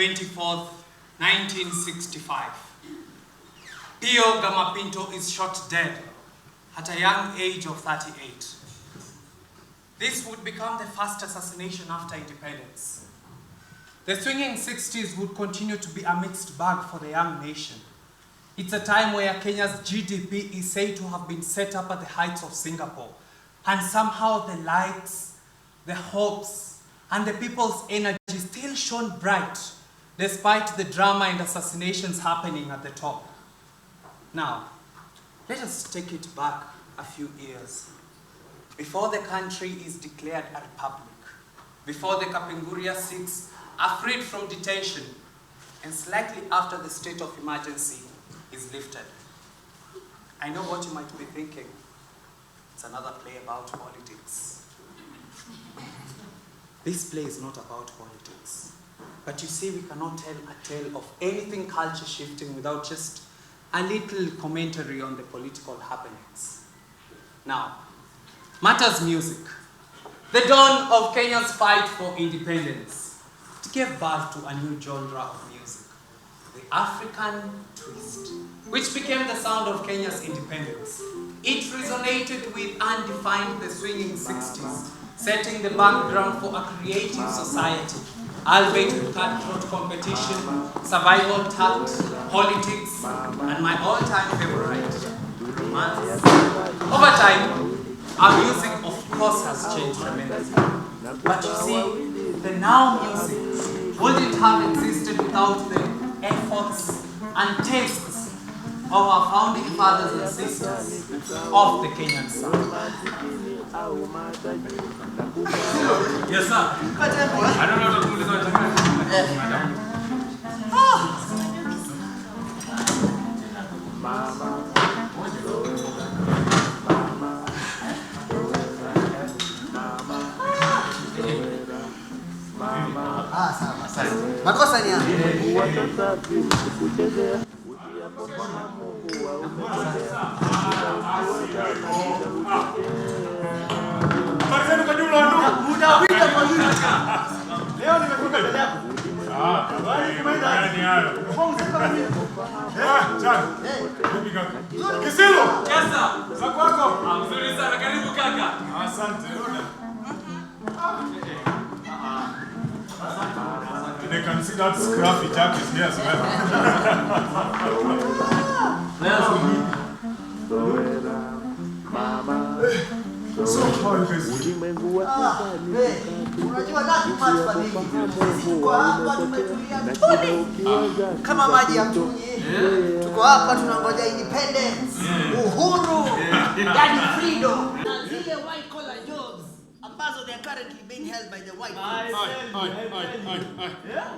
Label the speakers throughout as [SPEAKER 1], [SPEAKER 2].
[SPEAKER 1] 24th, 1965. Pio Gamapinto is shot dead at a young age of 38. This would become the first assassination after independence. The swinging 60s would continue to be a mixed bag for the young nation. It's a time where Kenya's GDP is said to have been set up at the heights of Singapore, and somehow the lights, the hopes, and the people's energy still shone bright, despite the drama and assassinations happening at the top. Now, let us take it back a few years. Before the country is declared a republic, before the Kapenguria 6 are freed from detention, and slightly after the state of emergency is lifted. I know what you might be thinking. It's another play about politics. This play is not about politics. But you see, we cannot tell a tale of anything culture shifting without just a little commentary on the political happenings. Now, matters music. The dawn of Kenya's fight for independence. It gave birth to a new genre of music, the African twist, which became the sound of Kenya's independence. It resonated with and defined the swinging 60s, setting the background for a creative society, albeit with cutthroat competition, survival tact, politics, and my all-time favorite, romance. Over time, our music, of course, has changed tremendously. But you see, the now music wouldn't have existed without the efforts and tastes of our founding fathers and sisters of the Kenyan sound. Yes, sir. I don't know what to do with
[SPEAKER 2] makosa ni hapo. Leo nimekuja mbele yako.
[SPEAKER 1] Kisilo. Yes sir. Za kwako. Mzuri sana, karibu kaka. Asante. They can see that scruffy jacket here as well. So how is it?
[SPEAKER 2] Unajua nani mfadhili? Tuko hapa tumetulia tuli. Kama maji ya mtungi. Tuko hapa tunangoja independence, uhuru, yani freedom. Na zile white collar jobs ambazo they are currently being held by the white collar.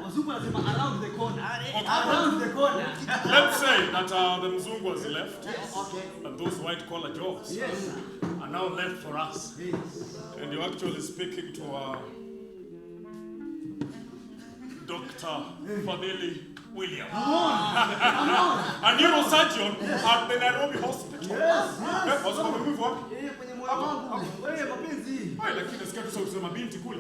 [SPEAKER 3] Wazungu wanasema around the corner. Around the corner.
[SPEAKER 1] Let's say that the Mzungu has left.
[SPEAKER 2] Yes. Okay.
[SPEAKER 1] And those white collar jobs are now left for us.
[SPEAKER 3] Yes.
[SPEAKER 1] And you're actually speaking to Dr. Fadili William. A neurosurgeon at the Nairobi hospital.
[SPEAKER 3] Yes.
[SPEAKER 1] What's going to move on?
[SPEAKER 3] Kwenye moyo wangu. Wewe mapenzi.
[SPEAKER 1] Hai, lakini nasikia tu sauti za mabinti kule.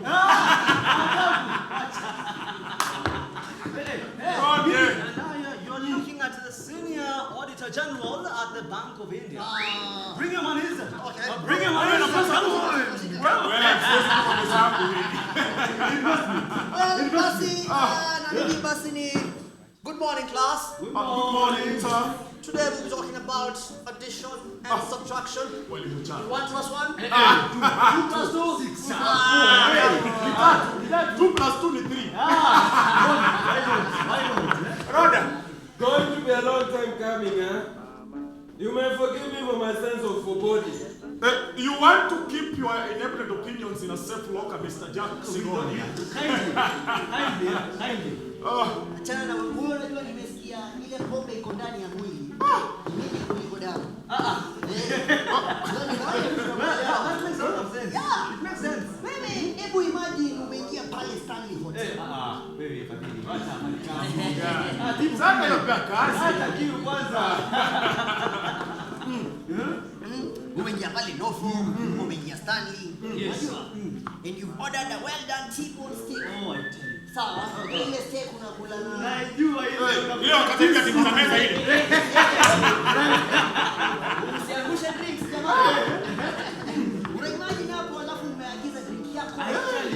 [SPEAKER 3] You're looking at the Senior Auditor General at the Bank of India. Bring your money. Okay. Bring your money.
[SPEAKER 2] Good morning, class.
[SPEAKER 1] Good morning, sir.
[SPEAKER 2] Today we'll be talking about addition and subtraction. 1 plus 1?
[SPEAKER 3] 2 plus 2 6.
[SPEAKER 1] 2 plus 2 is 3.
[SPEAKER 3] Roda.
[SPEAKER 4] Going to be a long time coming, huh? You may forgive me for my sense of foreboding.
[SPEAKER 1] You want to keep your inevitable opinions in a safe locker, Mr. Jackson.
[SPEAKER 3] Kindly.
[SPEAKER 2] Achana na wewe, unajua nimesikia ile pombe iko ndani ya mwili. Mimi kuliko damu.
[SPEAKER 3] It makes sense.
[SPEAKER 2] Mimi, hebu imagine umeingia pale Stanley Hotel.
[SPEAKER 3] Wewe fadhili. Wacha malikao.
[SPEAKER 1] Timu zako yoka kazi.
[SPEAKER 3] Hata kiu kwanza.
[SPEAKER 2] Umeingia pale Nofu, umeingia Stanley.
[SPEAKER 3] Yes.
[SPEAKER 2] And you've ordered a well done T-bone steak.
[SPEAKER 3] Oh, I tell you.
[SPEAKER 2] Sawa, ile steak unakula na.
[SPEAKER 3] Najua ile.
[SPEAKER 5] Leo katika timu za meza ile.
[SPEAKER 2] Usiangushe drinks jamani. Unaimagine hapo alafu umeagiza drink yako.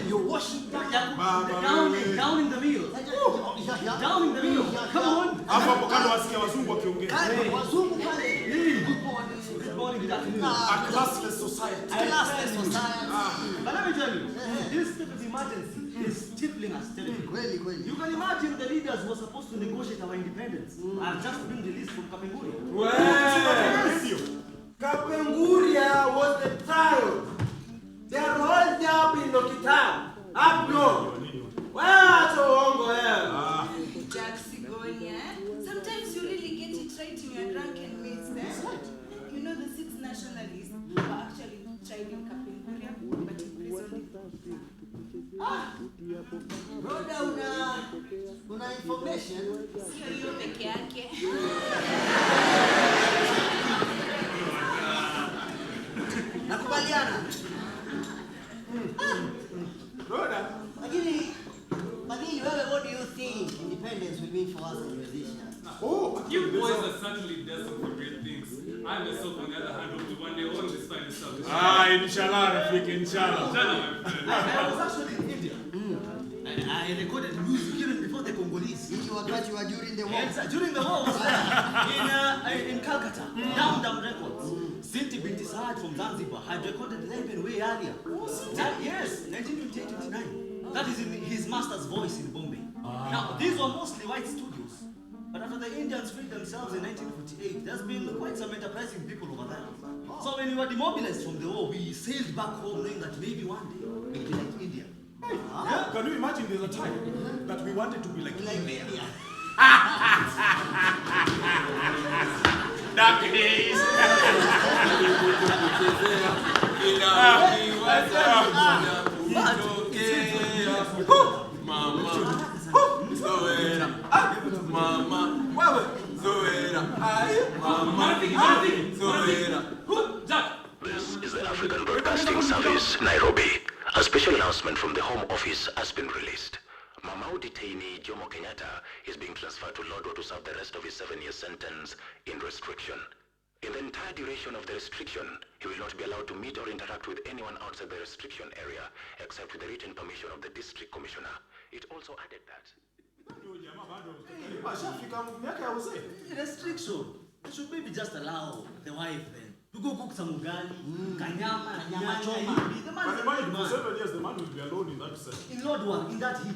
[SPEAKER 2] You're washing
[SPEAKER 3] down in the middle. Down in the middle. Come on.
[SPEAKER 5] Hapo kando wasikia wazungu wakiongea.
[SPEAKER 2] Wazungu pale.
[SPEAKER 3] Good morning, good afternoon.
[SPEAKER 5] A classless society.
[SPEAKER 3] But let me tell you, this state of emergency is stifling us terribly.
[SPEAKER 2] Kweli.
[SPEAKER 3] You can imagine the leaders who were supposed to negotiate our independence are just being released from Kapenguria.
[SPEAKER 5] Well, Kapenguria was the trial. They are all up in Lokitau. Up north. Where to Ongo here?
[SPEAKER 6] Jack Sigonia. Sometimes you really get it right in your drunken mates there. You know the 6 nationalists were actually tried in Kapenguria, but imprisoned.
[SPEAKER 2] Roda una information.
[SPEAKER 6] Sio hiyo peke yake.
[SPEAKER 2] Nakubaliana.
[SPEAKER 5] Roda.
[SPEAKER 2] Lakini wewe, what do you think independence will mean for us as musicians?
[SPEAKER 5] Oh,
[SPEAKER 7] You boys are certainly destined for great things. I myself, on the other hand, hope to one day own this fine establishment.
[SPEAKER 5] Inshallah, Rafik, inshallah.
[SPEAKER 7] Inshallah, my friend.
[SPEAKER 3] I was actually in India. And I recorded music even before the Congolese.
[SPEAKER 2] Wakati wa during the war.
[SPEAKER 3] Yes, during the war, in Calcutta, Down Records. Sinti Binti Saad from Zanzibar had recorded Leven way earlier. Yes, 1928-29. That is in his master's voice in Bombay. Now, these were mostly white studios. But after the Indians freed themselves in 1948, there's been quite some enterprising people over there. So when we were demobilized from the war, we sailed back home knowing that maybe one day we'll be like India.
[SPEAKER 5] Can you imagine there's a time that we wanted to be like India? Dark days.
[SPEAKER 8] This is the African Broadcasting Service, Nairobi. A special announcement from the Home Office has been released. Mamau detainee Jomo Kenyatta is being transferred to Lodwar to serve the rest of his 7-year sentence in restriction. In the entire duration of the restriction, he will not be allowed to meet or interact with anyone outside the restriction area, except with the written permission of the district commissioner. It also added that.
[SPEAKER 3] Restriction. Should maybe just allow the wife then to go cook some ugali, kanyama choma. The man is a good man.
[SPEAKER 5] For 7 years, the man will be alone in that set.
[SPEAKER 3] In Lodwar, in that heat.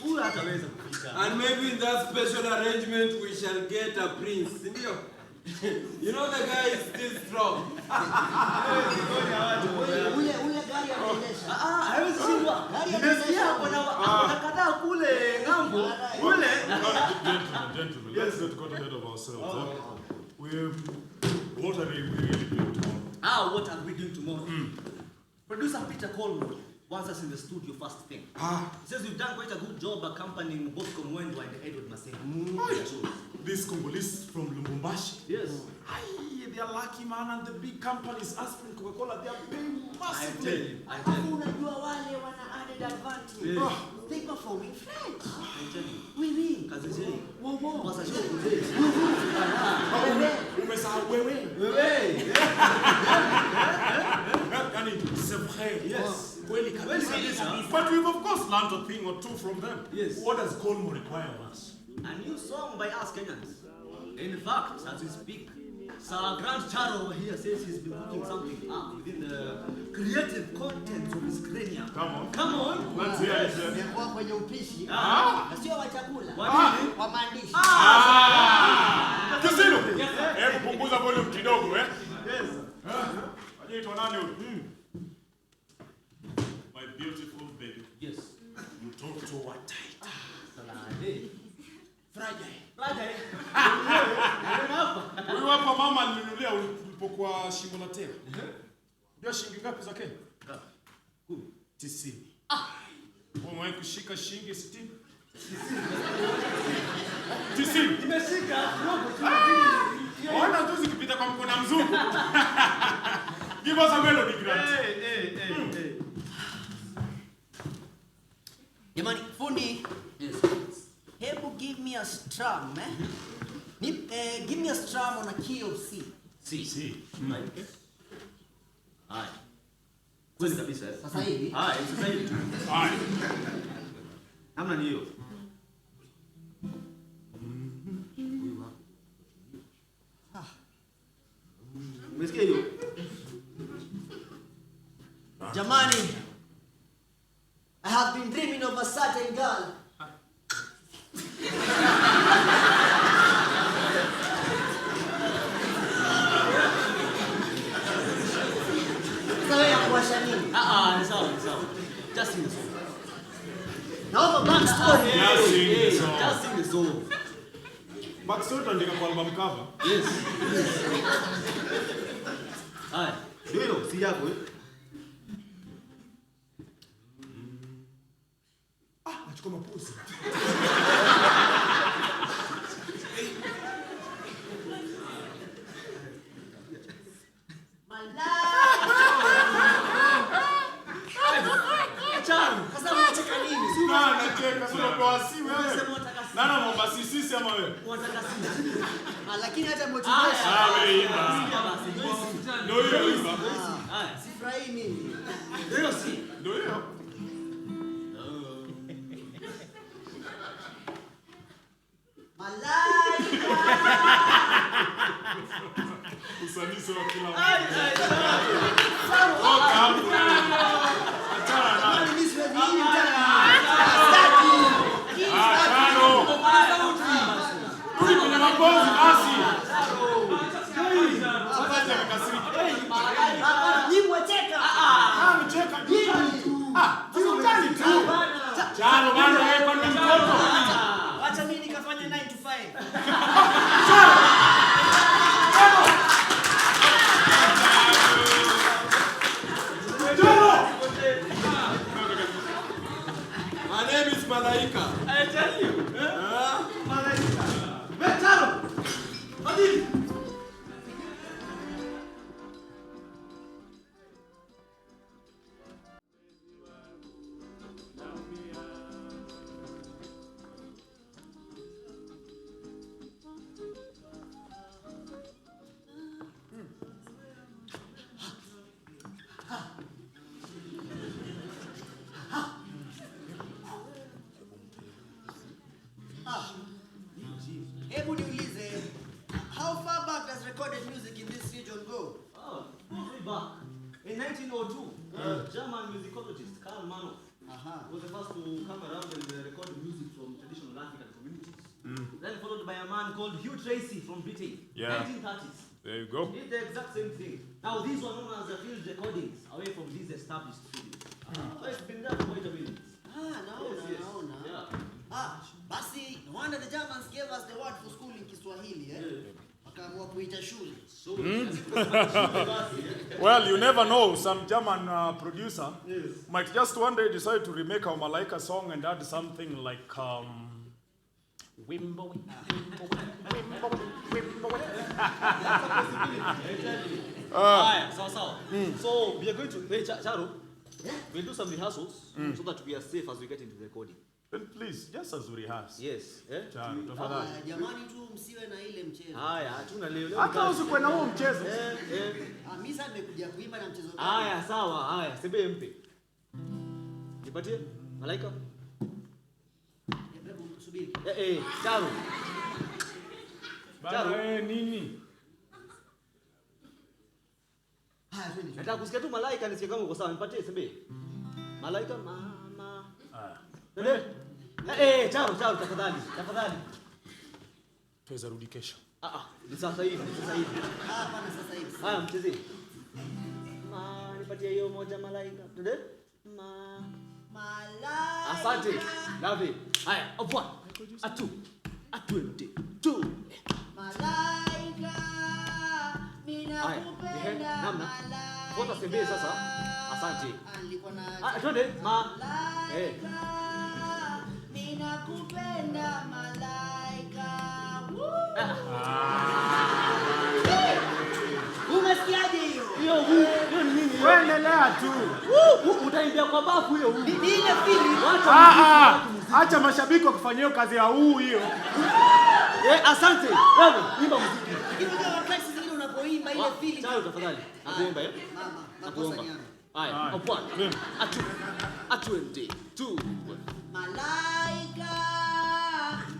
[SPEAKER 3] Who hataweza kupika?
[SPEAKER 4] And maybe in that special arrangement we shall get a prince. You know the guy is still strong.
[SPEAKER 2] Ule gari anaendesha.
[SPEAKER 3] Hawezi shindwa. Nimesikia kuna kadhaa kule ngambo. Kule.
[SPEAKER 5] Gentlemen, let's not get ahead of ourselves. What are we really doing tomorrow?
[SPEAKER 3] What are we doing tomorrow? Producer Peter Coleman wants us in the studio first thing. He says we've done quite a good job accompanying both Konwendwa and Edward Masengo.
[SPEAKER 5] These Congolese from Lubumbashi.
[SPEAKER 3] Yes.
[SPEAKER 5] They are lucky, man, and the big companies, Aspirin, Coca-Cola, they are paying massively.
[SPEAKER 3] I tell you.
[SPEAKER 2] Unajua wale wana added advantage.
[SPEAKER 3] Yeah.
[SPEAKER 2] They perform in French.
[SPEAKER 3] I tell you.
[SPEAKER 2] Oui.
[SPEAKER 3] Kazi J.
[SPEAKER 2] Wowo.
[SPEAKER 3] Pasa show J.
[SPEAKER 5] Umesahau wewe. Yani, c'est vrai.
[SPEAKER 3] Yes.
[SPEAKER 5] Kweli kabisa. But we've of course learned a thing or two from them.
[SPEAKER 3] Yes.
[SPEAKER 5] What does Colmo require of us?
[SPEAKER 3] A new song by us Kenyans. In fact, as we speak, Sir Grant Charo over here says he's been putting something up within the creative contents of his cranium. Come on.
[SPEAKER 5] Let's hear it.
[SPEAKER 2] Nimekuwa kwenye upishi. Na sio wa chakula. Wa maandishi.
[SPEAKER 5] Kisino. Hebu punguza volume kidogo, eh?
[SPEAKER 3] Yes.
[SPEAKER 5] Anaitwa nani huyu? My beautiful baby.
[SPEAKER 3] Yes.
[SPEAKER 5] You talk to what tight?
[SPEAKER 3] Salade.
[SPEAKER 5] Friday.
[SPEAKER 3] Friday.
[SPEAKER 5] Huyu hapa mama alininunulia ulipokuwa Shimo la Tera. Ndio shilingi ngapi za Kenya? 90. Umewahi kushika shilingi 60? 90.
[SPEAKER 3] Nimeshika kidogo tu.
[SPEAKER 5] Ona tu zikipita kwa mkono mzungu. Give us a melody, Grant.
[SPEAKER 3] Hey.
[SPEAKER 2] Jamani, fundi strum, give me a strum on a key of C.
[SPEAKER 3] C. Right. Hai. Kweli kabisa.
[SPEAKER 2] Sasa hivi.
[SPEAKER 3] Hai, sasa hivi.
[SPEAKER 5] Hai.
[SPEAKER 3] Namna ni hiyo. Umesikia hiyo?
[SPEAKER 2] Jamani, I have been dreaming of a certain girl. Sawa ya kuwasha nini?
[SPEAKER 3] Ni sawa. Just sing the song.
[SPEAKER 2] Naomba backstory.
[SPEAKER 3] Just sing the song.
[SPEAKER 5] Backstory tuandika kwa album cover.
[SPEAKER 3] Yes. Hai. Ndio, si yako
[SPEAKER 5] Nachukua mapuzi.
[SPEAKER 2] Sasa unacheka nini?
[SPEAKER 5] Nacheka sio kwa simu wewe. Nana mwamba sisi ama wewe?
[SPEAKER 2] Unataka sisi. Lakini hata motivation.
[SPEAKER 5] Wewe imba. Ndio hiyo imba.
[SPEAKER 2] Sifurahi mimi.
[SPEAKER 3] Ndio si.
[SPEAKER 5] Ndio hiyo.
[SPEAKER 2] Malaika.
[SPEAKER 5] Usaniso wa kila mtu.
[SPEAKER 2] Wacha mimi nikafanye 9 to 5.
[SPEAKER 4] My name is Malaika.
[SPEAKER 3] I tell you.
[SPEAKER 4] Malaika.
[SPEAKER 3] Betaro. Adil.
[SPEAKER 2] Hebu niulize, how far back does recorded music in this region go?
[SPEAKER 3] Way back. In 1902, German musicologist Karl Manoff was the first to come around and record music from traditional African communities. Then followed by a man called Hugh Tracy from Britain, 1930s.
[SPEAKER 5] There you go.
[SPEAKER 3] Did the exact same thing. Now these were known as the field recordings away from these established studios. So it's been there for quite a minute.
[SPEAKER 2] Naona.
[SPEAKER 3] Yeah.
[SPEAKER 2] Basi, no wonder the Germans gave us the word for school in Kiswahili, wakaamua kuita shule.
[SPEAKER 5] Well, you never know. Some German producer might just one day decide to remake our Malaika song and add something like Wimbo.
[SPEAKER 3] So we are going to Charo. We'll do some rehearsals so that we are safe as we get into the recording.
[SPEAKER 5] Then please, just as we rehearse.
[SPEAKER 3] Yes.
[SPEAKER 2] Jamani tu msiwe na ile mchezo.
[SPEAKER 3] Haya, hatuna leo.
[SPEAKER 5] Hata usikuwe na huo mchezo.
[SPEAKER 2] Mimi sasa nimekuja kuimba na mchezo gani?
[SPEAKER 3] Haya, sawa. Haya, sebe mpe. Nipatie Malaika.
[SPEAKER 2] Hebu subiri.
[SPEAKER 3] Charo.
[SPEAKER 5] Bana nini?
[SPEAKER 2] Haya, twende.
[SPEAKER 3] Nataka kusikia tu Malaika nisikie kama uko sawa. Nipatie sebe. Malaika mama. Charo, tafadhali.
[SPEAKER 5] Tuweza rudi kesho.
[SPEAKER 3] Ni sasa hivi.
[SPEAKER 2] Hapana, sasa hivi.
[SPEAKER 3] Haya, mchezee. Nipatie hiyo moja Malaika. Twende.
[SPEAKER 2] Malaika.
[SPEAKER 3] Asante. Love. Haya, a 1, a 2, a 22.
[SPEAKER 2] Malaika. Ninakupenda.
[SPEAKER 3] Namna. Fuata sebe sasa. Asante.
[SPEAKER 2] Alikuwa na
[SPEAKER 3] Twende.
[SPEAKER 2] Ninakupenda Malaika. Umesikiaje hiyo?
[SPEAKER 3] Hiyo ni nini?
[SPEAKER 5] Endelea tu.
[SPEAKER 3] Utaimbia kwa bafu hiyo.
[SPEAKER 2] Ni ile feeling.
[SPEAKER 3] Wacha
[SPEAKER 5] Acha mashabiki wakifanyia kazi ya hiyo.
[SPEAKER 3] Asante. Wewe imba muziki.
[SPEAKER 2] Lakini unajua wakati zingine unapoimba ile feeling.
[SPEAKER 3] Sawa tafadhali. Nakuomba
[SPEAKER 2] Mama, nakuomba.
[SPEAKER 3] Haya, opwa. Atuende. 2.
[SPEAKER 2] Malaika,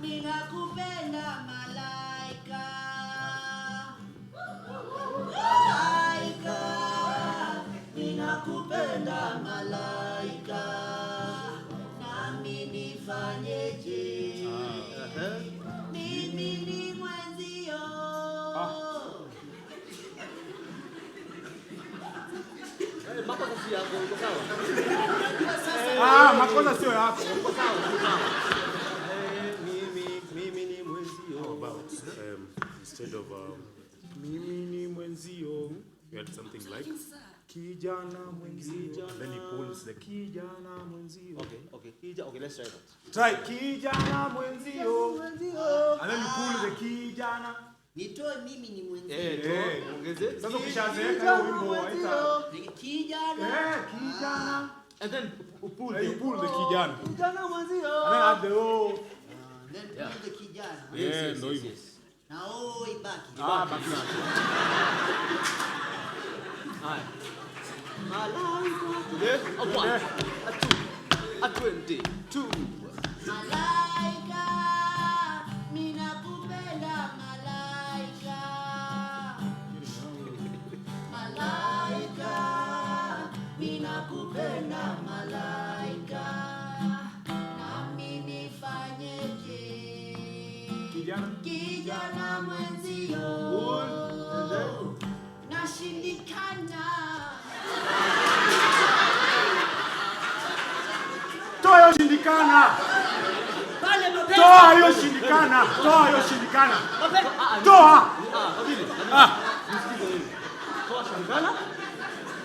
[SPEAKER 2] ninakupenda malaika. Malaika, ninakupenda malaika. Nami nifanyeje? Mimi ni mwenzio.
[SPEAKER 3] Makosa si yako, uko sawa?
[SPEAKER 5] Makosa sio yako.
[SPEAKER 3] Uko sawa, uko sawa. Mimi ni mwenzio.
[SPEAKER 5] How about instead of mimi ni mwenzio, you had something like kijana mwenzio. Then he pulls the kijana mwenzio.
[SPEAKER 3] Okay, let's try that.
[SPEAKER 5] Try kijana mwenzio. And then you pull the kijana.
[SPEAKER 2] Nitoe mimi ni mwenzio.
[SPEAKER 3] Ongeze.
[SPEAKER 5] Sasa ukishazeeka hiyo wimbo waita
[SPEAKER 2] Kijana.
[SPEAKER 5] Kijana.
[SPEAKER 3] And then you pull
[SPEAKER 5] the kijana.
[SPEAKER 3] Kijana mwenzio.
[SPEAKER 5] And then add the o.
[SPEAKER 2] Then pull the kijana.
[SPEAKER 3] Yes.
[SPEAKER 2] Na ibaki.
[SPEAKER 3] Baki. Haya. Malaika. One. 2.
[SPEAKER 2] Malaika, ninakupenda malaika. Malaika, ninakupenda malaika. Nami nifanyeje? Kijana mwenzio. Nashindikana.
[SPEAKER 5] Toa hiyo shindikana.
[SPEAKER 2] Pale mapesa.
[SPEAKER 5] Toa hiyo shindikana. Toa.
[SPEAKER 3] Toa shindikana.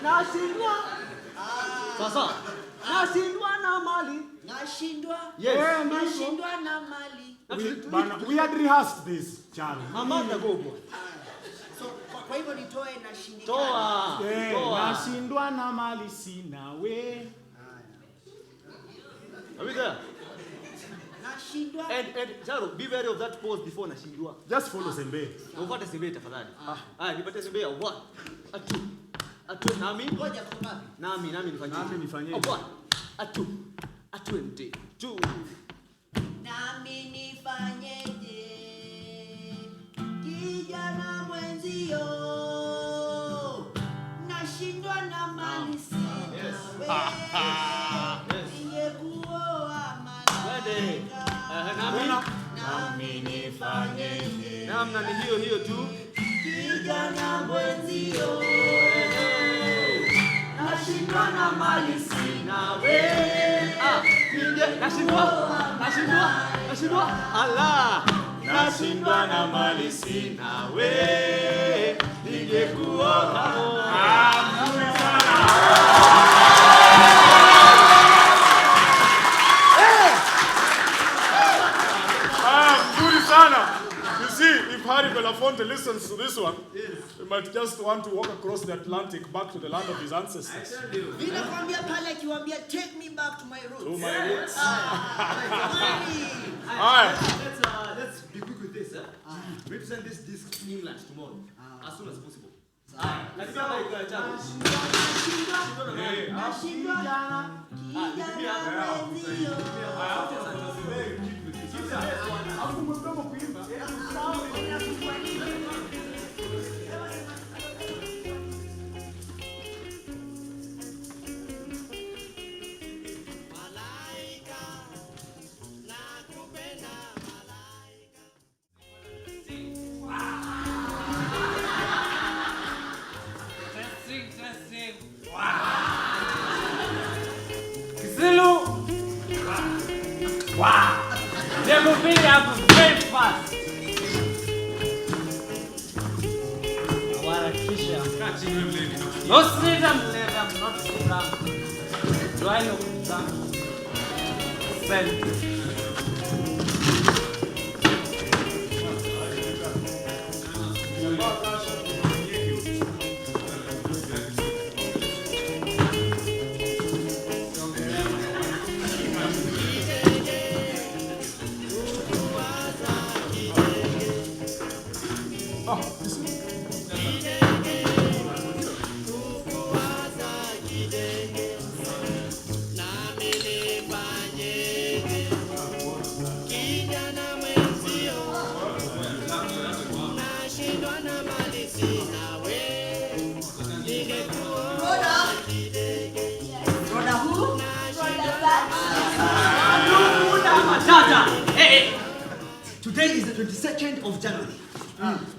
[SPEAKER 3] Nashindwa. Sasa. Nashindwa na mali.
[SPEAKER 2] Nashindwa.
[SPEAKER 3] Yes.
[SPEAKER 2] Nashindwa na mali.
[SPEAKER 5] We had rehearsed this, Charlie.
[SPEAKER 3] Amanda gogo.
[SPEAKER 2] So kwa hivyo nitoe nashindikana.
[SPEAKER 3] Toa.
[SPEAKER 5] Nashindwa na mali sina we.
[SPEAKER 3] Are we there?
[SPEAKER 2] Nashindwa.
[SPEAKER 3] And Charo, be wary of that pause before nashindwa.
[SPEAKER 5] Just follow Zembe.
[SPEAKER 3] Ufuate Zembe tafadhali. Nipatie Zembe ya 1. 2 nami.
[SPEAKER 2] Ngoja kwa ngapi?
[SPEAKER 3] Nami nifanyie. 1. 2. 2.
[SPEAKER 2] Nami nifanyeje? Kijana mwenzio. Nashindwa na mali sina. Ningekuoa malaika. Nami nifanyeje?
[SPEAKER 3] Namna ni hiyo tu.
[SPEAKER 2] Kijana mwenzio. Nashindwa na mali sina we.
[SPEAKER 3] Nashindwa. Allah. Nashindwa na mali sina we. Ningekuoa.
[SPEAKER 5] You see, if Harry Belafonte listens to this one, he might just want to walk across the Atlantic back to the land of his ancestors.
[SPEAKER 2] Ninakwambia pale akiwaambia take me back to my roots.
[SPEAKER 5] To my roots.
[SPEAKER 3] Let's be quick with this. We present this disc in England tomorrow, as soon as possible.
[SPEAKER 7] Wow! They will be up very fast. Warakisha. No sit and let them not sit down. Do I know that? Send.
[SPEAKER 3] Today is the 22nd of January.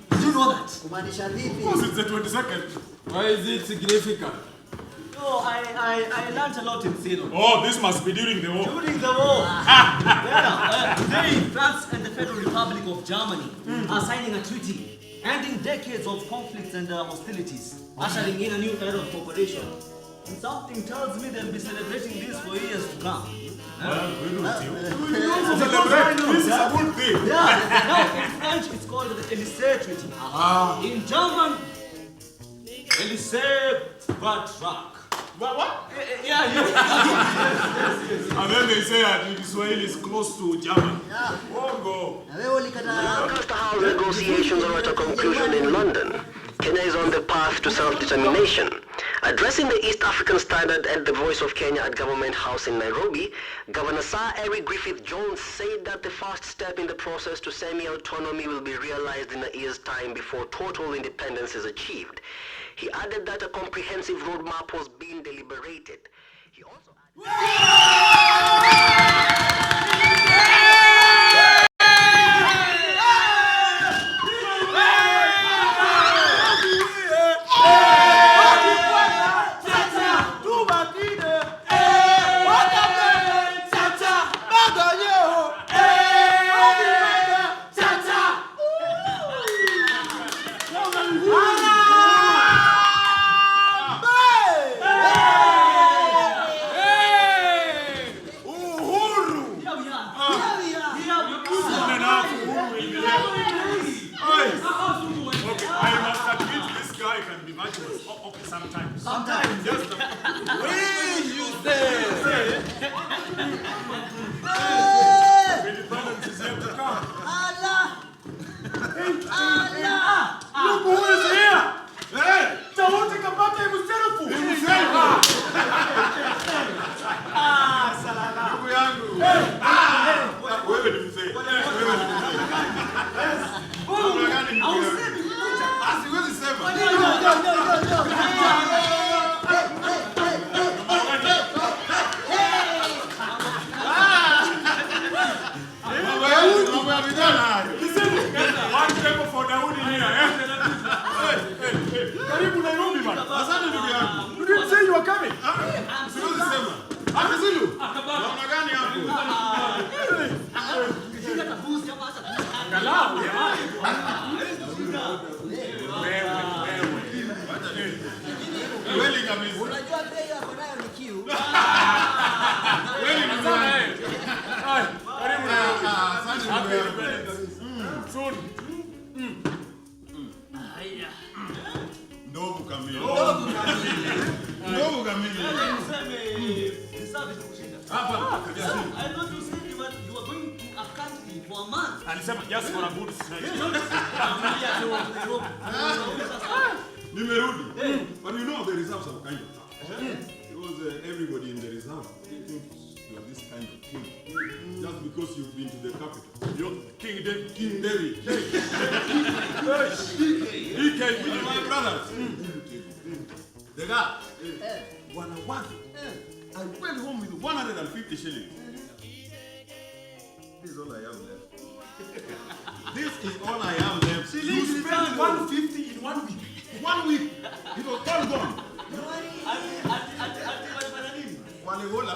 [SPEAKER 3] Did you know that?
[SPEAKER 5] Of course it's the 22nd.
[SPEAKER 4] Why is it significant?
[SPEAKER 3] Oh, I learned a lot in Ceylon.
[SPEAKER 5] Oh, this must be during the war.
[SPEAKER 3] During the war. Today, France and the Federal Republic of Germany are signing a treaty, ending decades of conflicts and hostilities, ushering in a new era of cooperation. And something tells me they'll be celebrating this for years to come.
[SPEAKER 5] Well, we do too. This is a good thing.
[SPEAKER 3] Yeah, now in French it's called the Élysée Treaty. In German, Élysée Vertrag.
[SPEAKER 5] What?
[SPEAKER 3] Yeah.
[SPEAKER 5] And then they say that Israel is close to Germany. Oh, go.
[SPEAKER 8] After how negotiations are at a conclusion in London, Kenya is on the path to self-determination. Addressing the East African Standard at the Voice of Kenya at Government House in Nairobi, Governor Sir Eric Griffith-Jones said that the first step in the process to semi-autonomy will be realized in a year's time before total independence is achieved. He added that a comprehensive roadmap was being deliberated. He also
[SPEAKER 5] sometimes. Just independence is yet to come. Look who is here! Hey! Tawuti kapata imuselefu! Salala! Ndugu yangu! Wewe ni mzee. Asiwezi sema. One table for Daudi here. Karibu Nairobi bana. Asante ndugu yangu. You didn't say you were coming. Siwezi sema. Akizilu. Namna gani hapo? Angalau jamani. Kweli kabisa.
[SPEAKER 2] Unajua bei hapo nayo ni kiu.
[SPEAKER 5] Kweli kabisa. Karibu na asante ndugu yangu. Soon. Ndovu kamili. Ndovu kamili. Hapa.
[SPEAKER 3] I thought you said you were going to a country for a month.
[SPEAKER 5] Alisema just for a good stay.
[SPEAKER 9] Nimerudi. But you know the reserves are kind of tough. Because everybody in the reserve thinks you are this kind of king. Just because you've been to the capital.
[SPEAKER 5] You're King David.
[SPEAKER 9] King David.
[SPEAKER 5] He came with
[SPEAKER 9] My brothers. The guy. One. I went home with 150 shillings. This is all I have left. This is all I have left.
[SPEAKER 5] You spent 150 in 1 week.
[SPEAKER 9] 1 week. It was all gone. Walegola.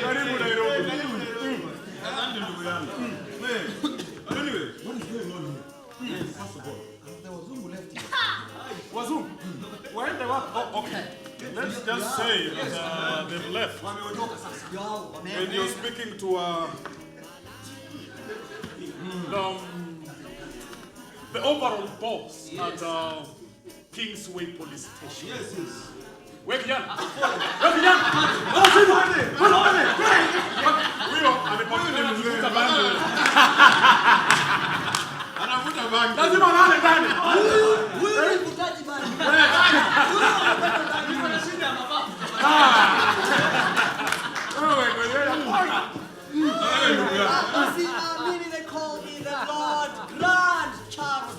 [SPEAKER 5] Karibu Nairobi.
[SPEAKER 9] Anyway, what is going on here? First of all, there was Zungu left here.
[SPEAKER 5] Wazungu? Where they were? Oh, okay. Let's just say that they've left. And you're speaking to the overall boss at Kingsway Police Station.
[SPEAKER 9] Yes.
[SPEAKER 5] Wewe kijana. Wewe kijana. Huyo
[SPEAKER 2] See, meaning they call me the Lord Grand Charles.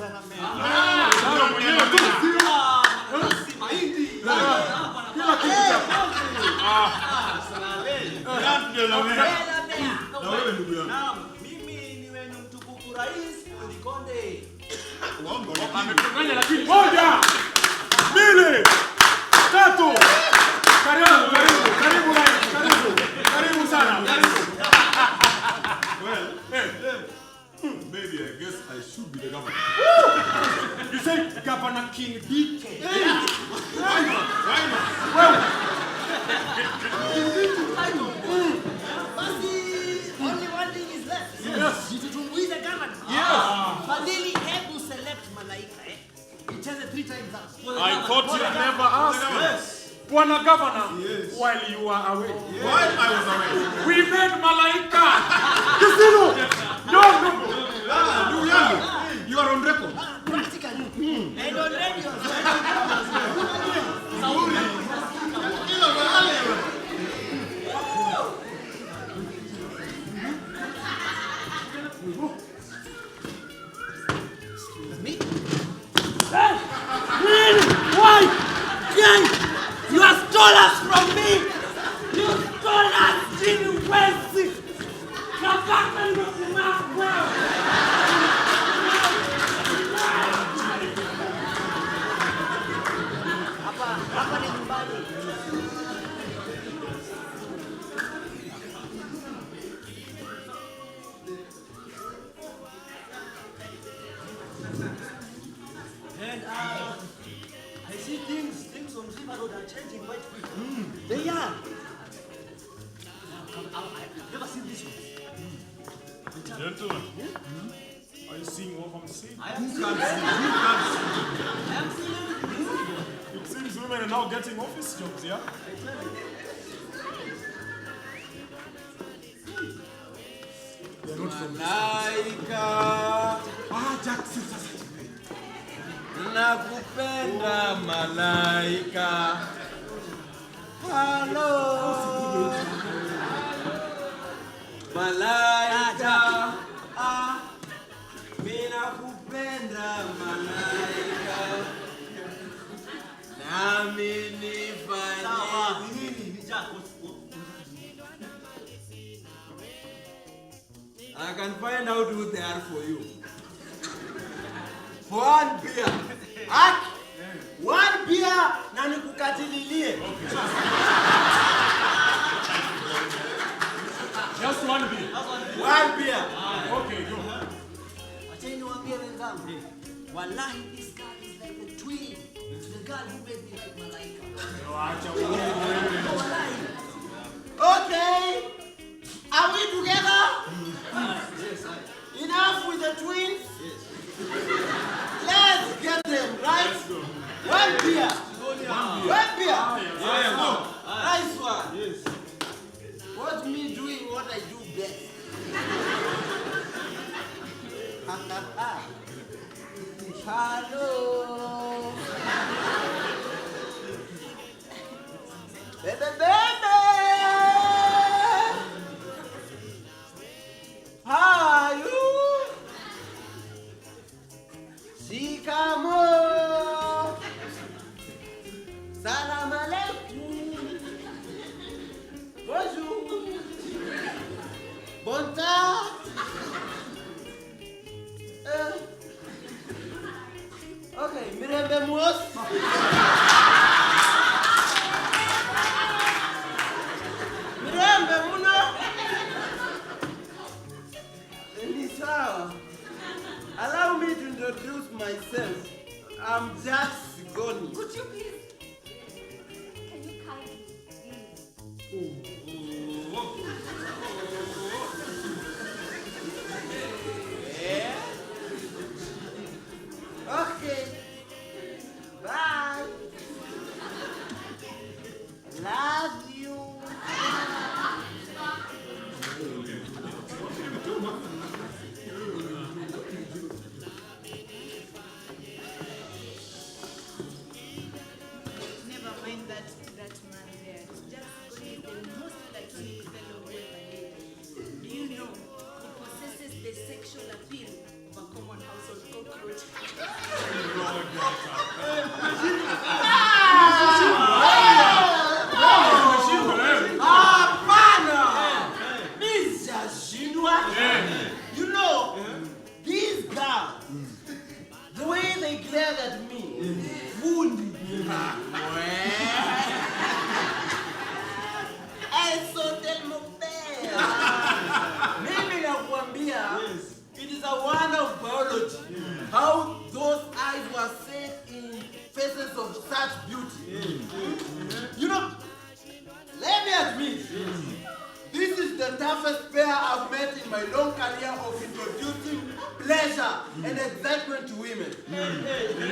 [SPEAKER 3] Mimi ni wenu mtukufu rais Ulikonde.
[SPEAKER 5] Amekunganya lakini moja, mbili, tatu. Karibu sana.
[SPEAKER 9] Well, maybe I guess I should be the governor.
[SPEAKER 5] You say Governor King DK.
[SPEAKER 9] Why not?
[SPEAKER 5] Well,
[SPEAKER 2] Only one thing is left.
[SPEAKER 5] yes.
[SPEAKER 2] Tutumbuize the governor.
[SPEAKER 5] Yes.
[SPEAKER 2] Badili hebu select malaika. Icheze 3 times up.
[SPEAKER 5] I thought you never asked.
[SPEAKER 9] Yes.
[SPEAKER 5] Bwana Governor,
[SPEAKER 9] Yes.
[SPEAKER 5] while you were away.
[SPEAKER 9] While I was away.
[SPEAKER 5] We made Malaika. Casino. No.
[SPEAKER 9] You are on record.
[SPEAKER 2] Practically. And on radio.
[SPEAKER 1] Why? Gang! You have stolen us from me! You stole us, Jimmy West! Come back and look at my world!
[SPEAKER 2] Hapa ni nyumbani.
[SPEAKER 3] And I see things on River Road are changing quite quickly.
[SPEAKER 2] They are.
[SPEAKER 3] I've never seen this one.
[SPEAKER 5] Gentlemen, are you seeing what I'm seeing?
[SPEAKER 3] I am seeing
[SPEAKER 5] It seems women are now getting office jobs, yeah? They're not from
[SPEAKER 4] Malaika.
[SPEAKER 5] Jackson sasa.
[SPEAKER 4] Nakupenda malaika. Hello. Malaika. Mimi nakupenda malaika. Nami nifanye I can find out who they are for you. For one beer. One beer na nikukatililie.
[SPEAKER 5] Just one beer.
[SPEAKER 4] One beer.
[SPEAKER 5] Okay, go.
[SPEAKER 2] Wacheni niwaambie wenzangu. Wallahi, this girl is like a twin to the girl who made me like malaika. Wallahi.
[SPEAKER 1] Okay! Are we together? Enough with the twins? Let's get them, right? One beer. One beer. Nice one.
[SPEAKER 4] Yes.
[SPEAKER 1] Watch me doing what I do best. Hello. Baby.
[SPEAKER 2] beauty. You know, let me admit, this is the toughest pair I've met in my long career of introducing pleasure and excitement to women.
[SPEAKER 5] He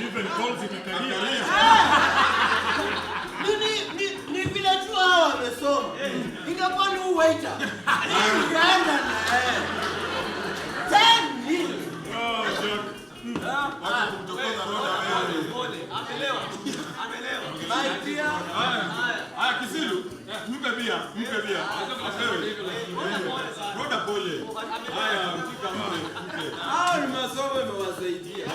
[SPEAKER 5] even calls it a career.
[SPEAKER 2] Ni vile tu hao wamesoma. Ingekuwa ni waiter. Ingeenda na yeye. 10 minutes.
[SPEAKER 5] Oh, Jack.
[SPEAKER 9] Wacha kumtokoza roda wewe.
[SPEAKER 3] Amelewa.
[SPEAKER 2] My dear.
[SPEAKER 9] Haya Kisilu, mpe bia. Apewe. Roda pole. Haya, mfika mpe.
[SPEAKER 4] Hao ni masomo yamewasaidia.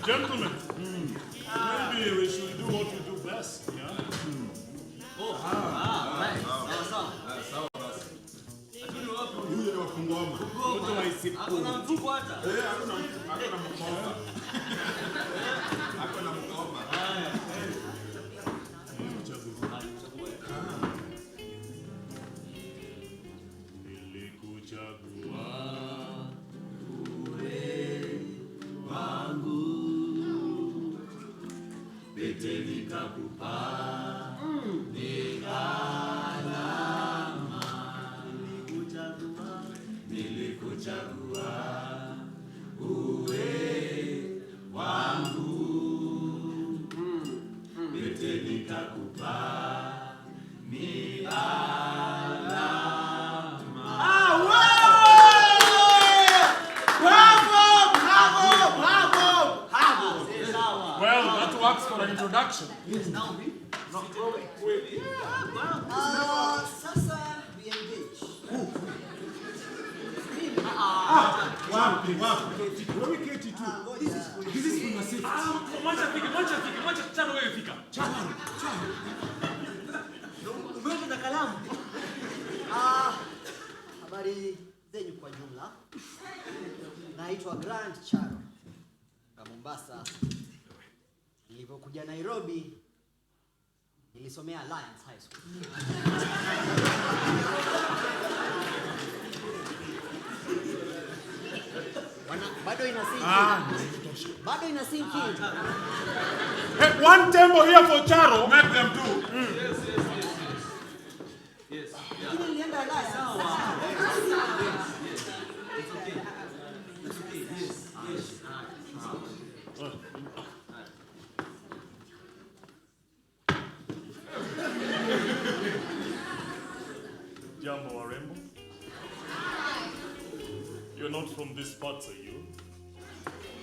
[SPEAKER 5] Gentlemen, maybe we should do what we do best, yeah?
[SPEAKER 9] Sawa basi. Huyu ndio wafungoma.
[SPEAKER 5] Mtu wa isiku.
[SPEAKER 3] Hakuna mfuko hata.
[SPEAKER 9] Hakuna mkoma. Hakuna mkoma.
[SPEAKER 5] Well, that works for an introduction.
[SPEAKER 2] Sasa we engage.
[SPEAKER 9] Wapi? Wewe keti tu. This is for myself.
[SPEAKER 7] Mwacha Charo wewe fika.
[SPEAKER 2] Umeenda na kalamu? Habari zenyu kwa jumla. Naitwa Grand Charo. Kwa Mombasa. Nilipokuja Nairobi nilisomea Alliance High School. Bado inasinki.
[SPEAKER 5] Hey, one tempo here for Charo.
[SPEAKER 9] Make them do.
[SPEAKER 3] Yes.
[SPEAKER 2] Lakini nilienda Alliance.
[SPEAKER 3] It's okay. Yes.
[SPEAKER 5] Jambo warembo. You're not from this part, are you?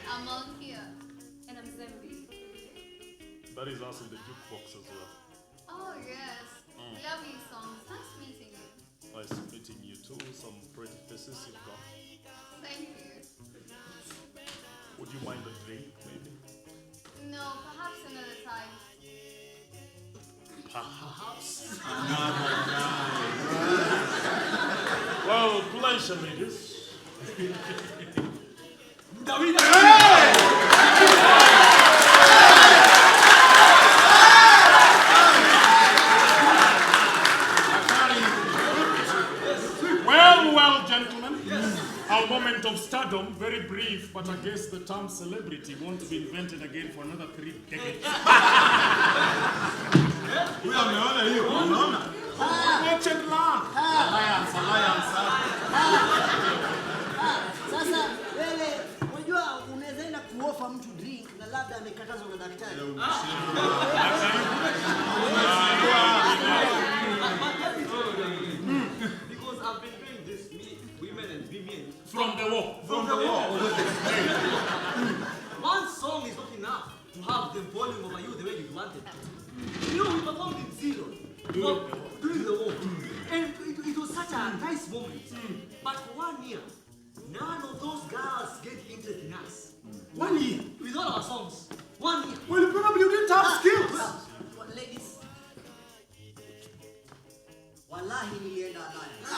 [SPEAKER 10] I'm on here, and I'm Zembi.
[SPEAKER 5] That is us in the jukebox as well.
[SPEAKER 10] Oh yes, lovely songs. Nice meeting you.
[SPEAKER 5] Nice meeting you too. Some pretty faces you've got.
[SPEAKER 10] Thank you.
[SPEAKER 5] Would you mind a drink, maybe?
[SPEAKER 10] No, perhaps another time.
[SPEAKER 5] Perhaps. Well, pleasure, ladies. Well, gentlemen. Our moment of stardom, very brief, but I guess the term celebrity won't be invented again for another 3 decades.
[SPEAKER 9] Huyu ameona hiyo. Unaona?
[SPEAKER 5] Watch and learn.
[SPEAKER 9] Alliance.
[SPEAKER 2] Sasa wewe unajua unaweza enda kuofa mtu drink na labda amekatazwa na daktari.
[SPEAKER 3] Because I've been doing this, women and women.
[SPEAKER 5] From the war.
[SPEAKER 3] One song is not enough to have them falling over you the way you wanted to. You know, we performed in zero. During the war. And it was such a nice moment. But for 1 year, none of those girls get interested in us.
[SPEAKER 5] 1 year.
[SPEAKER 3] With all our songs. 1 year.
[SPEAKER 5] Well, probably you didn't have skills.
[SPEAKER 2] Well, ladies. Wallahi nilienda Alliance.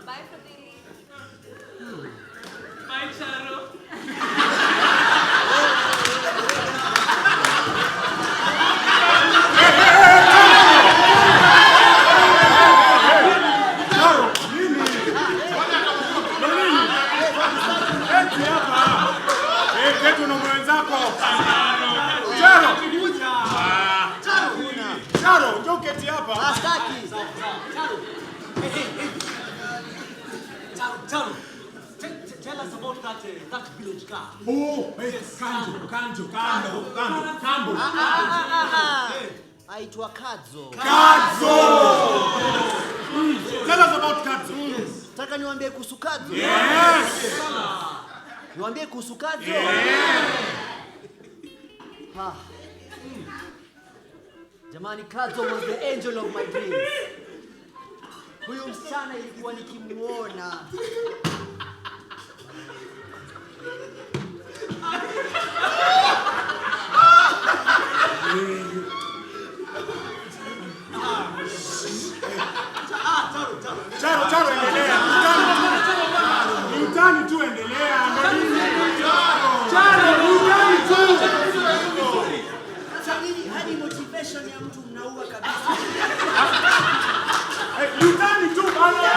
[SPEAKER 10] Bye for the
[SPEAKER 7] Bye, Charo.
[SPEAKER 3] that village car.
[SPEAKER 9] Oh, yes, Kanjo.
[SPEAKER 2] Aitwa Kadzo.
[SPEAKER 5] Kadzo! Tell us about Kadzo.
[SPEAKER 2] Taka niwaambie kuhusu Kadzo?
[SPEAKER 5] Yes!
[SPEAKER 2] Niwaambie kuhusu Kadzo? Jamani, Kadzo was the angel of my dreams. Huyu msichana ilikuwa nikimuona.
[SPEAKER 5] Charo endelea. Utani tu endelea. Charo utani tu.
[SPEAKER 2] Chanini hadi motivation ya mtu mnaua kabisa.
[SPEAKER 5] Utani tu bana.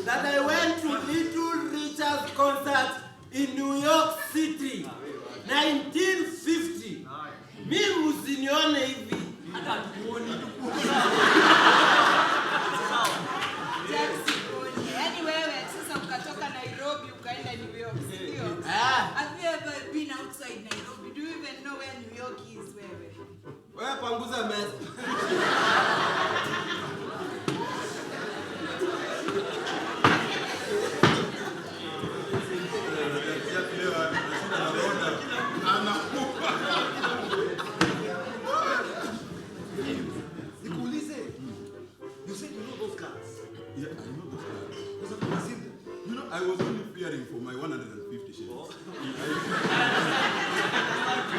[SPEAKER 4] That I went to Little Richard's concert in New York City, 1950. Mimi usinione hivi. Hata tuone
[SPEAKER 6] Yaani wewe sasa ukatoka Nairobi ukaenda New York, sio? Have you ever been outside Nairobi? Do you even know where New York is, wewe?
[SPEAKER 4] Wewe panguza meza.
[SPEAKER 3] You said you know those cars?
[SPEAKER 9] Yeah, I know those cars. You know, I was only fearing for my 150 shares.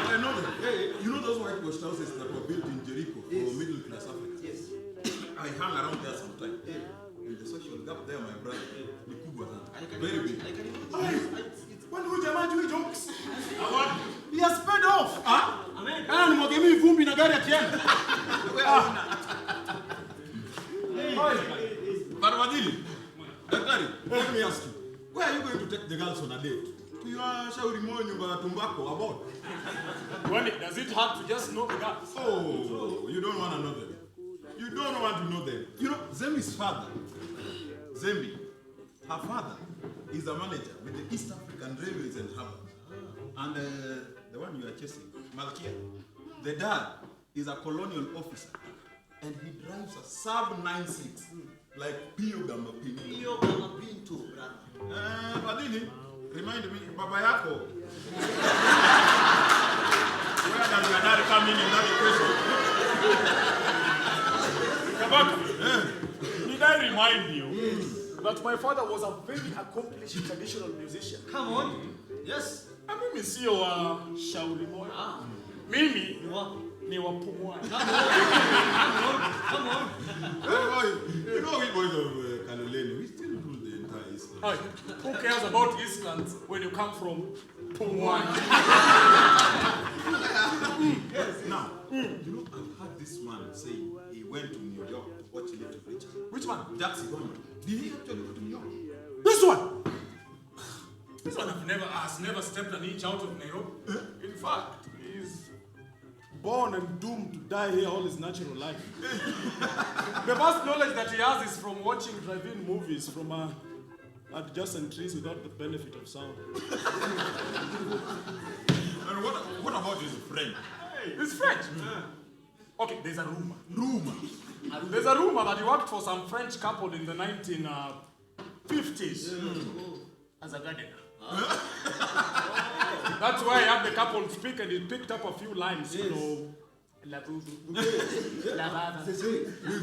[SPEAKER 9] I know that. You know those whitewashed houses that were built in Jericho for middle class Africa?
[SPEAKER 3] Yes.
[SPEAKER 9] I hung around there sometime. In the social gap there, my brother, the Kubwa, very big.
[SPEAKER 5] When we jamani we jokes? He has paid off. Amen. Nimwagemi vumbi na gari akienda.
[SPEAKER 9] But Wadili, Daktari, let me ask you, where are you going to take the girls on a date? To your shauri moyo nyumba tumbako about?
[SPEAKER 5] Well, does it hurt to just know the girls?
[SPEAKER 9] Oh, you don't want to know them. You don't want to know them. You know, Zembi's father, Zembi, her father is a manager with the East African Railways and Harbour. And the one you are chasing, Malkia, the dad is a colonial officer. And he drives a sub 96 like Pio Gamba Pinto.
[SPEAKER 3] Pio Gamba Pinto, brother.
[SPEAKER 9] Padini, remind me, Baba Yako. Where does your dad come in that equation?
[SPEAKER 5] Kabaka, did I remind you that my father was a very accomplished traditional musician?
[SPEAKER 3] Come on. Yes.
[SPEAKER 5] Mimi sio wa shauri moyo. Mimi ni wa pumwani.
[SPEAKER 3] Come on.
[SPEAKER 9] You know we boys of Kaloleni, we still rule the entire Eastland.
[SPEAKER 5] Who cares about Eastlands when you come from Pumwani?
[SPEAKER 9] Yes. Now, you know, I've heard this man say he went to New York to watch Little Richard.
[SPEAKER 5] Which one?
[SPEAKER 9] Jackson. Did he actually go to New York?
[SPEAKER 5] This one. This one has never stepped an inch out of Nairobi. In fact, he's born and doomed to die here all his natural life. The vast knowledge that he has is from watching drive-in movies from adjacent trees without the benefit of sound.
[SPEAKER 9] And what about his friend?
[SPEAKER 5] His friend? Okay, there's a rumor. There's a rumor that he worked for some French couple in the 1950s as a gardener. That's why I had the couple speak and he picked up a few lines, you know. La boubou, la baba,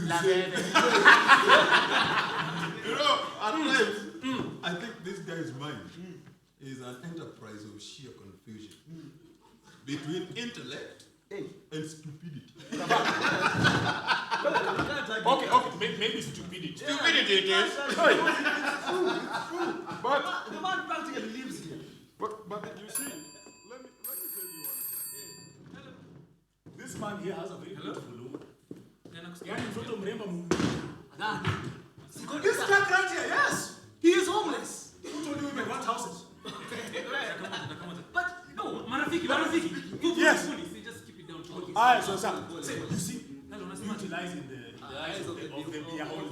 [SPEAKER 5] la bebe.
[SPEAKER 9] You know, at times, I think this guy's mind is an enterprise of sheer confusion between intellect and stupidity.
[SPEAKER 5] Okay, maybe stupidity.
[SPEAKER 9] Stupidity it is.
[SPEAKER 5] But
[SPEAKER 3] The man practically lives here.
[SPEAKER 5] But you see, let me tell you one. This man here has a very beautiful woman. Yani mtoto mrembo Mungu.
[SPEAKER 3] This guy right here, yes. He is homeless.
[SPEAKER 5] Who told you we want houses?
[SPEAKER 7] But no, marafiki.
[SPEAKER 5] Yes.
[SPEAKER 7] See, just keep it down.
[SPEAKER 5] Alright, so Sam, you see, utilizing the eyes of the beer hole.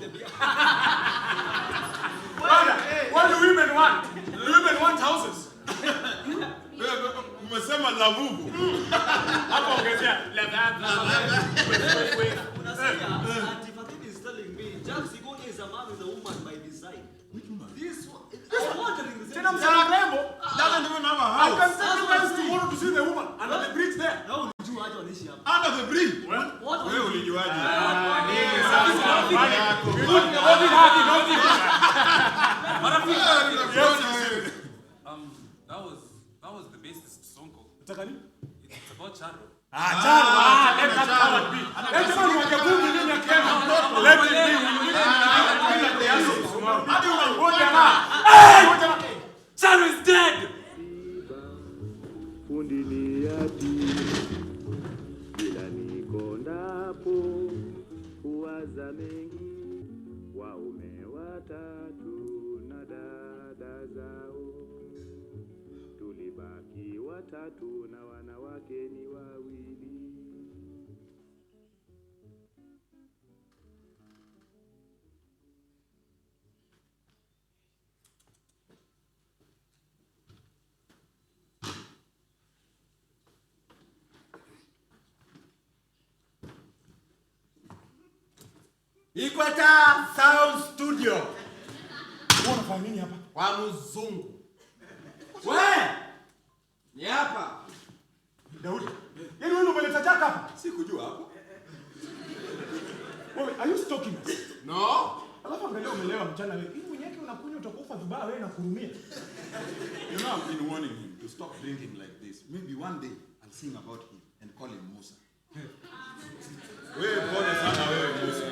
[SPEAKER 5] What do women want? Do women want houses?
[SPEAKER 9] Umesema lavuvu.
[SPEAKER 5] Hapo ongezea la
[SPEAKER 3] Auntie Fatini is telling me, Jack Sigone is a man with a woman by design.
[SPEAKER 9] Which woman?
[SPEAKER 3] This one. I'm wondering the same
[SPEAKER 5] Tena msana rembo.
[SPEAKER 9] Doesn't even have a
[SPEAKER 5] I
[SPEAKER 9] house.
[SPEAKER 5] can send you guys tomorrow to see the woman under the bridge there.
[SPEAKER 3] How did you add on this here?
[SPEAKER 9] Under the bridge.
[SPEAKER 3] What?
[SPEAKER 9] Wewe ulijuaje?
[SPEAKER 7] That was the bassist Sonko.
[SPEAKER 5] Nataka nini?
[SPEAKER 7] It's about Charo.
[SPEAKER 5] Let that coward be. Let someone who can do the name of Kenya. Let it be.
[SPEAKER 7] Charo is dead!
[SPEAKER 11] Bila nikondapo kuwaza mengi, waume watatu na dada zao, tulibaki watatu na wanawake ni wawili.
[SPEAKER 4] Equator Sound Studio.
[SPEAKER 5] Unafanya nini hapa?
[SPEAKER 4] Kwa mzungu. Wewe! Ni hapa.
[SPEAKER 5] Daudi. Yaani wewe umeleta jaka hapa?
[SPEAKER 9] Sikujua hapo.
[SPEAKER 5] Wewe, are you stalking us?
[SPEAKER 4] No.
[SPEAKER 5] Alafu angalia umelewa mchana wewe. Hivi mwenyewe unakunywa utakufa vibaya wewe na kurumia.
[SPEAKER 9] You know, I've been warning him to stop drinking like this. Maybe one day I'll sing about him and call him Musa. Wewe pole sana wewe Musa.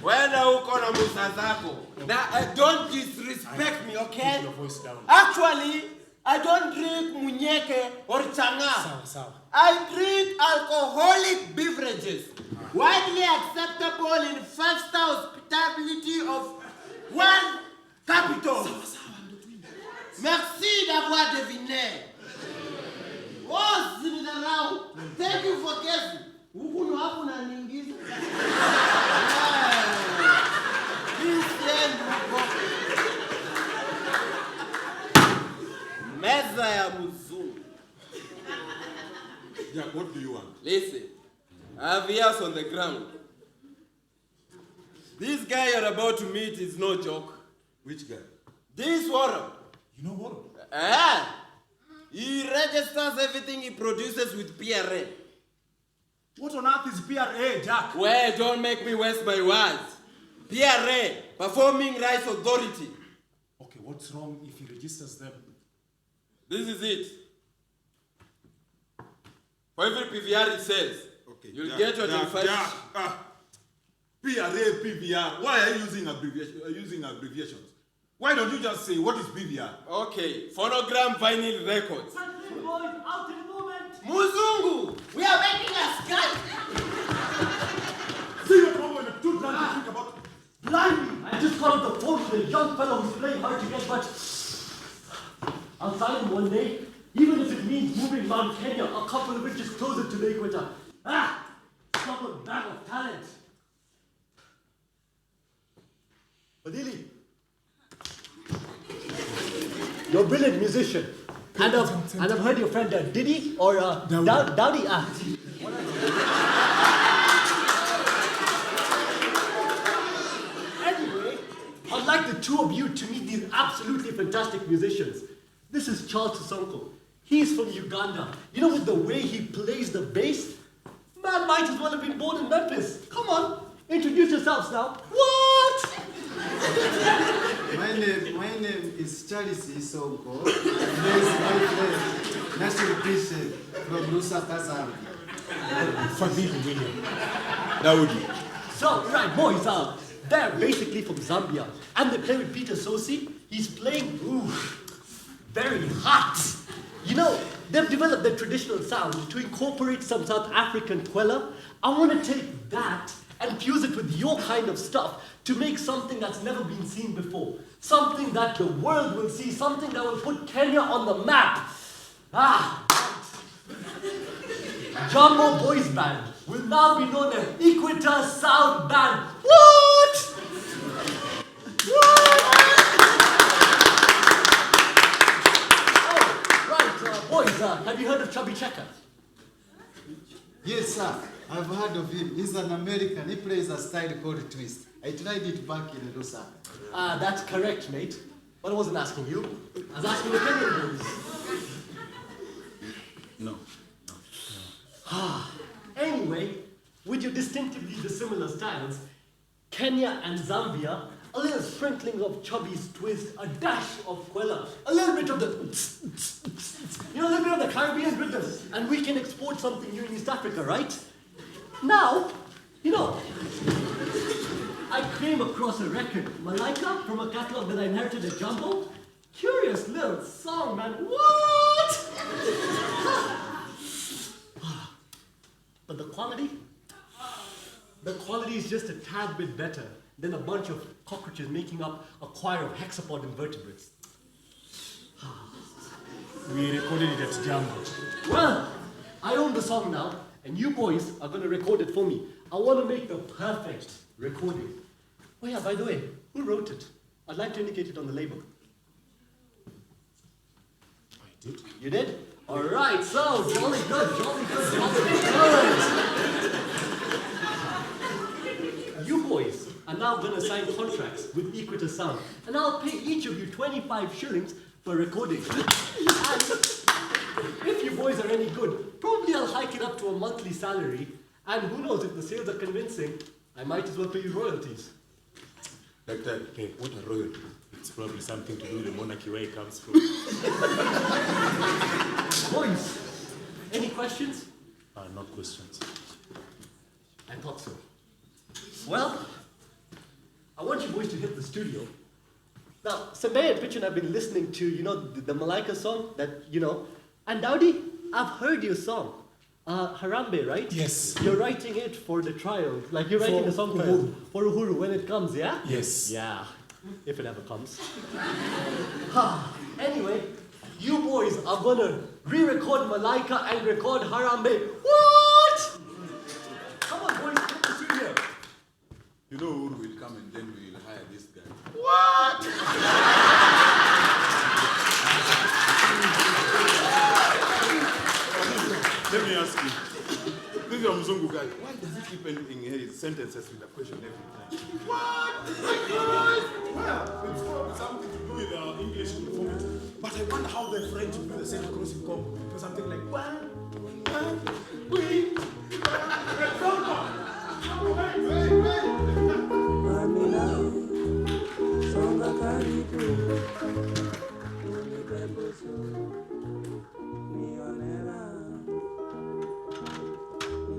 [SPEAKER 4] Wenda uko na Musa zako. Now, don't disrespect me, okay?
[SPEAKER 5] Keep your voice down.
[SPEAKER 4] Actually, I don't drink munyeke or changa.
[SPEAKER 5] Sawa.
[SPEAKER 4] I drink alcoholic beverages. Widely acceptable in 5-star hospitality of one capital. Merci d'avoir deviné. Oh, Zimidharau. Thank you for guessing. Huku ndo hapo unaniingiza. Meza ya mzungu.
[SPEAKER 9] Yeah, what do you want?
[SPEAKER 4] Listen, I have ears on the ground. This guy you're about to meet is no joke.
[SPEAKER 9] Which guy?
[SPEAKER 4] This water.
[SPEAKER 5] You know what?
[SPEAKER 4] He registers everything he produces with PRA.
[SPEAKER 5] What on earth is PRA, Jack?
[SPEAKER 4] Well, don't make me waste my words. PRA, Performing Rights Authority.
[SPEAKER 5] Okay, what's wrong if he registers them?
[SPEAKER 4] This is it. For every PVR it says,
[SPEAKER 9] Okay.
[SPEAKER 4] you'll get your 25.
[SPEAKER 9] PRA, PVR. Why are you using abbreviations? Why don't you just say, what is PVR?
[SPEAKER 4] Okay, phonogram vinyl records.
[SPEAKER 3] Out in a moment.
[SPEAKER 4] Muzungu, we are making a scat.
[SPEAKER 5] See what wrong when you're too drunk to think about.
[SPEAKER 3] Blimey! I just got on the phone with a young fellow who's playing hard to get, but I'll sign him one day, even if it means moving Mount Kenya a couple of inches closer to the equator. Stubborn bag of talent. Adili, you're a brilliant musician. And I've heard your friend Diddy or Dowdy act. Anyway, I'd like the two of you to meet these absolutely fantastic musicians. This is Charles Sisonko. He's from Uganda. You know, with the way he plays the bass, man might as well have been born in Memphis. Come on, introduce yourselves now. What?
[SPEAKER 12] My name is Charles Sisonko. This is my friend, National Christian from Lusaka, Zambia.
[SPEAKER 5] Fadhili William.
[SPEAKER 9] Daudi.
[SPEAKER 3] So, right, boys, they're basically from Zambia. And they play with Peter Sosi. He's playing, very hot. You know, they've developed their traditional sound to incorporate some South African kwela. I want to take that
[SPEAKER 13] and fuse it with your kind of stuff to make something that's never been seen before. Something that the world will see, something that will put Kenya on the map. Jumbo Boys Band will now be known as Equator Sound Band. What? Boys, have you heard of Chubby Checker?
[SPEAKER 12] Yes, sir. I've heard of him. He's an American. He plays a style called twist. I tried it back in Osusa.
[SPEAKER 13] That's correct, mate. But I wasn't asking you. I was asking the Kenyan boys.
[SPEAKER 5] No.
[SPEAKER 13] Anyway, with your distinctively dissimilar styles, Kenya and Zambia, a little sprinkling of Chubby's twist, a dash of Kwela, a little bit of the, a little bit of the Caribbean rhythm, and we can export something new in East Africa, right? Now, I came across a record, Malaika, from a catalog that I inherited at Jumbo. Curious little song, man. What? But the quality is just a tad bit better than a bunch of cockroaches making up a choir of hexapod invertebrates.
[SPEAKER 5] We recorded it at Jumbo.
[SPEAKER 13] Well, I own the song now, and you boys are going to record it for me. I want to make the perfect recording. Oh yeah, by the way, who wrote it? I'd like to indicate it on the label.
[SPEAKER 5] I did.
[SPEAKER 13] You did? All right, so jolly good. You boys are now going to sign contracts with Equator Sound, and I'll pay each of you 25 shillings for recording. And if you boys are any good, probably I'll hike it up to a monthly salary, and who knows, if the sales are convincing, I might as well pay you royalties.
[SPEAKER 5] Like that, hey, what a royalty. It's probably something to do with the monarchy where it comes from.
[SPEAKER 13] Boys, any questions?
[SPEAKER 5] Not questions.
[SPEAKER 13] I thought so. Well, I want you boys to hit the studio. Now, Sambe and Pichin have been listening to, the Malaika song that, and Dowdy, I've heard your song. Harambe, right?
[SPEAKER 5] Yes.
[SPEAKER 13] You're writing it for the trial. Like you're writing the song for Uhuru when it comes, yeah?
[SPEAKER 5] Yes.
[SPEAKER 13] Yeah. If it ever comes. Anyway, you boys are gonna re-record Malaika and record Harambe. What? Come on, boys, hit the studio.
[SPEAKER 9] You know Uhuru will come and then we'll hire this guy.
[SPEAKER 13] What?
[SPEAKER 9] Let me ask you. This is a Mzungu guy. Why does he keep ending his sentences with a question every time? What? Well, it's probably something to do with our English conformity. But I wonder how the French will do the same crossing comb for something like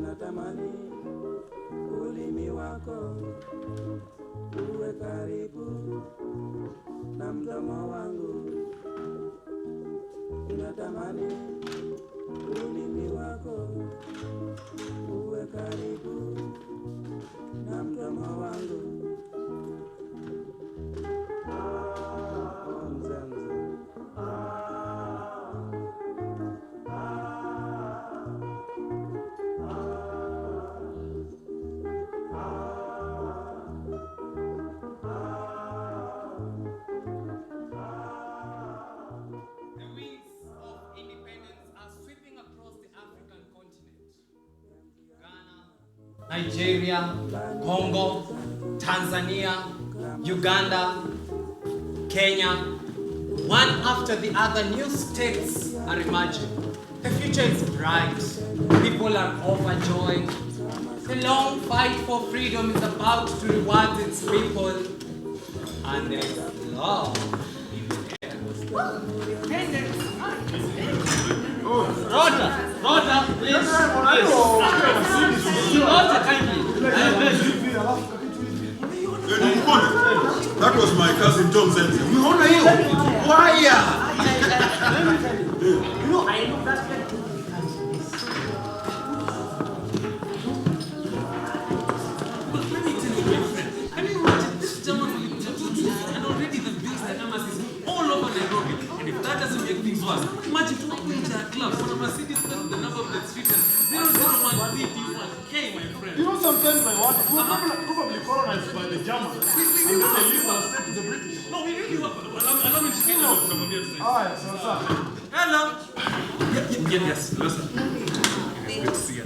[SPEAKER 11] Natamani ulimi wako uwe karibu na mdomo wangu. Natamani ulimi wako uwe karibu na mdomo wangu.
[SPEAKER 1] Nigeria, Congo, Tanzania, Uganda, Kenya, one after the other, new states are emerging. The future is bright. People are overjoyed. The long fight for freedom is about to reward its people. And there's love in the air.
[SPEAKER 3] Roger, please. Roger, kindly.
[SPEAKER 9] That was my cousin John Zenzi. We honor you. Why?
[SPEAKER 2] I know that's
[SPEAKER 7] on a Mercedes, the number of the street, and 001 CT1K, my friend.
[SPEAKER 5] You know, sometimes I wonder, we were probably colonized by the Germans, and then they leave us sent to the British.
[SPEAKER 7] No, we really were. Allow me to speak now.
[SPEAKER 5] Alright, so what's up?
[SPEAKER 7] Hello. Yes, listen. Good to see you.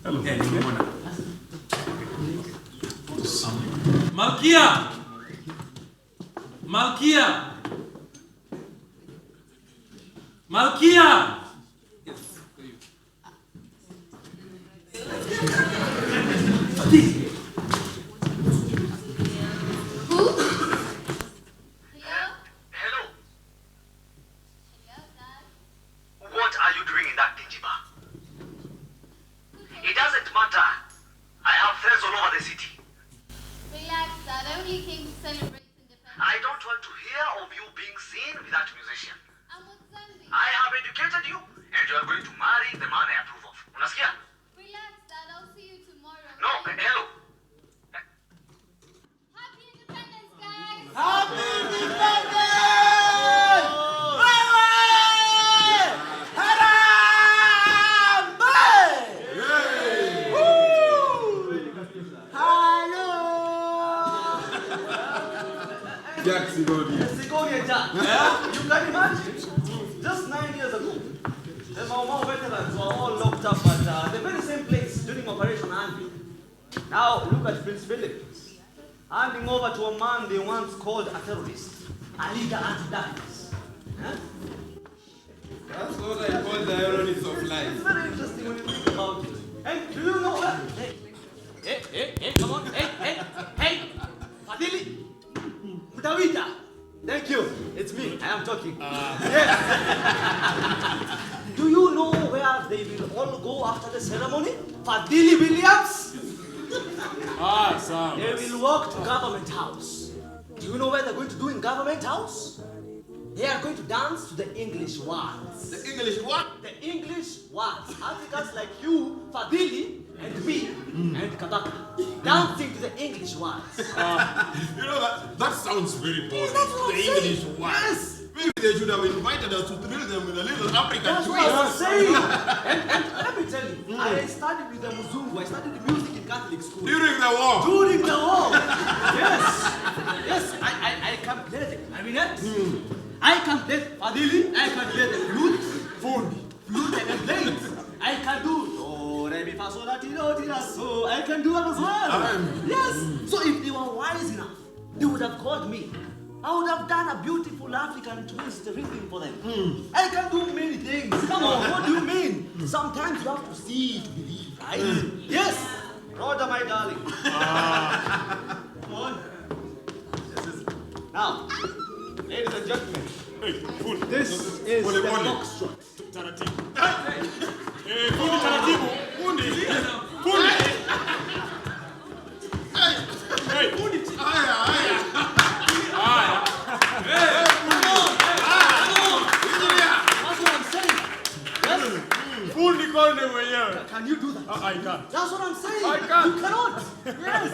[SPEAKER 7] Hello. Hey, Malkia! Malkia! Malkia! Yes, for you.
[SPEAKER 10] Who?
[SPEAKER 14] Hello. What are you doing in that dingy bar? It doesn't matter. I have friends all over the city.
[SPEAKER 10] Relax, Dad. I only came to celebrate independence.
[SPEAKER 14] I don't want to hear of you being seen with that musician.
[SPEAKER 10] I'm with Sandy.
[SPEAKER 14] I have educated you, and you are going to marry the man I approve of. Unasikia?
[SPEAKER 10] Relax, Dad. I'll see you tomorrow.
[SPEAKER 14] No, hello.
[SPEAKER 10] Happy Independence, guys.
[SPEAKER 2] Happy Independence!
[SPEAKER 3] Jack Sigodia.
[SPEAKER 2] Sigodia Jack. Yeah? You can imagine. Just 9 years ago, the Mau veterans were all locked up at the very same place during Operation Anthem. Now look at Prince Philip, handing over to a man they once called a terrorist, a leader anti-darkness. Huh?
[SPEAKER 3] That's what I call the ironies of life.
[SPEAKER 2] It's very interesting when you think about it. And do you know what? Hey, come on. Hey, Fadili. Mutawita. Thank you. It's me. I am talking. Yes. Do you know where they will all go after the ceremony? Fadili Williams?
[SPEAKER 5] Sam.
[SPEAKER 2] They will walk to Government House. Do you know what they're going to do in Government House? They are going to dance to the English waltz.
[SPEAKER 9] The English what?
[SPEAKER 2] The English waltz. Africans like you, Fadili, and me, and Kabaka, dancing to the English waltz.
[SPEAKER 9] You know, that sounds very boring. The English what?
[SPEAKER 2] Yes.
[SPEAKER 9] Maybe they should have invited us to thrill them with a little African
[SPEAKER 2] That's
[SPEAKER 9] twist.
[SPEAKER 2] what I was saying. and let me tell you, I studied with the Muzungu. I studied music in Catholic school.
[SPEAKER 9] During the war?
[SPEAKER 2] During the war. Yes, I can play the clarinet. I can play Fadili. I can play the flute. Flute and play. I can do do, re, mi, fa, sol, la, ti, do, ti, la, so. I can do that as well. Yes. So if they were wise enough, they would have called me. I would have done a beautiful African twist rhythm for them. I can do many things. Come on, what do you mean? Sometimes you have to see to believe, right? Yes. Rhoda, my darling. Come on. Now, ladies and gentlemen, this is the foxtrot.
[SPEAKER 5] Taratibu. Fundi taratibu. Fundi. Hey, fundi. Haya.
[SPEAKER 2] That's what I'm saying. Yes.
[SPEAKER 5] Fundi konde mwenyewe.
[SPEAKER 2] Can you do that?
[SPEAKER 5] I can't.
[SPEAKER 2] That's what I'm saying.
[SPEAKER 5] I can't.
[SPEAKER 2] You cannot. Yes.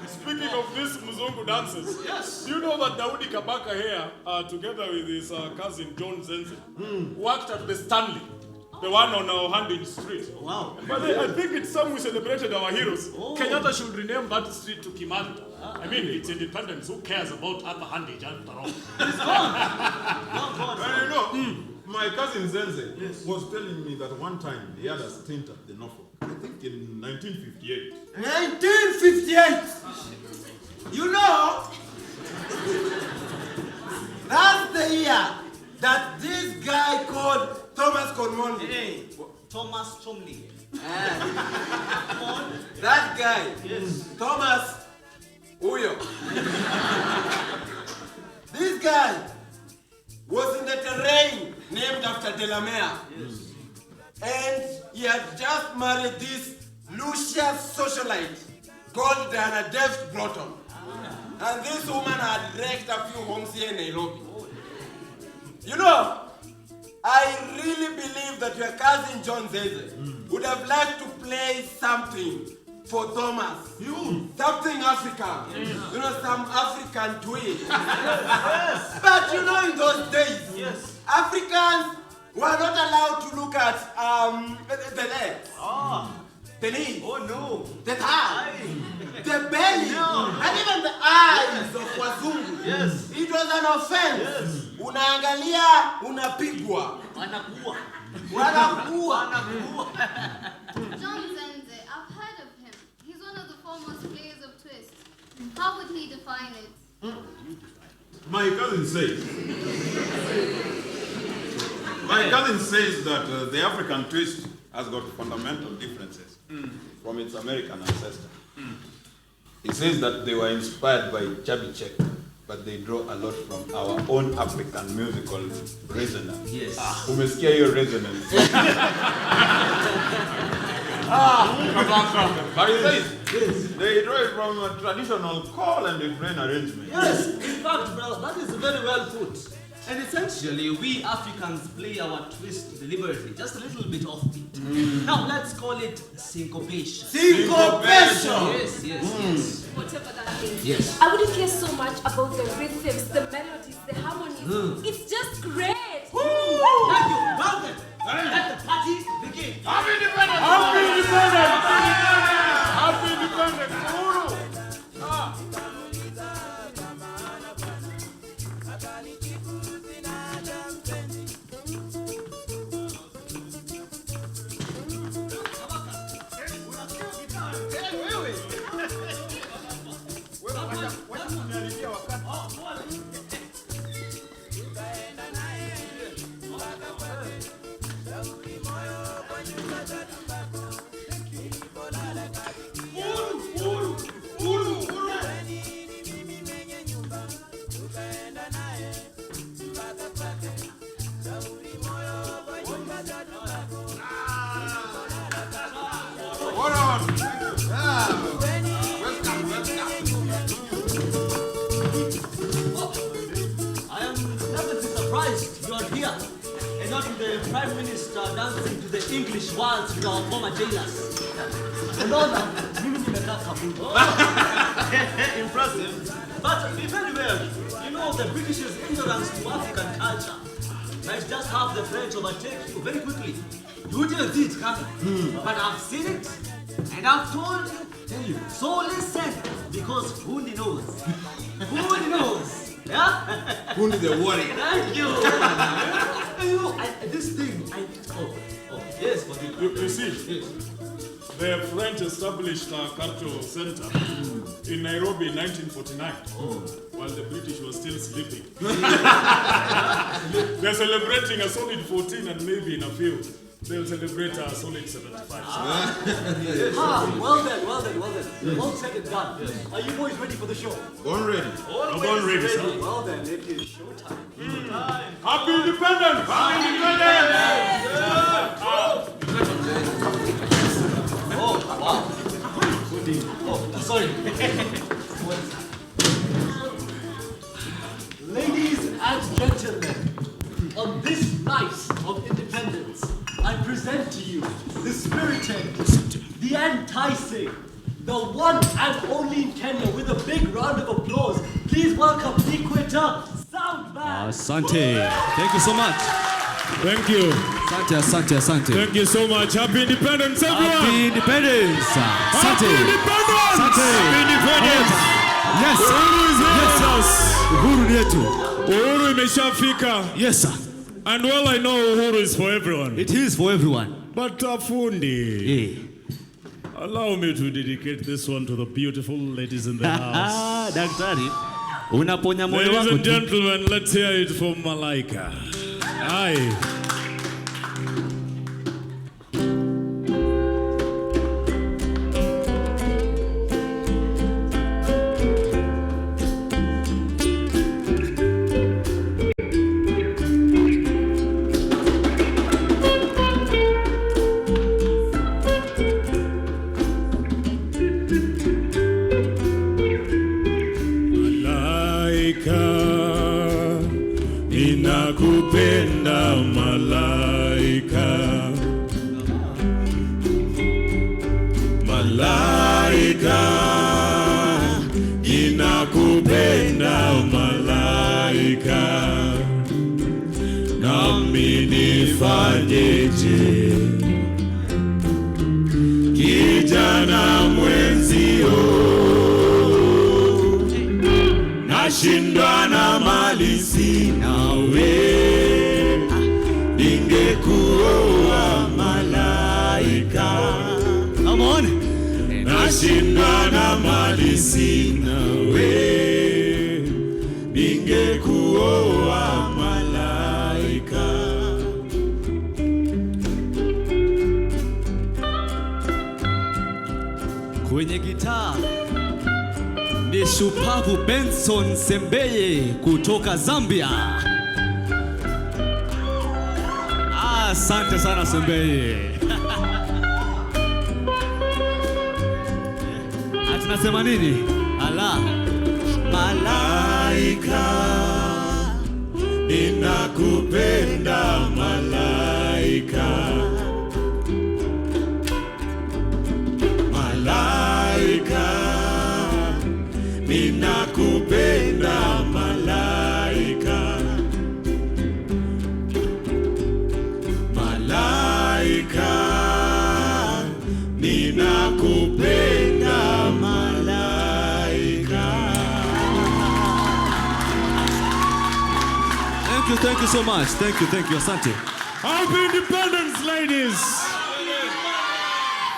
[SPEAKER 5] Speaking of these Muzungu dances,
[SPEAKER 2] yes.
[SPEAKER 5] Do you know that Daudi Kabaka here, together with his cousin John Zenze, worked at the Stanley, the one on our Handing Street.
[SPEAKER 2] Wow.
[SPEAKER 5] But I think it's some we celebrated our heroes. Kenyatta should rename that street to Kimani. I mean, it's independence. Who cares about other handage after all?
[SPEAKER 2] It's gone.
[SPEAKER 9] And you know, my cousin Zenze was telling me that one time he had a stint at the Norfolk. I think in 1958.
[SPEAKER 4] 1958! You know, that's the year that this guy called Thomas Cornwall.
[SPEAKER 2] Hey, Thomas Chomley.
[SPEAKER 4] That guy, Thomas Uyo. This guy was in the terrain named after Delamere. And he had just married this luscious socialite called Diana Deft Broughton. And this woman had wrecked a few homes here in Nairobi. You know, I really believe that your cousin John Zeze would have liked to play something for Thomas. Something African. You know, some African twist. But you know, in those days, Africans were not allowed to look at the legs. The knees. Oh no. The thigh. The belly. And even the eyes of Wazungu. Yes. It was an offense. Yes. Unaangalia, unapigwa. Wanakuwa.
[SPEAKER 10] John Zenze, I've heard of him. He's one of the foremost players of twist. How would he define it?
[SPEAKER 9] My cousin says that the African twist has got fundamental differences from its American ancestor. He says that they were inspired by Chubby Check, but they draw a lot from our own African musical resonance. Yes. Umesikia hiyo resonance. But he says they draw it from a traditional call and refrain arrangement.
[SPEAKER 3] Yes, in fact, brother, that is very well put. And essentially, we Africans play our twist deliberately, just a little bit offbeat. Now, let's call it syncopation.
[SPEAKER 4] Syncopation!
[SPEAKER 3] Yes.
[SPEAKER 15] Whatever that is.
[SPEAKER 3] Yes.
[SPEAKER 15] I wouldn't care so much about the rhythms, the melodies, the harmonies. It's just great.
[SPEAKER 3] Thank you. Well then, let the party begin.
[SPEAKER 5] Happy Independence! Happy Independence! Happy Independence!
[SPEAKER 3] Prime Minister dancing to the English waltz with our former jailers. Unaona, mimi nimekaa Kabul. Impressive. But be very well, you know the British's ignorance to African culture might just have the French overtake you very quickly. You didn't see it coming, but I've seen it, and I've told you. So listen, because Hundi knows. Hundi knows. Yeah?
[SPEAKER 9] Hundi the warrior.
[SPEAKER 3] Thank you. This thing, yes, but
[SPEAKER 5] you see, the French established a cultural center in Nairobi in 1949, while the British were still sleeping. They're celebrating a solid 14, and maybe in a few, they'll celebrate a solid 75.
[SPEAKER 3] Well then. All said and done. Are you boys ready for the show?
[SPEAKER 9] Born ready.
[SPEAKER 5] Born ready, sir.
[SPEAKER 3] Well then, it is showtime.
[SPEAKER 5] Happy Independence! Happy Independence!
[SPEAKER 3] Oh, wow. Oh, sorry. Ladies and gentlemen, on this night of independence, I present to you the spirited, the enticing, the one and only in Kenya. With a big round of applause, please welcome Equator Sound Band.
[SPEAKER 16] Asante. Thank you so much.
[SPEAKER 5] Thank you.
[SPEAKER 16] Asante.
[SPEAKER 5] Thank you so much. Happy Independence, everyone.
[SPEAKER 16] Happy Independence.
[SPEAKER 5] Happy Independence. Happy Independence.
[SPEAKER 16] Yes.
[SPEAKER 5] Uhuru
[SPEAKER 16] is
[SPEAKER 5] yetu. Uhuru imeshafika.
[SPEAKER 16] Yes, sir.
[SPEAKER 5] And well, I know Uhuru is for everyone.
[SPEAKER 16] It is for everyone.
[SPEAKER 5] But Fundi, allow me to dedicate this one to the beautiful ladies in the house.
[SPEAKER 16] Daktari, unaponya moyo wako.
[SPEAKER 5] Ladies and gentlemen, let's hear it from Malaika. Aye. Ninakupenda malaika, malaika.
[SPEAKER 17] malaika, ninakupenda malaika, nami nifanyeje? Kijana mwenzio, nashindwa na mali sina, we ningekuoa malaika.
[SPEAKER 16] Come on.
[SPEAKER 17] Nashindwa na mali sina, we ningekuoa malaika.
[SPEAKER 16] Kwenye gitaa ni shupavu Benson Sembeye kutoka Zambia. Asante sana Sembeye. Atunasema nini? Ala.
[SPEAKER 17] Malaika, ninakupenda malaika. Malaika, ninakupenda malaika. Malaika, ninakupenda malaika.
[SPEAKER 16] Thank you so much. Thank you, asante.
[SPEAKER 5] Happy Independence, ladies.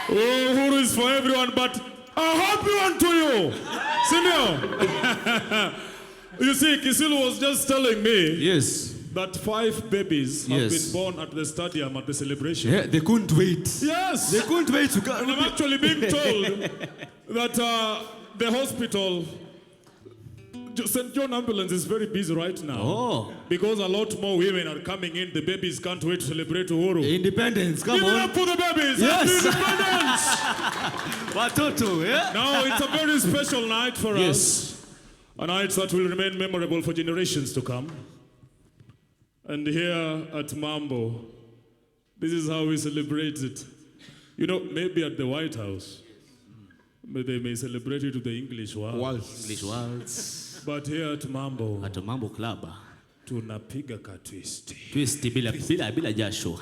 [SPEAKER 5] Oh, Uhuru is for everyone, but a happy one to you. Senior. You see, Kisilu was just telling me.
[SPEAKER 16] Yes.
[SPEAKER 5] That 5 babies have been born at the stadium at the celebration.
[SPEAKER 16] Yeah, they couldn't wait.
[SPEAKER 5] Yes.
[SPEAKER 16] They couldn't wait to come.
[SPEAKER 5] And I'm actually being told that the hospital, St. John Ambulance is very busy right now.
[SPEAKER 16] Oh.
[SPEAKER 5] Because a lot more women are coming in. The babies can't wait to celebrate Uhuru.
[SPEAKER 16] Independence, come
[SPEAKER 5] Give
[SPEAKER 16] on.
[SPEAKER 5] it up for the babies.
[SPEAKER 16] Yes.
[SPEAKER 5] Independence.
[SPEAKER 16] Watoto, yeah?
[SPEAKER 5] Now, it's a very special night for us. A night that will remain memorable for generations to come. And here at Mambo, this is how we celebrate it. You know, maybe at the White House, but they may celebrate it to the English world.
[SPEAKER 16] English waltz.
[SPEAKER 5] But here at Mambo,
[SPEAKER 16] Club,
[SPEAKER 5] tunapiga ka twist.
[SPEAKER 16] Twist bila jasho.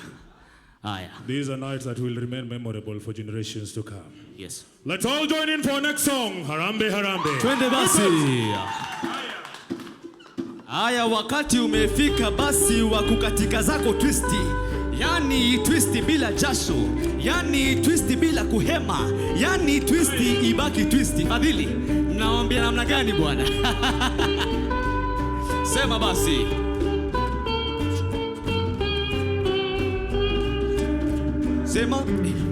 [SPEAKER 16] Aya.
[SPEAKER 5] These are nights that will remain memorable for generations to come.
[SPEAKER 16] Yes.
[SPEAKER 5] Let's all join in for our next song. Harambe, harambe.
[SPEAKER 16] Twende basi. Aya, wakati umefika basi wa kukatika zako twisti. Yani twisti bila jasho, yani twisti bila kuhema, yani twisti ibaki twisti. Fadhili, naambia namna gani bwana? Sema basi. Sema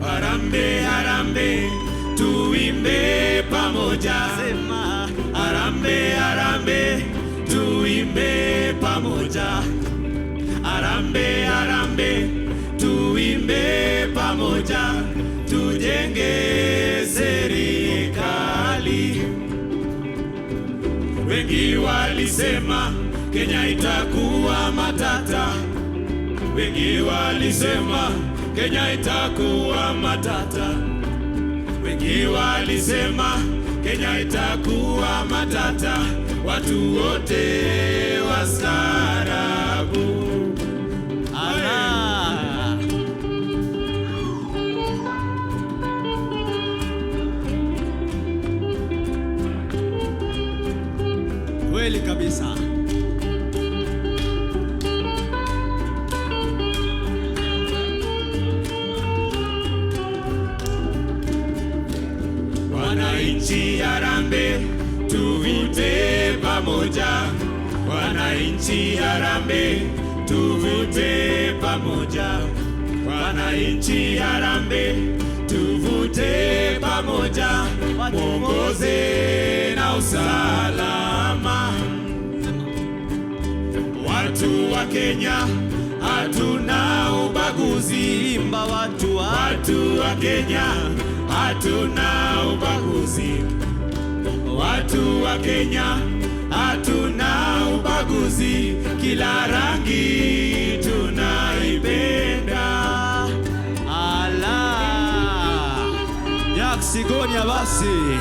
[SPEAKER 17] harambe, harambe, tuimbe pamoja.
[SPEAKER 16] Sema
[SPEAKER 17] harambe, harambe, tuimbe pamoja. Harambe, harambe, tuimbe pamoja. Tujenge serikali. Wengi walisema Kenya itakuwa matata. Wengi walisema Kenya itakuwa matata. Wengi walisema Kenya itakuwa matata. Watu wote wastaarabu.
[SPEAKER 16] Kweli kabisa.
[SPEAKER 17] Wananchi harambe, tuvute pamoja. Wananchi harambe, tuvute pamoja. Wananchi harambe, tuvute pamoja. Mwongoze na usalama. Watu wa Kenya hatuna ubaguzi.
[SPEAKER 16] Imba watu
[SPEAKER 17] wa Kenya hatuna ubaguzi. Watu wa Kenya hatuna ubaguzi. Kila rangi tunaipenda.
[SPEAKER 16] Ala. basi gonya basi.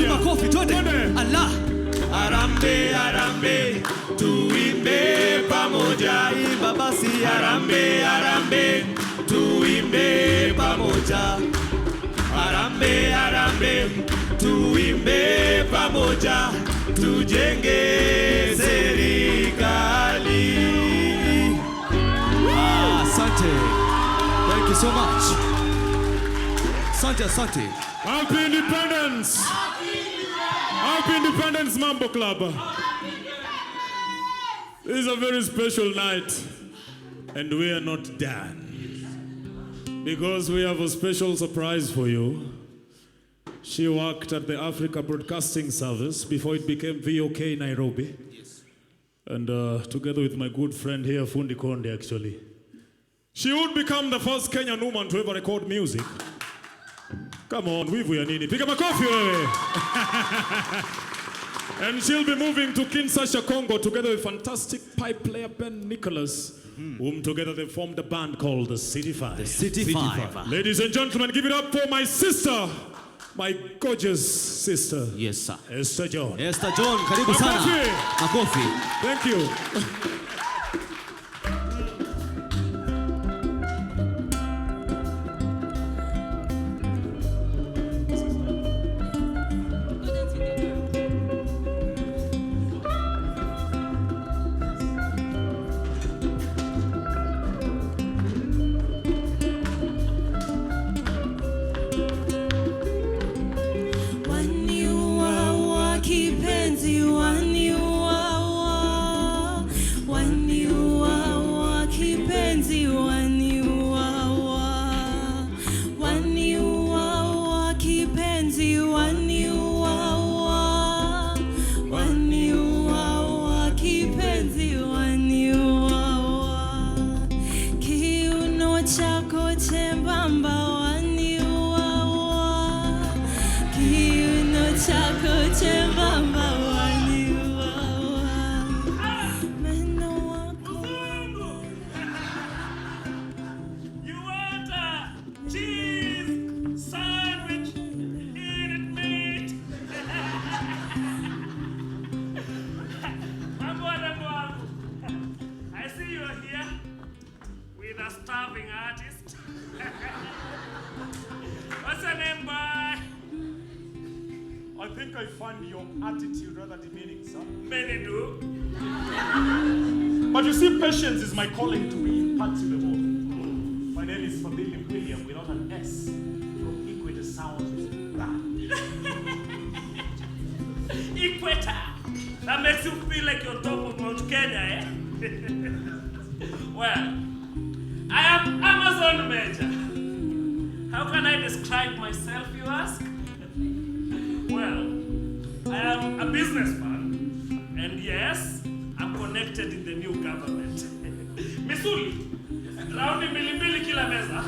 [SPEAKER 16] Makofi twende. Allah.
[SPEAKER 17] Arambe, arambe, tuimbe pamoja.
[SPEAKER 16] Imba basi.
[SPEAKER 17] Arambe, arambe, tuimbe pamoja. Arambe, arambe, tuimbe pamoja. Tujenge serikali.
[SPEAKER 16] Asante. Thank you so much. Asante, asante.
[SPEAKER 17] Happy Independence! Happy Independence Mambo Club! This is a very special night, and we are not done. Because we have a special surprise for you. She worked at the Africa Broadcasting Service before it became VOK Nairobi. Yes. And together with my good friend here, Fundi Konde, actually. She would become the first Kenyan woman to ever record music. Come on, wivu ya nini? Piga makofi wewe. And she'll be moving to Kinshasa, Congo, together with fantastic pipe player Ben Nicholas, whom together they formed a band called the City Five.
[SPEAKER 16] The City Five.
[SPEAKER 17] Ladies and gentlemen, give it up for my sister, my gorgeous sister.
[SPEAKER 16] Yes, sir.
[SPEAKER 17] Esther John.
[SPEAKER 16] Esther John, karibu sana. Makofi.
[SPEAKER 17] Thank you. But you see, patience is my calling to be impartible. My name is Fadili William without an S from Equator Sound.
[SPEAKER 18] Equator! That makes you feel like you're top of Mount Kenya, eh? Well, I am Amazon Major. How can I describe myself, you ask? Well, I am a businessman, and yes, I'm connected in the new government. Misuli, raundi mbili kila meza.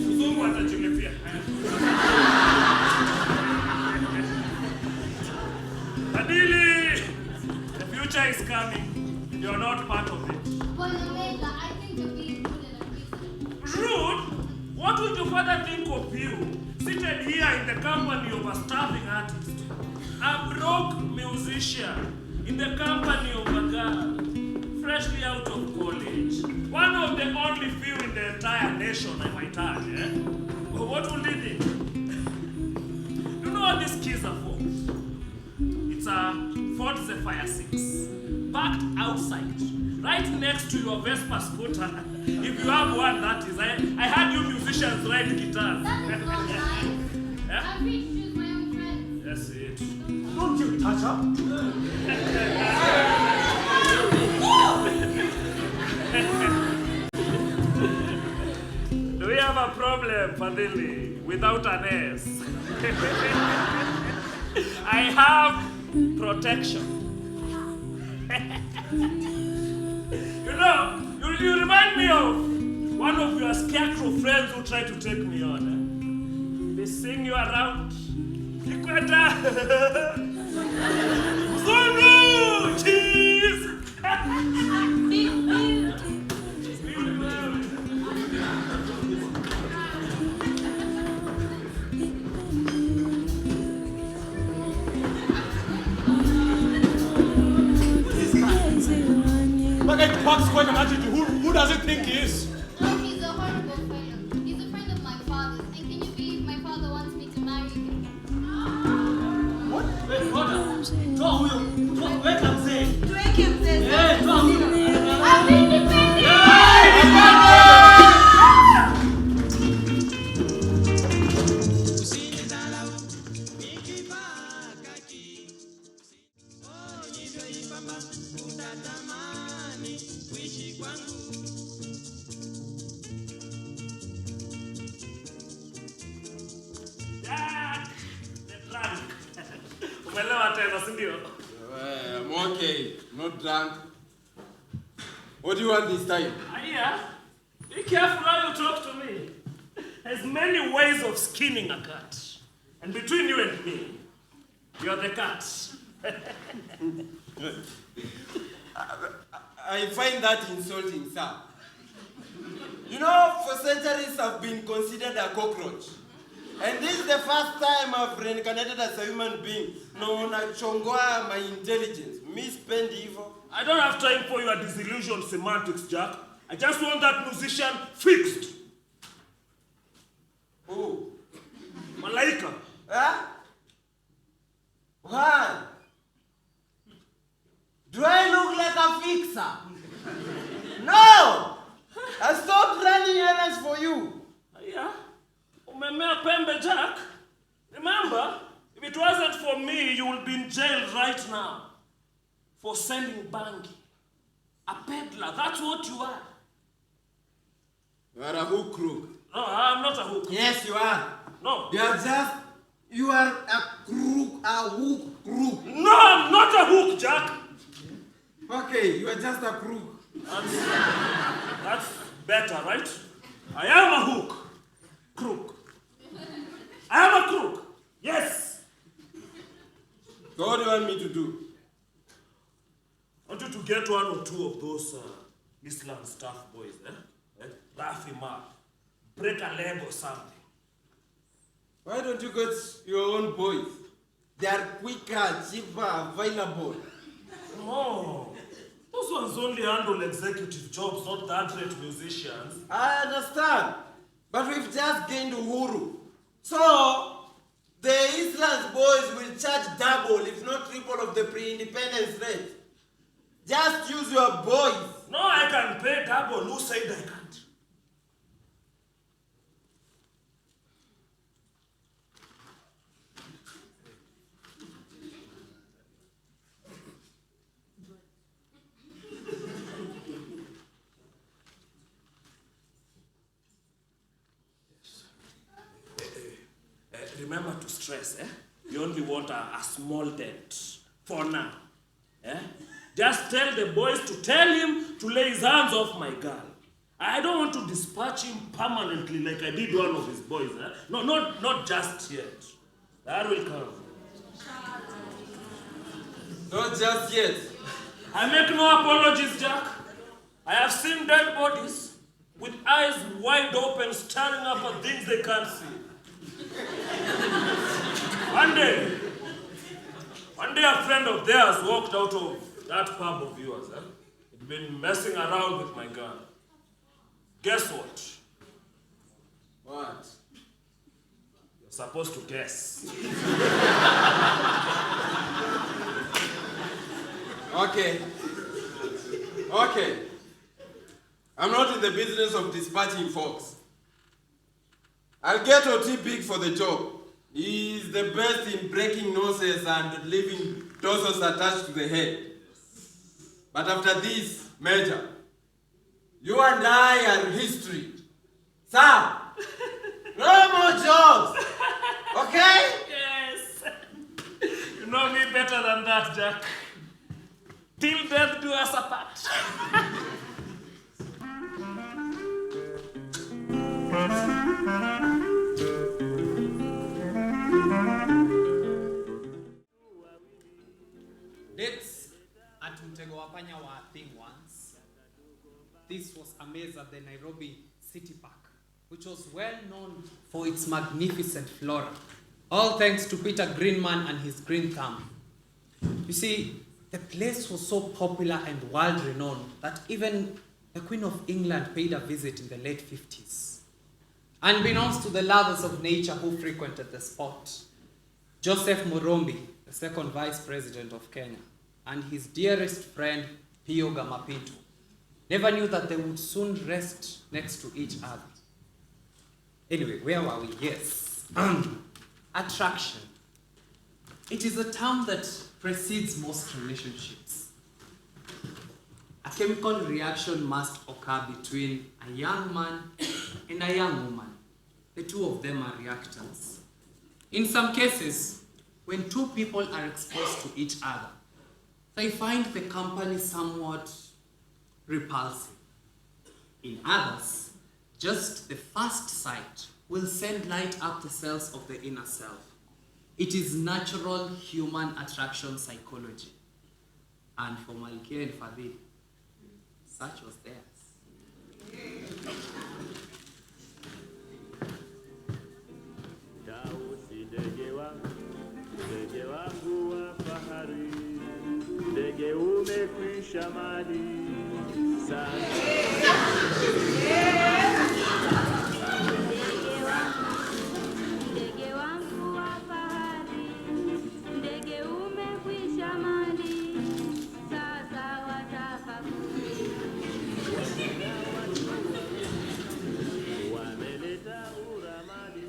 [SPEAKER 18] Mzungu atajilipia. Adili, the future is coming. You're not part of it.
[SPEAKER 10] Well, Omega, I think you're being rude and abusive.
[SPEAKER 18] Rude? What would your father think of you, seated here in the company of a starving artist, a broke musician, in the company of a girl, freshly out of college, one of the only few in the entire nation, I might add, eh? What will they think? You know what these keys are for? It's a Ford Zephyr 6, parked outside, right next to your Vespa scooter. If you have one, that is. I heard you musicians ride guitars.
[SPEAKER 10] That is not nice.
[SPEAKER 18] Yeah?
[SPEAKER 10] I'm free to choose my own friends.
[SPEAKER 18] That's it.
[SPEAKER 2] Don't you touch up?
[SPEAKER 18] Do we have a problem, Fadili, without an S? I have protection. You know, you remind me of one of your scarecrow friends who tried to take me on. They sing you around. Equator. Zulu! Cheese!
[SPEAKER 5] But Buck's quite imagine who does he think he is?
[SPEAKER 10] No, he's a horrible fellow. He's a friend of my father's. And can you believe my father wants me to marry him?
[SPEAKER 3] What? Wait, brother. Toa huyo. Weka mzee.
[SPEAKER 6] Tuweke mzee.
[SPEAKER 3] Toa huyo.
[SPEAKER 6] I'm independent!
[SPEAKER 18] Umelewa tena, si ndio?
[SPEAKER 4] I'm okay. Not drunk. What do you want this time?
[SPEAKER 18] Aya, be careful how you talk to me. There's many ways of skinning a cat. And between you and me, you're the cat.
[SPEAKER 4] I find that insulting, sir. You know, for centuries I've been considered a cockroach. And this is the first time I've reincarnated as a human being. No, nachongoa my intelligence. Me spend evil.
[SPEAKER 18] I don't have time for your disillusioned semantics, Jack. I just want that musician fixed.
[SPEAKER 4] Who?
[SPEAKER 18] Malaika.
[SPEAKER 4] Huh? Why? Do I look like a fixer? No! I stopped running errands for you.
[SPEAKER 18] Yeah? Umemea pembe, Jack? Remember, if it wasn't for me, you will be in jail right now. For selling bangi. A peddler, that's what you are.
[SPEAKER 4] You are a hook crook.
[SPEAKER 18] No, I'm not a hook.
[SPEAKER 4] Yes, you are.
[SPEAKER 18] No.
[SPEAKER 4] You are a crook, a hook crook.
[SPEAKER 18] No, I'm not a hook, Jack.
[SPEAKER 4] Okay, you are just a crook.
[SPEAKER 18] That's better, right? I am a hook. Crook. I am a crook. Yes.
[SPEAKER 4] So what do you want me to do?
[SPEAKER 18] I want you to get one or two of those Islam staff boys, rough him up. Break a leg or something.
[SPEAKER 4] Why don't you get your own boys? They are quicker, cheaper, available.
[SPEAKER 18] No. Those ones only handle executive jobs, not third-rate musicians.
[SPEAKER 4] I understand. But we've just gained Uhuru. So, the Islam's boys will charge double, if not triple, of the pre-independence rate. Just use your boys.
[SPEAKER 18] No, I can pay double. Who said I can't? Remember to stress, You only want a small dent for now. Just tell the boys to tell him to lay his hands off my girl. I don't want to dispatch him permanently like I did one of his boys. No, not just yet. That will come.
[SPEAKER 4] Not just yet.
[SPEAKER 18] I make no apologies, Jack. I have seen dead bodies with eyes wide open staring up at things they can't see. One day a friend of theirs walked out of that pub of yours. He'd been messing around with my girl. Guess what?
[SPEAKER 4] What?
[SPEAKER 18] You're supposed to guess.
[SPEAKER 4] Okay. I'm not in the business of dispatching folks. I'll get OT Big for the job. He's the best in breaking noses and leaving torsos attached to the head. But after this, Major, you and I are history. Sir, no more jobs. Okay?
[SPEAKER 18] Yes. You know me better than that, Jack. Till death do us apart.
[SPEAKER 1] this was a maze at the Nairobi City Park, which was well known for its magnificent flora. All thanks to Peter Greenman and his green thumb. You see, the place was so popular and world-renowned that even the Queen of England paid a visit in the late 50s. Unbeknownst to the lovers of nature who frequented the spot, Joseph Murombi, the second Vice President of Kenya, and his dearest friend, Pio Gamapinto, never knew that they would soon rest next to each other. Anyway, where were we? Yes. Attraction. It is a term that precedes most relationships. A chemical reaction must occur between a young man and a young woman. The two of them are reactants. In some cases, when two people are exposed to each other, they find the company somewhat repulsive. In others, just the first sight will send light up the cells of the inner self. It is natural human attraction psychology. And for Malkia and Fadil, such was theirs.
[SPEAKER 11] Ndege wangu wa fahari, ndege umekwisha mali
[SPEAKER 19] Ndege wangu wa fahari, ndege umekwisha mali, sasa wataka
[SPEAKER 11] wameleta uramali.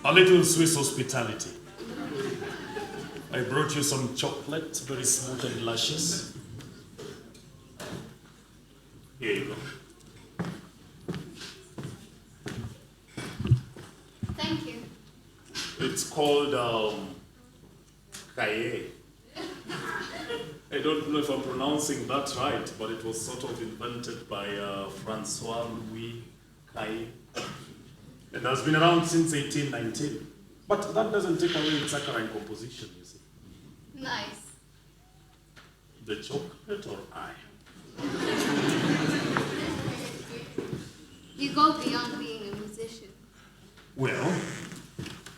[SPEAKER 17] A little Swiss hospitality. I brought you some chocolate, very smooth and luscious. Here you go.
[SPEAKER 10] Thank you.
[SPEAKER 17] It's called Caille. I don't know if I'm pronouncing that right, but it was sort of invented by Francois Louis Caille. And has been around since 1819. But that doesn't take away its saccharine composition, you see.
[SPEAKER 10] Nice.
[SPEAKER 17] The chocolate or I?
[SPEAKER 10] You go beyond being a musician.
[SPEAKER 17] Well,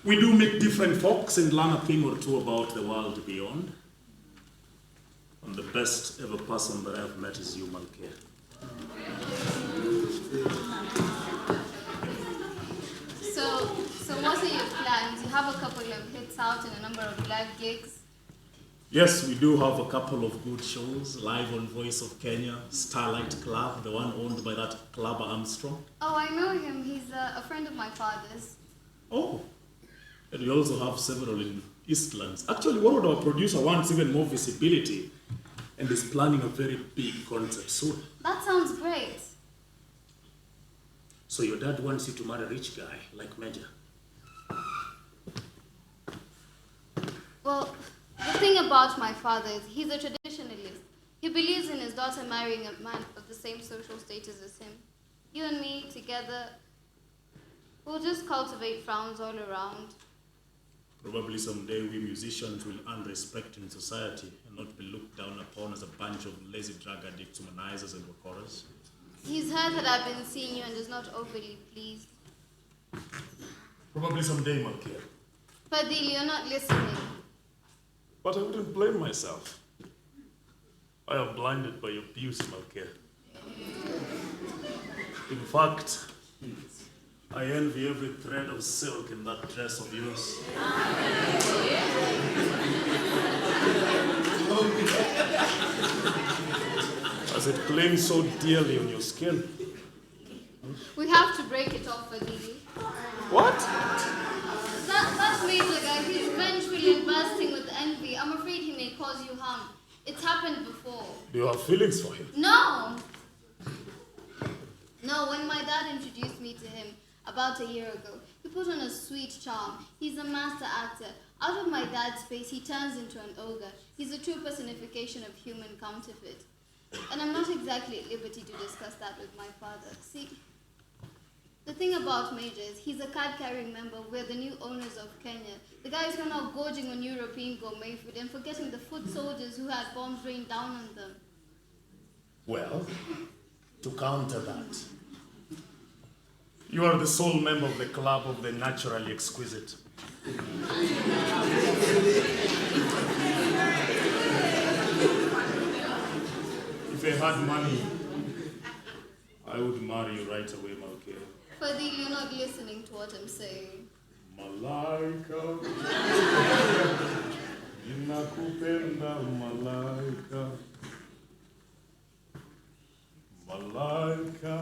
[SPEAKER 17] we do meet different folks and learn a thing or two about the world beyond. And the best ever person that I've met is you, Malkia.
[SPEAKER 10] So what are your plans? You have a couple of hits out and a number of live gigs.
[SPEAKER 17] Yes, we do have a couple of good shows, live on Voice of Kenya, Starlight Club, the one owned by that Clubber Armstrong.
[SPEAKER 10] Oh, I know him. He's a friend of my father's.
[SPEAKER 17] Oh, and we also have several in Eastlands. Actually, one of our producer wants even more visibility and is planning a very big concert soon.
[SPEAKER 10] That sounds great.
[SPEAKER 17] So your dad wants you to marry a rich guy like Major?
[SPEAKER 10] Well, the thing about my father is he's a traditionalist. He believes in his daughter marrying a man of the same social status as him. You and me, together, we'll just cultivate frowns all around.
[SPEAKER 17] Probably someday we musicians will earn respect in society and not be looked down upon as a bunch of lazy drug addicts, humanizers, and wakores.
[SPEAKER 10] He's heard that I've been seeing you and is not overly pleased.
[SPEAKER 17] Probably someday, Malkia.
[SPEAKER 10] Fadil, you're not listening.
[SPEAKER 17] But I wouldn't blame myself. I am blinded by your beauty, Malkia. In fact, I envy every thread of silk in that dress of yours. As it clings so dearly on your skin.
[SPEAKER 10] We have to break it off, Fadil.
[SPEAKER 17] What?
[SPEAKER 10] That major guy, he's vengefully and bursting with envy. I'm afraid he may cause you harm. It's happened before.
[SPEAKER 17] Do you have feelings for him?
[SPEAKER 10] No! No, when my dad introduced me to him about a year ago, he put on a sweet charm. He's a master actor. Out of my dad's face, he turns into an ogre. He's a true personification of human counterfeit. And I'm not exactly at liberty to discuss that with my father. See, the thing about Major is he's a card-carrying member. We're the new owners of Kenya. The guys who are now gorging on European gourmet food and forgetting the foot soldiers who had bombs rained down on them.
[SPEAKER 17] Well, to counter that. You are the sole member of the club of the naturally exquisite. If I had money, I would marry you right away, Malkia.
[SPEAKER 10] Fadil, you're not listening to what I'm saying.
[SPEAKER 17] Malaika, ninakupenda malaika. Malaika,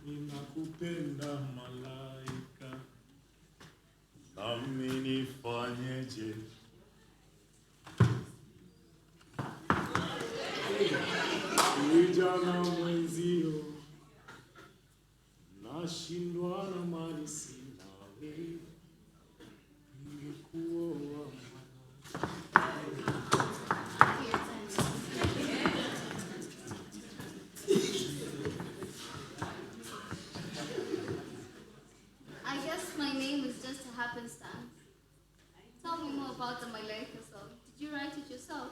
[SPEAKER 17] ninakupenda malaika. Nami nifanyeje? Kijana mwenzio, nashindwa na mali sina wewe, ningekuoa
[SPEAKER 10] I guess my name is just a happenstance. Tell me more about the Malaika song. Did you write it yourself?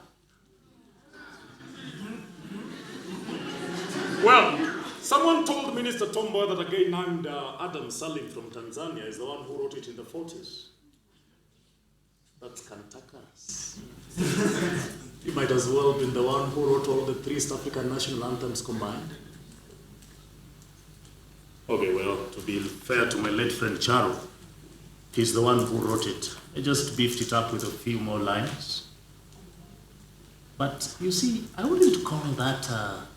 [SPEAKER 17] Well, someone told Minister Tomboy that a guy named Adam Salim from Tanzania is the one who wrote it in the 40s. That's cantankerous. He might as well have been the one who wrote all the 3 East African national anthems combined. Okay, well, to be fair to my late friend Charo, he's the one who wrote it. I just beefed it up with a few more lines. But you see, I wouldn't call that a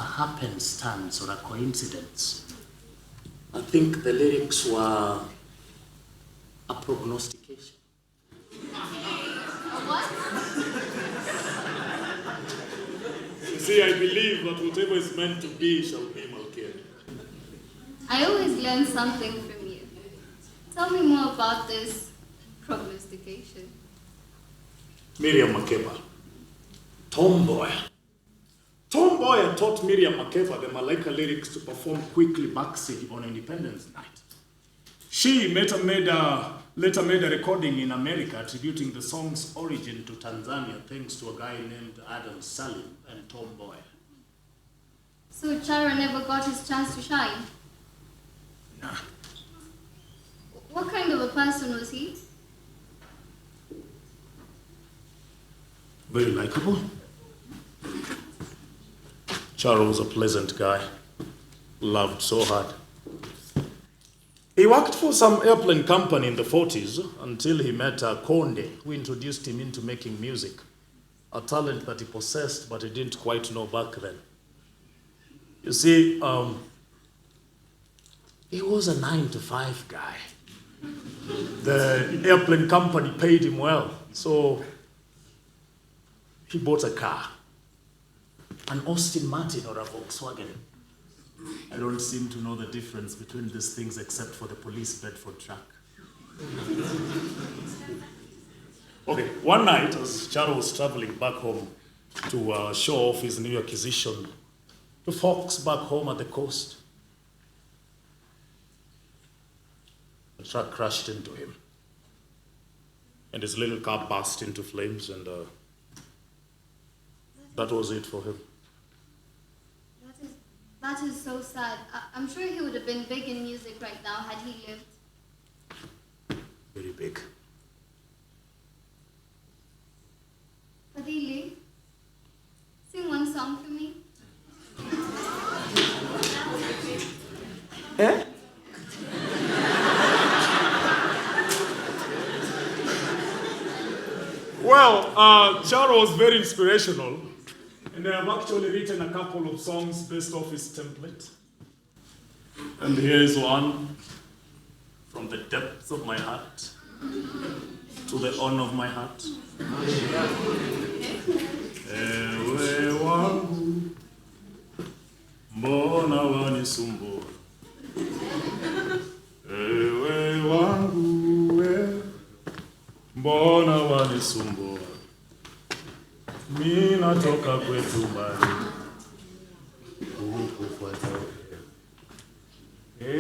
[SPEAKER 17] happenstance or a coincidence. I think the lyrics were a prognostication.
[SPEAKER 10] What?
[SPEAKER 17] You see, I believe that whatever is meant to be shall be, Malkia.
[SPEAKER 10] I always learn something from you. Tell me more about this prognostication.
[SPEAKER 17] Miriam Makeba. Tomboy. Tomboy taught Miriam Makeba the Malaika lyrics to perform quickly backstage on Independence Night. She later made a recording in America attributing the song's origin to Tanzania thanks to a guy named Adam Salim and Tomboy.
[SPEAKER 10] So Chara never got his chance to shine?
[SPEAKER 17] Nah.
[SPEAKER 10] What kind of a person was he?
[SPEAKER 17] Very likable. Charo was a pleasant guy. Loved so hard. He worked for some airplane company in the 40s until he met Konde, who introduced him into making music. A talent that he possessed, but he didn't quite know back then. You see, he was a 9-to-5 guy. The airplane company paid him well, so he bought a car. An Austin Martin or a Volkswagen. I don't seem to know the difference between these things except for the police Bedford truck. Okay, one night as Charo was traveling back home to show off his new acquisition to folks back home at the coast, the truck crashed into him. And his little car burst into flames, and that was it for him.
[SPEAKER 10] That is so sad. I'm sure he would have been big in music right now had he lived.
[SPEAKER 17] Very big.
[SPEAKER 10] Fadili, sing one song for me.
[SPEAKER 1] Eh?
[SPEAKER 17] Well, Charo was very inspirational, and I have actually written a couple of songs based off his template. And here's one from the depths of my heart to the honor of my heart. Ewe wangu, mbona wanisumbua? Ewe wangu, mbona wanisumbua? Mimi natoka kwetu mbali, kukufuata wewe.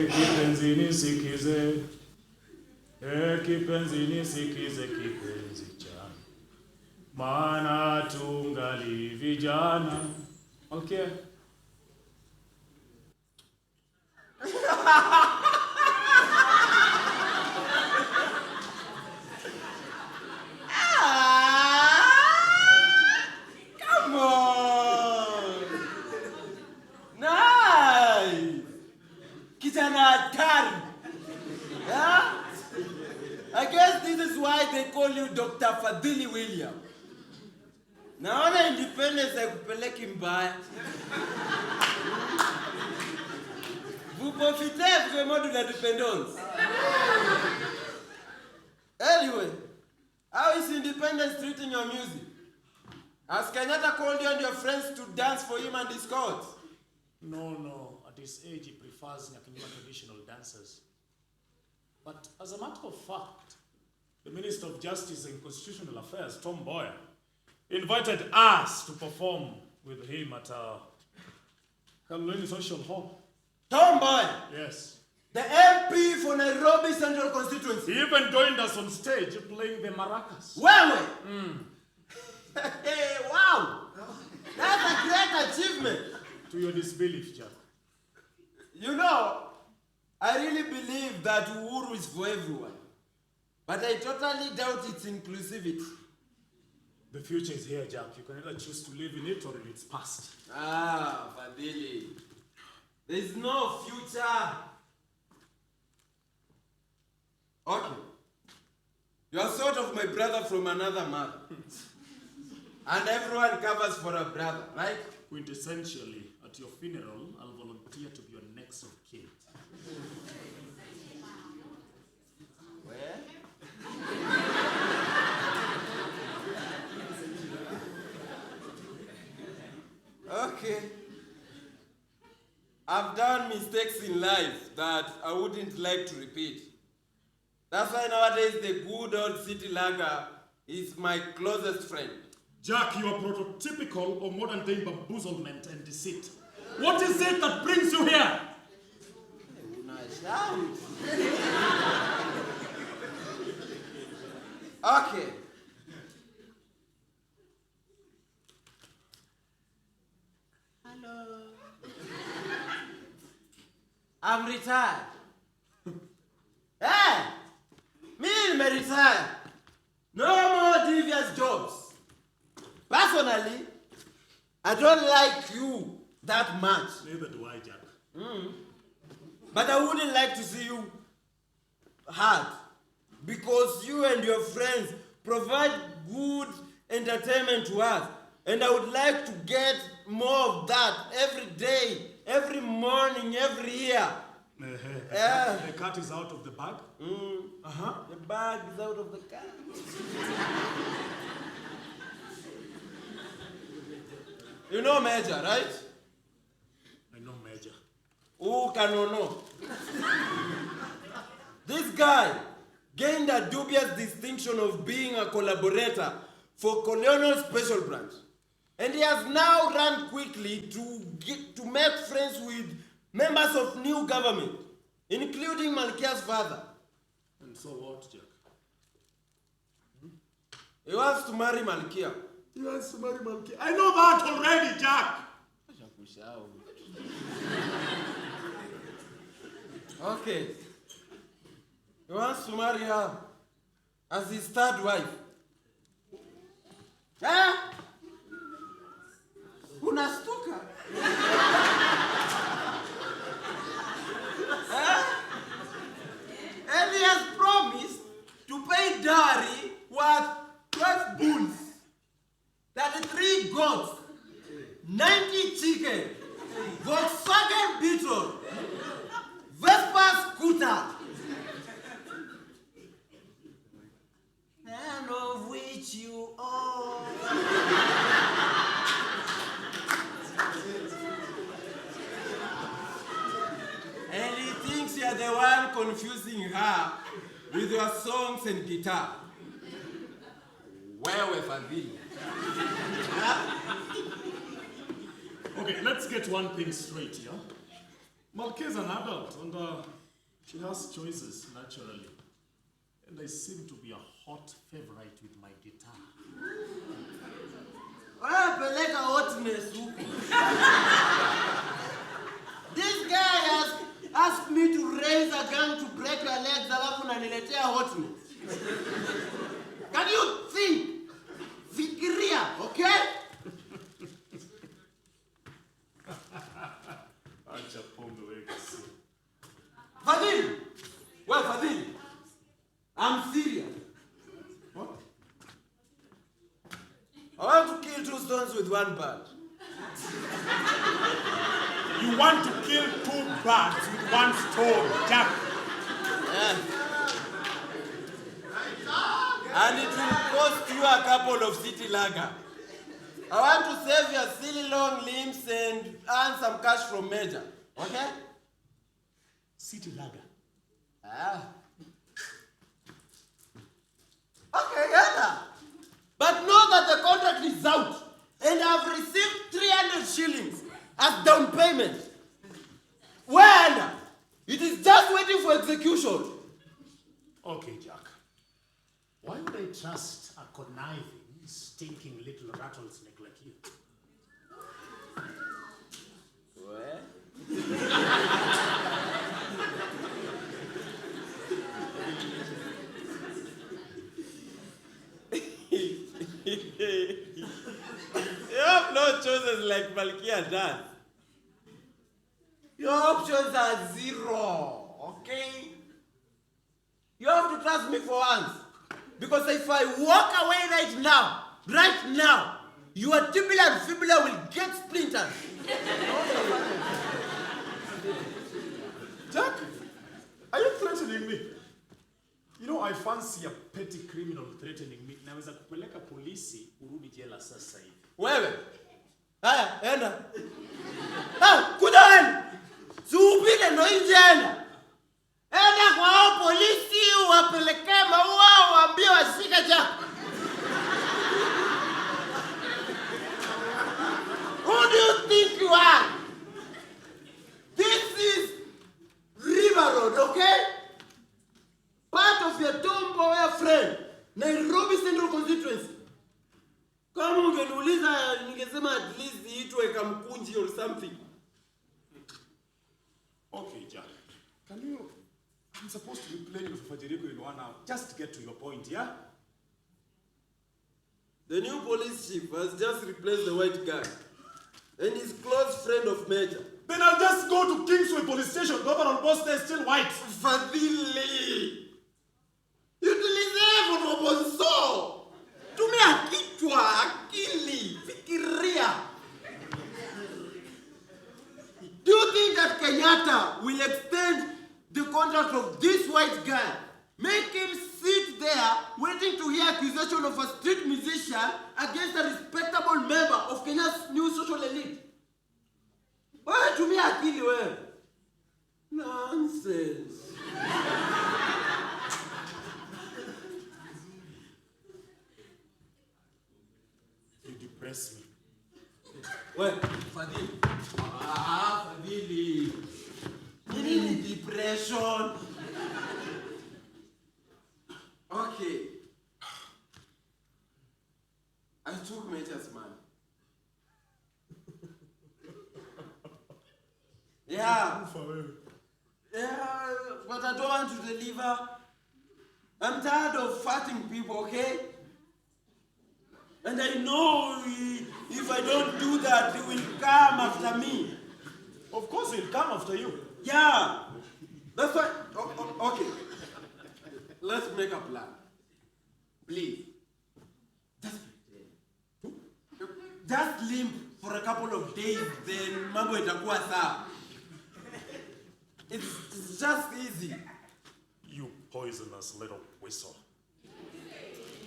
[SPEAKER 17] Kipenzi nisikize, kipenzi nisikize kipenzi changu, maana tungali vijana. Okay.
[SPEAKER 4] Come on. Nice. Kijana hatari. Yeah? I guess this is why they call you Dr. Fadhili William. Naona independence haikupeleki mbaya. Vous profitez vraiment de la dépendance. Anyway, how is independence treating your music? Has Kenyatta called you and your friends to dance for him and his court?
[SPEAKER 5] No. At his age, he prefers Nyakinyua traditional dances. But as a matter of fact, the Minister of Justice and Constitutional Affairs, Tom Mboya, invited us to perform with him at Kaloleni Social Hall.
[SPEAKER 4] Tom Mboya?
[SPEAKER 5] Yes.
[SPEAKER 4] The MP for Nairobi Central Constituency.
[SPEAKER 5] He even joined us on stage playing the maracas.
[SPEAKER 4] Wewe? Hey, wow! That's a great achievement.
[SPEAKER 5] To your disbelief, Jack.
[SPEAKER 4] You know, I really believe that Uhuru is for everyone. But I totally doubt its inclusivity.
[SPEAKER 5] The future is here, Jack. You can either choose to live in it or in its past.
[SPEAKER 4] Ah, Fadhili. There is no future. Okay. You are sort of my brother from another mother. And everyone covers for a brother, right?
[SPEAKER 5] Quintessentially, at your funeral, I'll volunteer to be your next of kin.
[SPEAKER 4] Where? Okay. I've done mistakes in life that I wouldn't like to repeat. That's why nowadays the good old city lager is my closest friend.
[SPEAKER 5] Jack, you are prototypical of modern day bamboozlement and deceit. What is it that brings you here?
[SPEAKER 4] Okay. Hello. I'm retired. Hey! Me, I'm retired. No more devious jobs. Personally, I don't like you that much.
[SPEAKER 5] Neither do I, Jack.
[SPEAKER 4] But I wouldn't like to see you hard. Because you and your friends provide good entertainment to us. And I would like to get more of that every day, every morning, every year.
[SPEAKER 5] The cat is out of the bag?
[SPEAKER 4] The bag is out of the cat. You know Major, right?
[SPEAKER 5] I know Major.
[SPEAKER 4] Who can know? This guy gained a dubious distinction of being a collaborator for Colonial Special Branch. And he has now run quickly to make friends with members of new government, including Malkia's father.
[SPEAKER 5] And so what, Jack?
[SPEAKER 4] He wants to marry Malkia.
[SPEAKER 5] He wants to marry Malkia. I know that already, Jack!
[SPEAKER 4] Okay. He wants to marry her as his third wife. Unastuka? And he has promised to pay dowry worth 12 bulls, 33 goats, 90 chicken, Volkswagen Beetle, Vespa scooter, and of which you owe. And he thinks you're the one confusing her with your songs and guitar. Wewe Fadhili.
[SPEAKER 5] Okay, let's get one thing straight here. Malkia is an adult and she has choices, naturally. And I seem to be a hot favorite with my guitar.
[SPEAKER 4] Peleka hotness huku. This guy has ask me to raise a gun to break your legs alafu unaniletea hotness. Can you think? Fikiria, okay? Fadil! Well, Fadil, I'm serious. What? I want to kill 2 stones with 1 bird.
[SPEAKER 5] You want to kill 2 birds with 1 stone, Jack?
[SPEAKER 4] Yeah. And it will cost you a couple of city lager. I want to save your silly long limbs and earn some cash from Major. Okay?
[SPEAKER 5] City lager.
[SPEAKER 4] Ah. Okay, yeah. But know that the contract is out and I've received 300 shillings as down payment. When? It is just waiting for execution.
[SPEAKER 5] Okay, Jack. Why would I trust a conniving, stinking little rattlesnake like you?
[SPEAKER 4] What? You have no choices like Malkia does. Your options are 0, okay? You have to trust me for once. Because if I walk away right now, your tibia and fibula will get splintered.
[SPEAKER 5] Jack, are you threatening me? You know, I fancy a petty criminal threatening me. Naweza kupeleka polisi urudi jela sasa hivi.
[SPEAKER 4] Wewe? Haya, enda. Kuja wewe. Siupige ndo nje enda. Enda kwa hao polisi wapelekee maua waambie washike Jack. Who do you think you are? This is River Road, okay? Part of your tomboy friend, Nairobi Central Constituency. Kama ungeniuliza ningesema at least itwe Kamkunji or something.
[SPEAKER 5] Okay, Jack. I'm supposed to be playing with Fajerico in 1 hour. Just get to your point, yeah?
[SPEAKER 4] The new police chief has just replaced the white guy. And he's close friend of Major.
[SPEAKER 5] Then I'll just go to Kingsway police station. Governor Mobster is still white.
[SPEAKER 4] Fadili! Utilize bonso. Tumia kichwa, akili, fikiria. Do you think that Kenyatta will extend the contract of this white guy? Make him sit there waiting to hear accusation of a street musician against a respectable member of Kenya's new social elite? Wewe tumia akili wewe. Nonsense.
[SPEAKER 5] You depress me.
[SPEAKER 4] Well, Fadili. Fadili. Nini depression? Okay. I took Major's money. Yeah. Yeah, but I don't want to deliver. I'm tired of fighting people, okay? And I know if I don't do that, he will come after me.
[SPEAKER 5] Of course he'll come after you.
[SPEAKER 4] Yeah. That's why. Okay. Let's make a plan. Please. Just limp for a couple of days, then mambo itakuwa sawa. It's just easy.
[SPEAKER 5] You poisonous little whistle.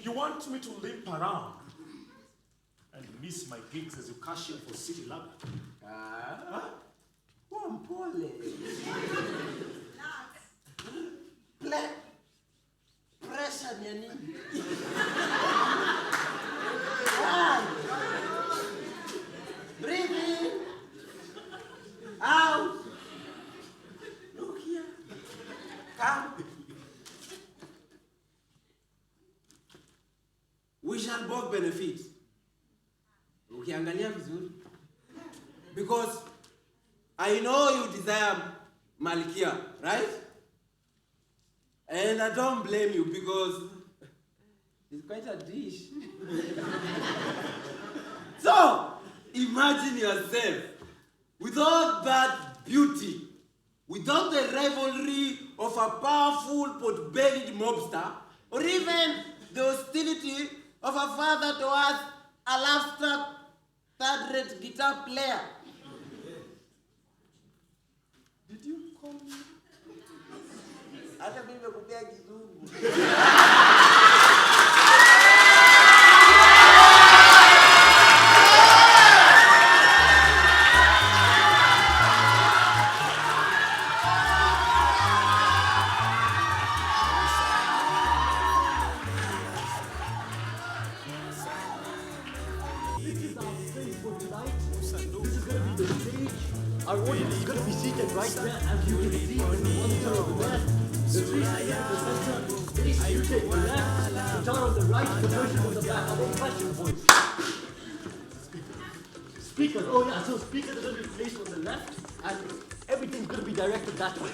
[SPEAKER 5] You want me to limp around and miss my gigs as you cash in for city lager?
[SPEAKER 4] Pressure nini? Breathe in. Out. Look here. Come. We shall both benefit. Ukiangalia vizuri. Because I know you desire Malkia, right? And I don't blame you because it's quite a dish. So, imagine yourself with all that beauty, without the rivalry of a powerful pot-bellied mobster, or even the hostility of a father towards a love-struck third-rate guitar player. Did you call me? Hata mimi nimekupea kizungu.
[SPEAKER 13] Our audience is going to be seated right there, as you can see, in the monitor over there. The three in the center, they seated on the left, the guitar on the right, the person on the back. Are there any questions, boys? Speakers, oh yeah, so speakers are going to be placed on the left, and everything's going to be directed that way.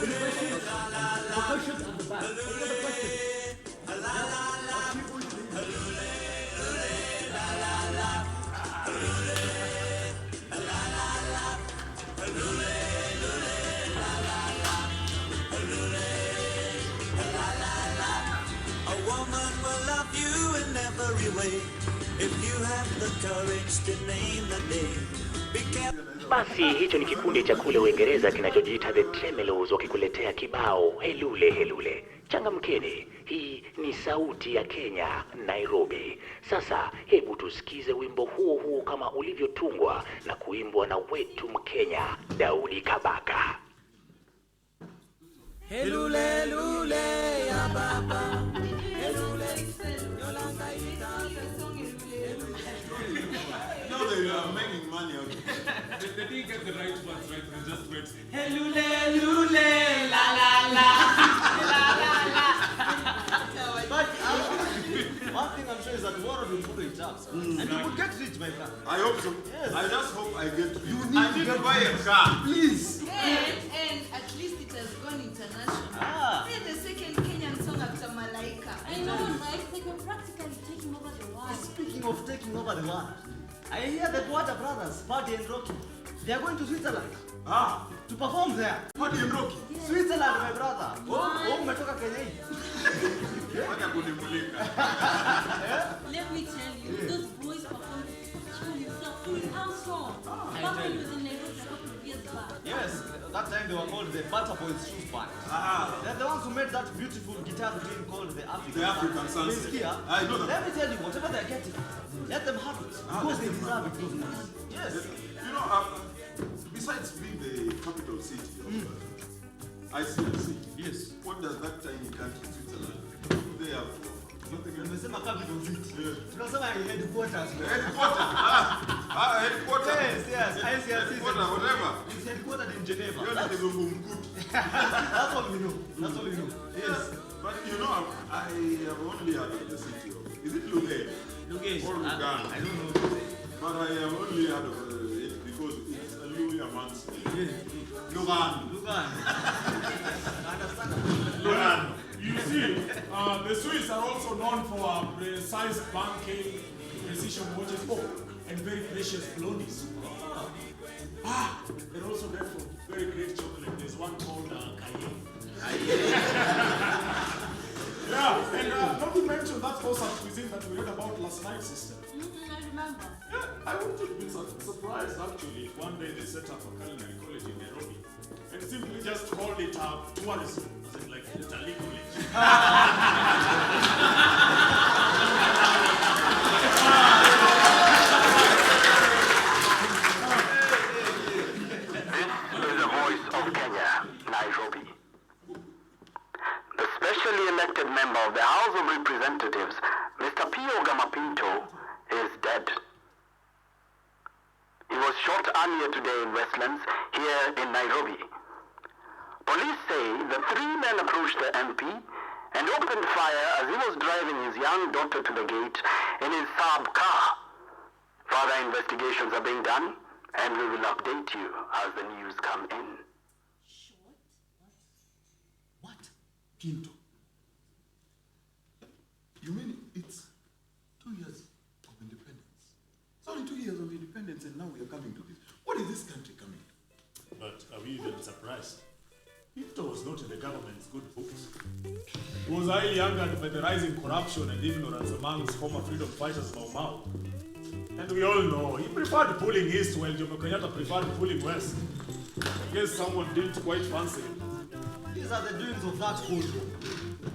[SPEAKER 13] Any questions? Percussion at the back. Any other questions?
[SPEAKER 8] Basi hicho ni kikundi cha kule Uingereza kinachojiita The Tremelos wakikuletea kibao Helule Helule. Changamkeni, hii ni sauti ya Kenya, Nairobi. Sasa hebu tusikize wimbo huo huo kama ulivyotungwa na kuimbwa na wetu Mkenya Daudi Kabaka.
[SPEAKER 2] Helule helule ya baba. Helule yolanga itanga.
[SPEAKER 9] No, they are making money out of it.
[SPEAKER 5] They didn't get the right ones right, they just went.
[SPEAKER 2] Helule helule la la la. La la la.
[SPEAKER 3] But one thing I'm sure is that tomorrow we'll follow it up. And you will get rich, my friend.
[SPEAKER 9] I hope so.
[SPEAKER 3] Yes.
[SPEAKER 9] I just hope I get
[SPEAKER 3] You
[SPEAKER 9] I need to buy a car, please.
[SPEAKER 6] And at least it has gone international. They're the second Kenyan song after Malaika.
[SPEAKER 15] I know, right? Like we're practically taking over the world.
[SPEAKER 3] Speaking of taking over the world, I hear the Equator brothers, Party and Rocky, they are going to Switzerland. To perform there.
[SPEAKER 9] Party and Rocky?
[SPEAKER 3] Yes. Switzerland, my brother. Oh, umetoka Kenya hii.
[SPEAKER 15] Let me tell you, those boys performed a full house song. Back when he was in Nairobi a couple of years back.
[SPEAKER 3] Yes, that time they were called the Butter Boys Shoes Band. They're the ones who made that beautiful guitar routine called the African
[SPEAKER 9] The African Sunset. I know that.
[SPEAKER 3] Let me tell you, whatever they're getting, let them have it. Because they deserve it, those guys. Yes.
[SPEAKER 9] You know, besides being the capital city of ICRC,
[SPEAKER 3] yes.
[SPEAKER 9] What does that tiny country, Switzerland, do they have to offer? Nothing else.
[SPEAKER 3] Umesema capital city. Tunasema headquarters.
[SPEAKER 9] Headquarters. Headquarters.
[SPEAKER 3] Yes, ICRC.
[SPEAKER 9] Headquarters, whatever.
[SPEAKER 3] It's headquartered in Geneva.
[SPEAKER 9] That's
[SPEAKER 3] all we know. That's all we know. Yes.
[SPEAKER 9] But you know, I have only heard of the city of, is it Lugay?
[SPEAKER 3] Lugay.
[SPEAKER 9] Or Lugano?
[SPEAKER 3] I don't know.
[SPEAKER 9] But I have only heard of it because it's a Louis amongst
[SPEAKER 3] Lugano.
[SPEAKER 5] Lugano. You see, the Swiss are also known for precise banking, precision watches, and very precious blondies. They're also known for very great chocolate. There's one called Cayenne. Yeah, and not to mention that Osusa cuisine that we read about last night, sister.
[SPEAKER 15] I remember.
[SPEAKER 5] Yeah, I would have been surprised actually if one day they set up a culinary college in Nairobi and simply just called it tourism, as in like Italy college.
[SPEAKER 8] This is the voice of Kenya, Nairobi. The specially elected member of the House of Representatives, Mr. Pio Gamapinto, is dead. He was shot earlier today in Westlands, here in Nairobi. Police say the three men approached the MP and opened fire as he was driving his young daughter to the gate in his Saab car. Further investigations are being done, and we will update you as the news come in.
[SPEAKER 9] Kinto. You mean it's 2 years of independence? It's only 2 years of independence and now we are coming to this. What is this country coming to?
[SPEAKER 5] But are we even surprised? Pinto was not in the government's good books. He was highly angered by the rising corruption and ignorance amongst former freedom fighters Mau Mau. And we all know he preferred pulling east while Jomo Kenyatta preferred pulling west. I guess someone didn't quite fancy him.
[SPEAKER 3] These are the doings of that Cold War.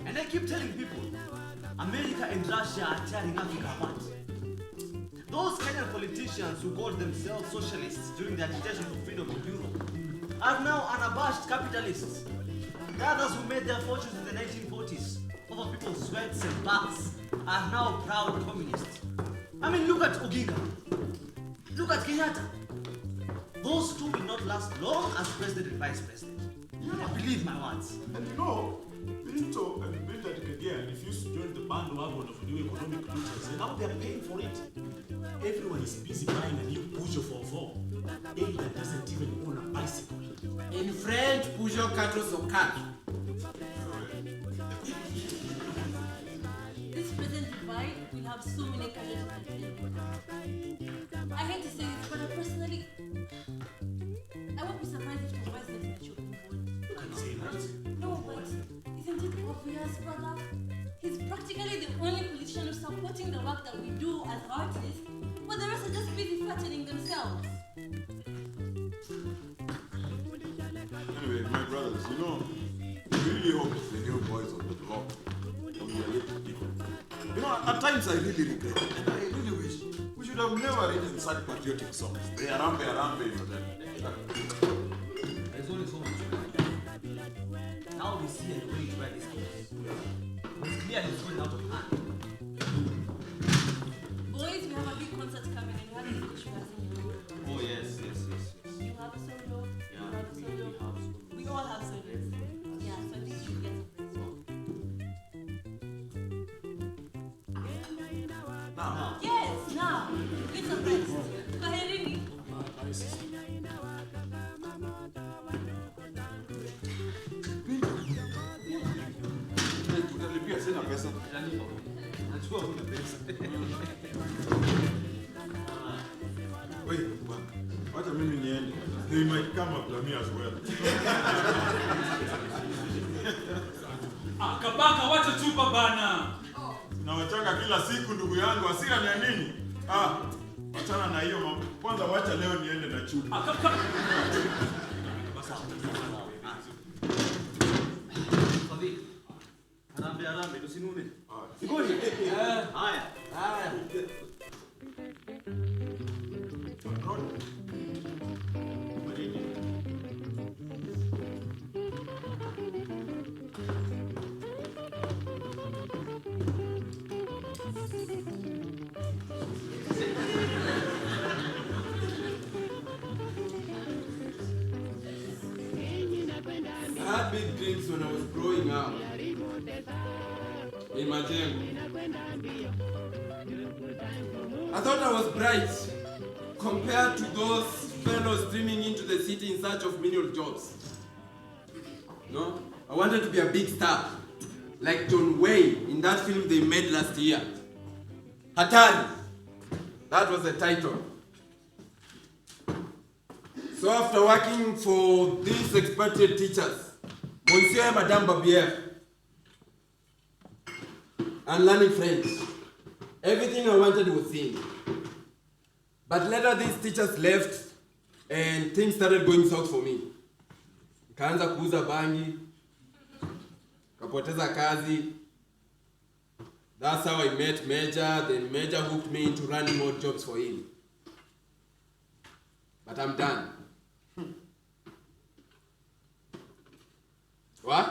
[SPEAKER 3] And I keep telling people, America and Russia are tearing Africa apart. Those Kenyan politicians who called themselves socialists during the agitation for freedom of Europe are now unabashed capitalists. The others who made their fortunes in the 1940s over people's sweats and backs are now proud communists. I mean, look at Oginga. Look at Kenyatta. Those two will not last long as president and vice president. Believe my words.
[SPEAKER 5] And you know, Pinto and Binta Dikedia refused to join the bandwagon of new economic looters, and now they are paying for it. Everyone is busy buying a new Peugeot 44. Ada doesn't even own a bicycle.
[SPEAKER 4] In French, Peugeot 404.
[SPEAKER 15] This present divide will have so many colors to tell. I hate to say this, but personally, I won't be surprised if the president is a choking board.
[SPEAKER 5] You can say that.
[SPEAKER 15] No, but isn't it obvious, brother? He's practically the only politician who's supporting the work that we do as artists, while the rest are just busy flattening themselves.
[SPEAKER 9] Anyway, my brothers, you know, I really hope the new boys on the block will be a little different. You know, at times I really regret it, and I really wish we should have never written such patriotic songs. They arambe, you know that.
[SPEAKER 3] There's only so much. Now we see a way where this goes. It's clear it's going out of hand.
[SPEAKER 15] Boys, we have a big concert coming and we have this issue as in
[SPEAKER 3] Oh, yes.
[SPEAKER 15] You have a solo,
[SPEAKER 3] Yeah,
[SPEAKER 15] you have a solo. We all have solos. Yeah, so I think you should get
[SPEAKER 9] Now.
[SPEAKER 15] Yes, now. It's a best. Go ahead, Rini.
[SPEAKER 9] Utalipia sina pesa.
[SPEAKER 3] Nachukua kuna pesa.
[SPEAKER 9] Wait, bwana. Wacha mimi niende. They might come after me as well.
[SPEAKER 7] Kabaka, wacha chupa bana.
[SPEAKER 9] Nawachanga kila siku ndugu yangu, hasira ni ya nini? Wachana na hiyo mambo. Kwanza wacha leo niende na chupa.
[SPEAKER 3] Arambe, tusinune. Sikoni? Haya.
[SPEAKER 4] I had big dreams when I was growing up. In Majengo. I thought I was bright compared to those fellows streaming into the city in search of menial jobs. No? I wanted to be a big star, like John Wayne in that film they made last year. Hatari. That was the title. So after working for these expatriate teachers, Monsieur and Madame Babier, and learning French, everything I wanted was in. But later these teachers left and things started going south for me. Nikaanza kuuza bangi, kapoteza kazi. That's how I met Major, then Major hooked me into running more jobs for him. But I'm done. What?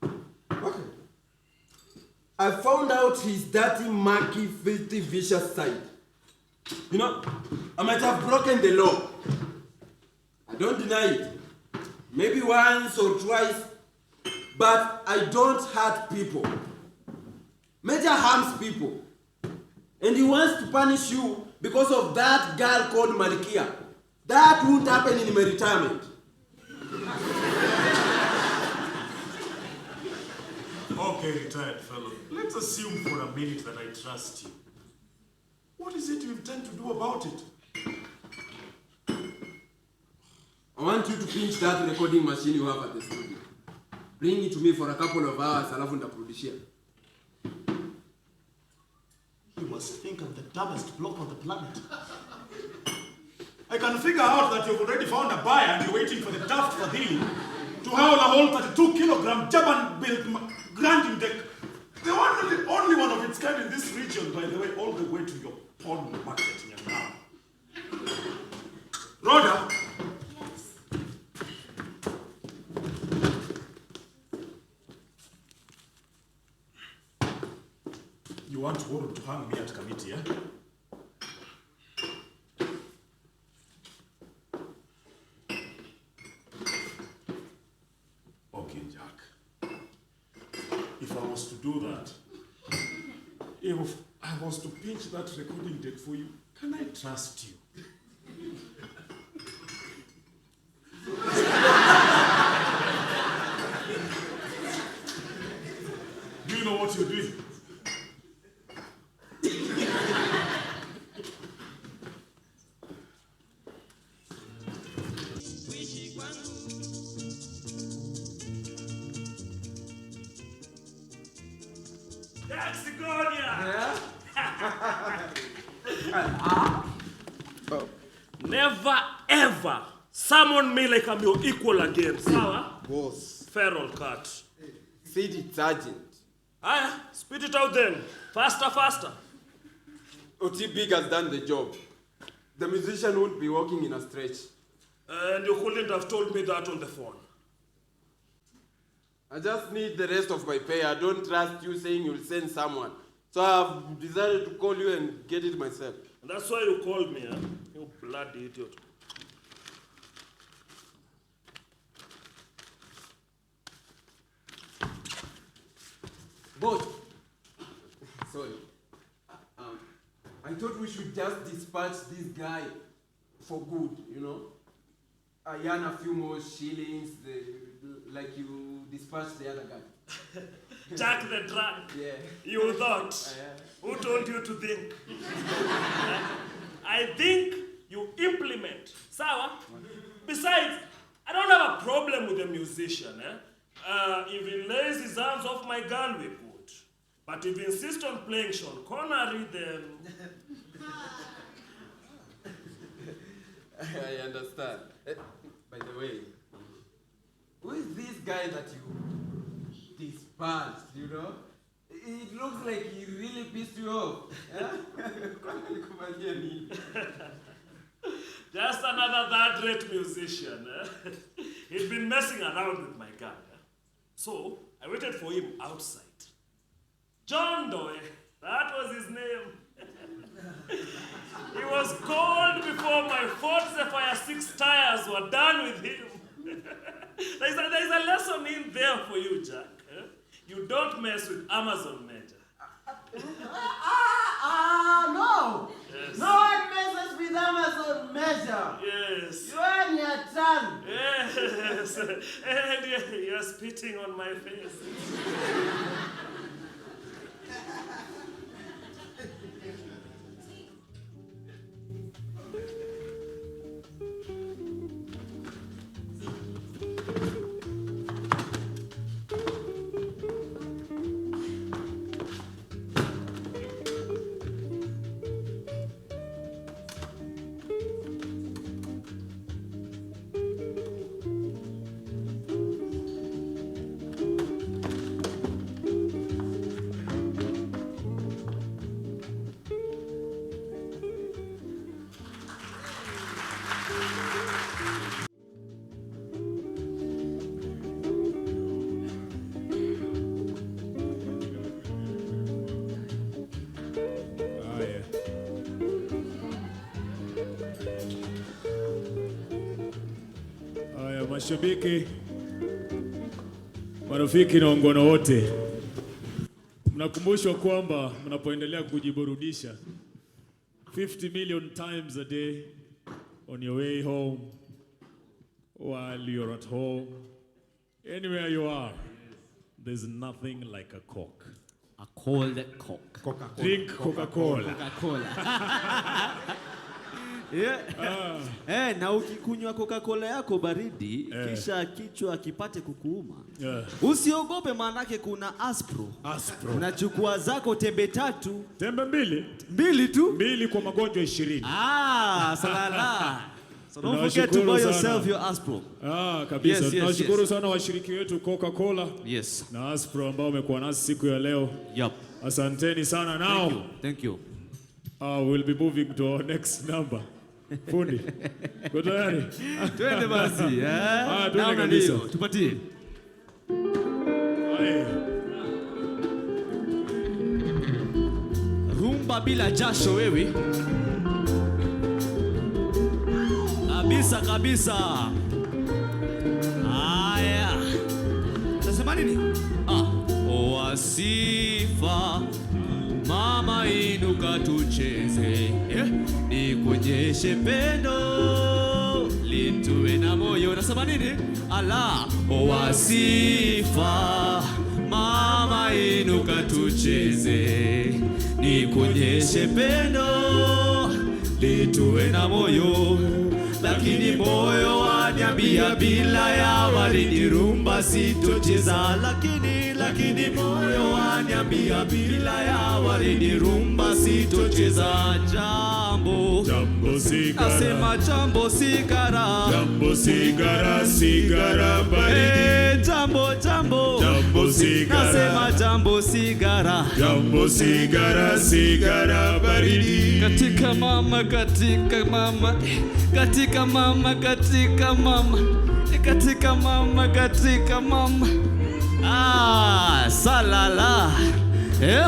[SPEAKER 4] Okay. I found out his dirty, murky, filthy, vicious side. You know, I might have broken the law. I don't deny it. Maybe once or twice, but I don't hurt people. Major harms people. And he wants to punish you because of that girl called Malikia. That won't happen in my retirement.
[SPEAKER 5] Okay, retired fellow. Let's assume for a minute that I trust you. What is it you intend to do about it?
[SPEAKER 4] I want you to pinch that recording machine you have at the studio. Bring it to me for a couple of hours, alafu ndakurudishia.
[SPEAKER 5] You must think I'm the dumbest bloke on the planet. I can figure out that you've already found a buyer and you're waiting for the Taft Fadhili to haul a whole 32-kilogram Japan-built grinding deck. The only one of its kind in this region, by the way, all the way to your pawn market in Nyangao. Rhoda?
[SPEAKER 6] Yes.
[SPEAKER 5] You want Warren to hang me at committee, eh? Okay, Jack. If I was to do that, if I was to pinch that recording deck for you, can I trust you? Do you know what you're doing?
[SPEAKER 18] Never ever summon me like I'm your equal again, sawa?
[SPEAKER 4] Boss.
[SPEAKER 18] Feral cat.
[SPEAKER 4] Said it, Sergeant.
[SPEAKER 18] Aya, spit it out then. Faster, faster.
[SPEAKER 4] OT Big has done the job. The musician won't be walking in a stretch.
[SPEAKER 18] And you couldn't have told me that on the phone.
[SPEAKER 4] I just need the rest of my pay. I don't trust you saying you'll send someone. So I've decided to call you and get it myself.
[SPEAKER 18] And that's why you called me, huh? You bloody idiot.
[SPEAKER 4] Boss. Sorry. I thought we should just dispatch this guy for good, you know? I earn a few more shillings, like you dispatched the other guy.
[SPEAKER 18] Jack the drunk.
[SPEAKER 4] Yeah.
[SPEAKER 18] You thought. Who told you to think? I think you implement. Sawa? Besides, I don't have a problem with the musician. If he lays his hands off my girl, we could. But if he insists on playing Sean Connery, then...
[SPEAKER 4] I understand. By the way, who is this guy that you dispatched, you know? It looks like he really pissed you off.
[SPEAKER 18] Just another third-rate musician. He'd been messing around with my girl. So, I waited for him outside. John Doe, that was his name. He was called before my Ford Zephyr 6 tires were done with him. There's a lesson in there for you, Jack. You don't mess with Amazon Major.
[SPEAKER 2] No!
[SPEAKER 18] Yes.
[SPEAKER 2] No one messes with Amazon Major!
[SPEAKER 18] Yes.
[SPEAKER 2] You earn your turn!
[SPEAKER 18] Yes. And you're spitting on my face.
[SPEAKER 17] Mashabiki, marafiki na wangwana wote, mnakumbushwa kwamba mnapoendelea kujiburudisha 50 million times a day on your way home, while you're at home, anywhere you are, there's nothing like a Coke.
[SPEAKER 3] A cold Coke.
[SPEAKER 17] Coca-Cola. Drink Coca-Cola.
[SPEAKER 3] Coca-Cola. Yeah. Na ukikunywa Coca-Cola yako baridi, kisha kichwa kipate kukuuma. Usiogope manake kuna Aspro. Unachukua zako tembe 3.
[SPEAKER 17] Tembe 2?
[SPEAKER 3] 2 tu?
[SPEAKER 17] 2 kwa magonjwa 20.
[SPEAKER 3] Salala. So don't forget to buy yourself your Aspro.
[SPEAKER 17] Kabisa. Tunashukuru sana washiriki wetu Coca-Cola.
[SPEAKER 3] Yes.
[SPEAKER 17] Na Aspro ambao wamekuwa nasi siku ya leo.
[SPEAKER 3] Yep.
[SPEAKER 17] Asanteni sana now.
[SPEAKER 3] Thank you.
[SPEAKER 17] We'll be moving to our next number. Fundi. Kwa tayari?
[SPEAKER 3] Twende basi.
[SPEAKER 17] Twende kabisa.
[SPEAKER 3] Tupatie. Rumba bila jasho wewe. Kabisa kabisa. Haya. Unasema nini? Wasifa mama inuka tucheze. Nikuonyeshe pendo litue na moyo. Unasema nini? Ala. Wasifa mama inuka tucheze. Nikuonyeshe pendo litue na moyo. Lakini moyo waniambia bila ya waridi rumba sitocheza. Lakini moyo waniambia bila ya waridi rumba sitocheza. Jambo sigara. Nasema jambo sigara.
[SPEAKER 17] Jambo sigara, sigara baridi.
[SPEAKER 3] Jambo
[SPEAKER 17] sigara.
[SPEAKER 3] Nasema jambo sigara.
[SPEAKER 17] Jambo sigara, sigara baridi.
[SPEAKER 3] Katika mama. Katika mama. Salala.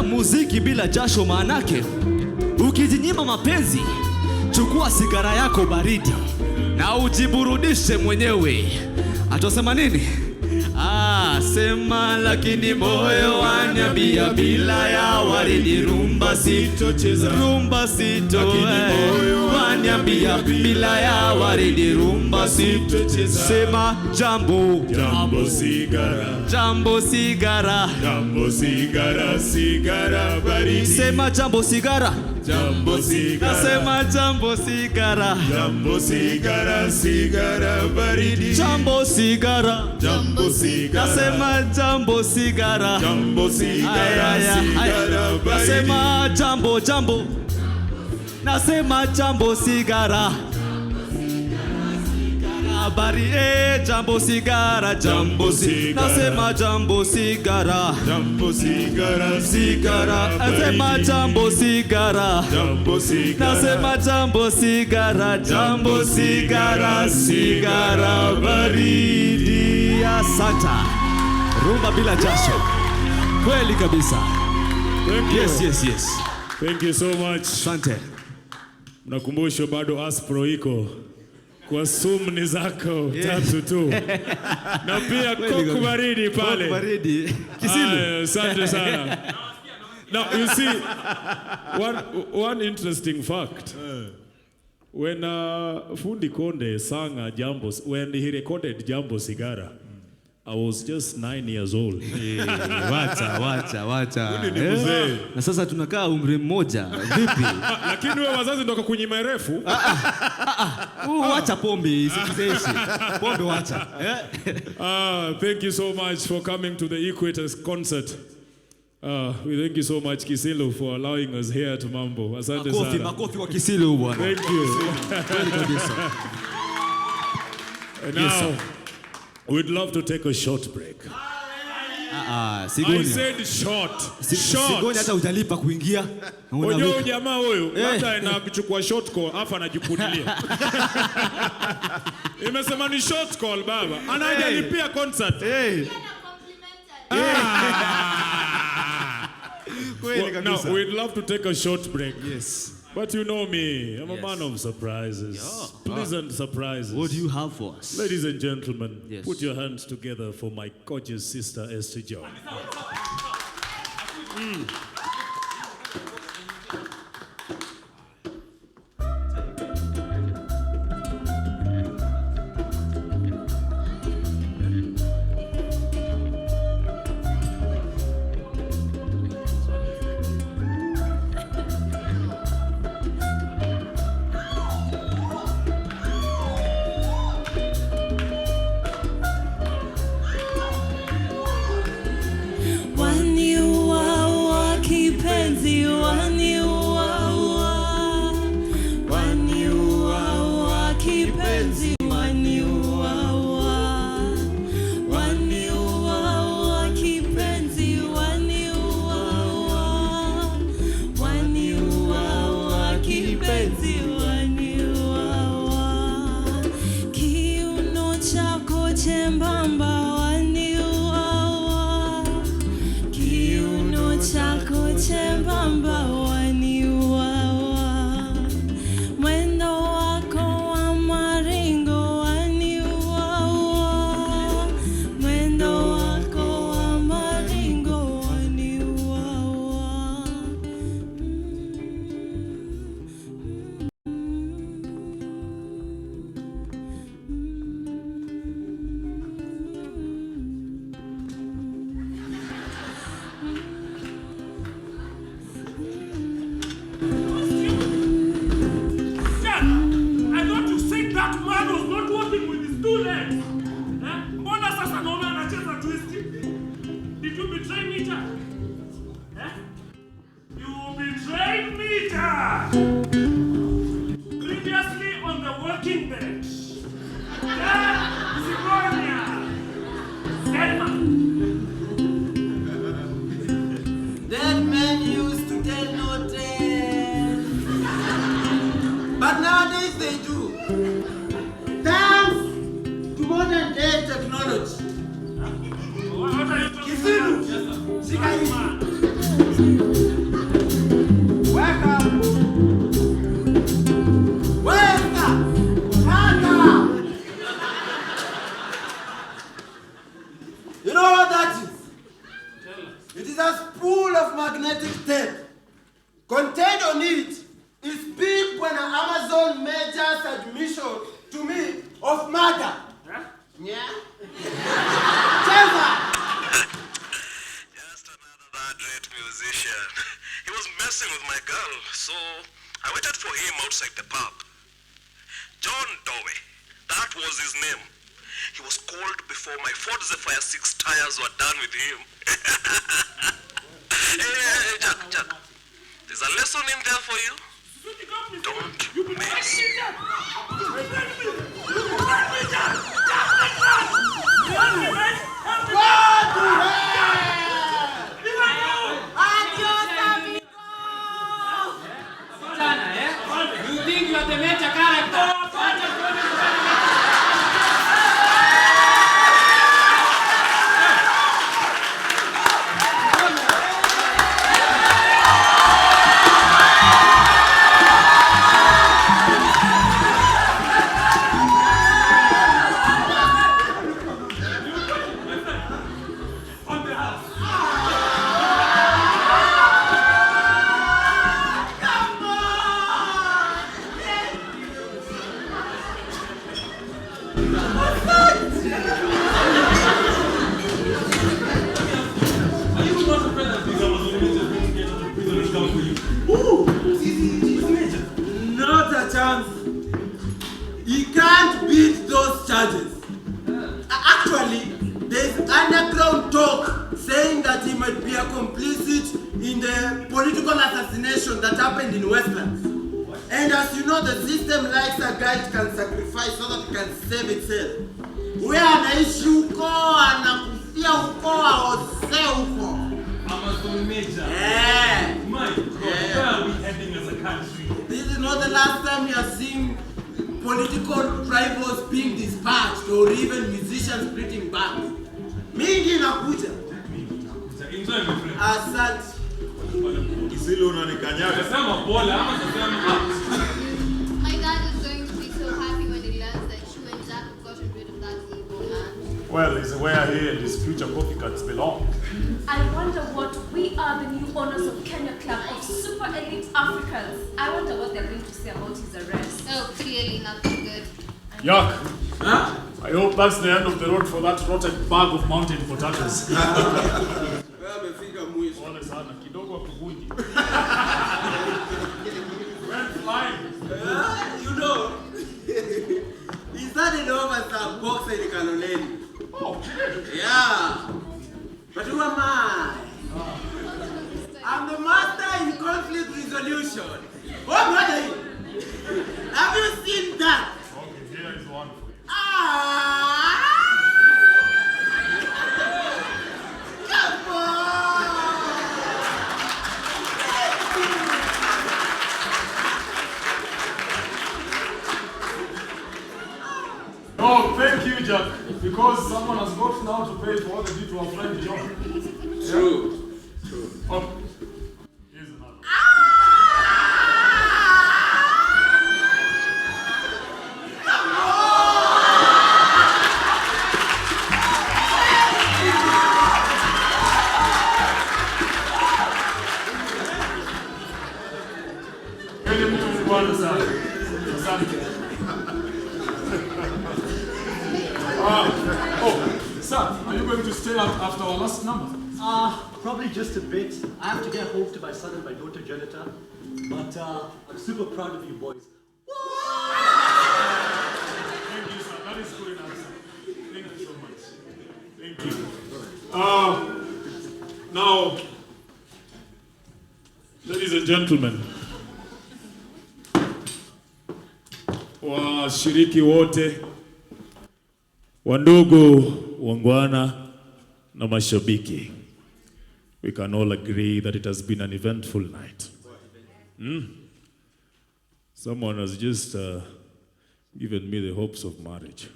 [SPEAKER 3] Muziki bila jasho manake ukijinyima mapenzi, chukua sigara yako baridi na ujiburudishe mwenyewe. Atosema nini? Sema lakini moyo waniambia bila ya waridi rumba sitocheza. Waniambia bila ya waridi rumba sitocheza. Sema jambo sigara. Jambo sigara.
[SPEAKER 17] Sigara baridi.
[SPEAKER 3] Sema jambo sigara. Nasema jambo sigara.
[SPEAKER 17] Sigara baridi.
[SPEAKER 3] Jambo sigara. Nasema jambo sigara.
[SPEAKER 17] Sigara baridi.
[SPEAKER 3] Nasema jambo. Nasema jambo sigara. Habari jambo sigara. Nasema jambo sigara. Sigara. Nasema jambo sigara. Nasema jambo sigara. Jambo sigara. Sigara baridi. Asante. Rumba bila jasho. Kweli kabisa. Yes.
[SPEAKER 17] Thank you so much.
[SPEAKER 3] Asante.
[SPEAKER 17] Mnakumbusho bado Aspro iko kwa sumni zako 3 tu. Na pia Coke baridi pale.
[SPEAKER 3] Coke baridi. Kisilu.
[SPEAKER 17] Asante sana. Now you see one interesting fact. When Fundi Konde sang when he recorded Jambo Sigara, I was just 9 years old.
[SPEAKER 3] Wacha. Na sasa tunakaa umri mmoja. Vipi?
[SPEAKER 17] Lakini wewe wazazi ndo kukunyima refu.
[SPEAKER 3] Wacha pombe isikuzeshi. Pombe wacha.
[SPEAKER 17] Thank you so much for coming to the Equator concert. We thank you so much Kisilu for allowing us here to Mambo. Asante sana.
[SPEAKER 3] Makofi kwa Kisilu bwana.
[SPEAKER 17] Thank you. Now, we'd love to take a short break.
[SPEAKER 3] Sigoni.
[SPEAKER 17] I said short.
[SPEAKER 3] Sigoni hata hujalipa kuingia.
[SPEAKER 17] Unajua jamaa huyo labda anakuchukua short call afa anajikunilia. Imesema ni short call baba. Anajalipia concert. Now, we'd love to take a short break.
[SPEAKER 3] Yes.
[SPEAKER 17] But you know me, I'm a man of surprises. Pleasant surprises.
[SPEAKER 3] What do you have for us?
[SPEAKER 17] Ladies and gentlemen, put your hands together for my gorgeous sister, Esther John.
[SPEAKER 20] chembamba waniuaua, kiuno chako chembamba waniuaua, mwendo wako wa maringo waniuaua, mwendo wako wa maringo waniuaua.
[SPEAKER 18] I thought you said that man was not walking with his 2 legs. Mbona sasa naona anacheza twist? Did you betray me, Jack? You betrayed me, Jack. Previously on the working bench. Sigonia. Selma.
[SPEAKER 4] Dead men used to tell no tales, but nowadays they do. Thanks to modern day technology. Kisilu, shika hii. Weka. Weka. Hata. You know what that is? It is a spool of magnetic tape. Contained on it is big when an Amazon major's admission to me of murder. Yeah? Cheza!
[SPEAKER 8] Just another great musician. He was messing with my girl, so I waited for him outside the pub. John Dowie, that was his name. He was called before my Ford Zephyr 6 tires were done with him. Hey, Jack. There's a lesson in there for you. Don't miss.
[SPEAKER 7] You think you are the major character?
[SPEAKER 4] Not a chance. He can't beat those charges. Actually, there's underground talk saying that he might be a complicit in the political assassination that happened in Westlands. And as you know, the system likes a guy it can sacrifice so that it can save itself. Where anaishi huko, anakufia huko, aozee huko.
[SPEAKER 18] Amazon Major.
[SPEAKER 4] Yeah.
[SPEAKER 18] My God, where are we heading as a country?
[SPEAKER 4] This is not the last time you are seeing political rivals being dispatched or even musicians splitting bands. Mingi inakuja.
[SPEAKER 18] Enjoy, my friend.
[SPEAKER 4] Asante.
[SPEAKER 9] Kisilu unanikanyaga.
[SPEAKER 18] Sema pole ama sema.
[SPEAKER 10] My dad is going to be so happy when he learns that you and Jack have gotten rid of that evil man.
[SPEAKER 17] Well, he's aware here and his future copycats belong.
[SPEAKER 15] I wonder what we are the new owners of Kenya Club of Super Elite Africans. I wonder what they're going to say about his arrest.
[SPEAKER 10] Oh, clearly nothing good.
[SPEAKER 17] Yuck. Huh? I hope that's the end of the road for that rotten bag of mountain potatoes. Pole sana, kidogo kuvunji. Went flying.
[SPEAKER 4] You know, he started off as a boxer in Kaloleni.
[SPEAKER 17] Oh,
[SPEAKER 4] yeah. But who am I? I'm the master in conflict resolution. What brother? Have you seen that?
[SPEAKER 17] Okay, here is one for you.
[SPEAKER 4] Come on!
[SPEAKER 17] Oh, thank you, Jack. Because
[SPEAKER 5] someone has got now to pay for what they did to our friend John.
[SPEAKER 4] True. True.
[SPEAKER 5] Okay. Here's another. Sir, are you going to stay out after our last number?
[SPEAKER 13] Probably just a bit. I have to get home to my son and my daughter, Jonathan. But I'm super proud of you boys.
[SPEAKER 5] Thank you, sir. That is good enough, sir. Thank you so much. Thank you. Now, ladies and gentlemen, washiriki wote, wandugu, wangwana, na mashabiki, we can all agree that it has been an eventful night. Someone has just given me the hopes of marriage.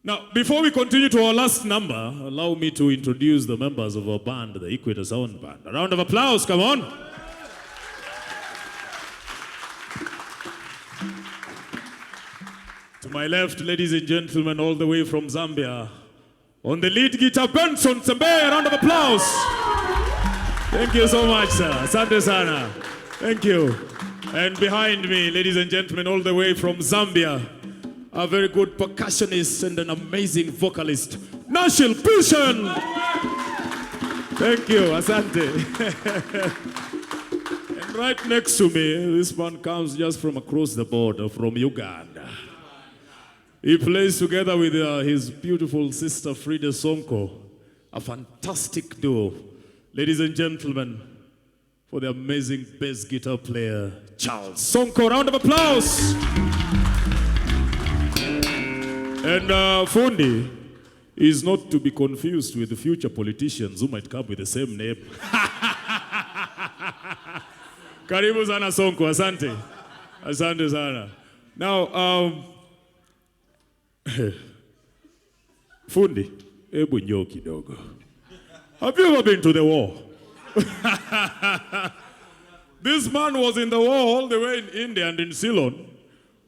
[SPEAKER 5] Now, before we continue to our last number, allow me to introduce the members of our band, the Equator Sound Band. A round of applause, come on. To my left, ladies and gentlemen, all the way from Zambia, on the lead guitar, Benson Sembe, a round of applause. Thank you so much, sir. Asante sana. Thank you. And behind me, ladies and gentlemen, all the way from Zambia, a very good percussionist and an amazing vocalist, Nashil Pishan. Thank you, Asante. And right next to me, this man comes just from across the border, from Uganda. He plays together with his beautiful sister Frida Sonko, a fantastic duo. Ladies and gentlemen, for the amazing bass guitar player, Charles Sonko. Round of applause. And Fundi is not to be confused with the future politicians who might come with the same name. Karibu sana Sonko, asante. Asante sana. Now, Fundi, ebu njoo kidogo. Have you ever been to the war? This man was in the war all the way in India and in Ceylon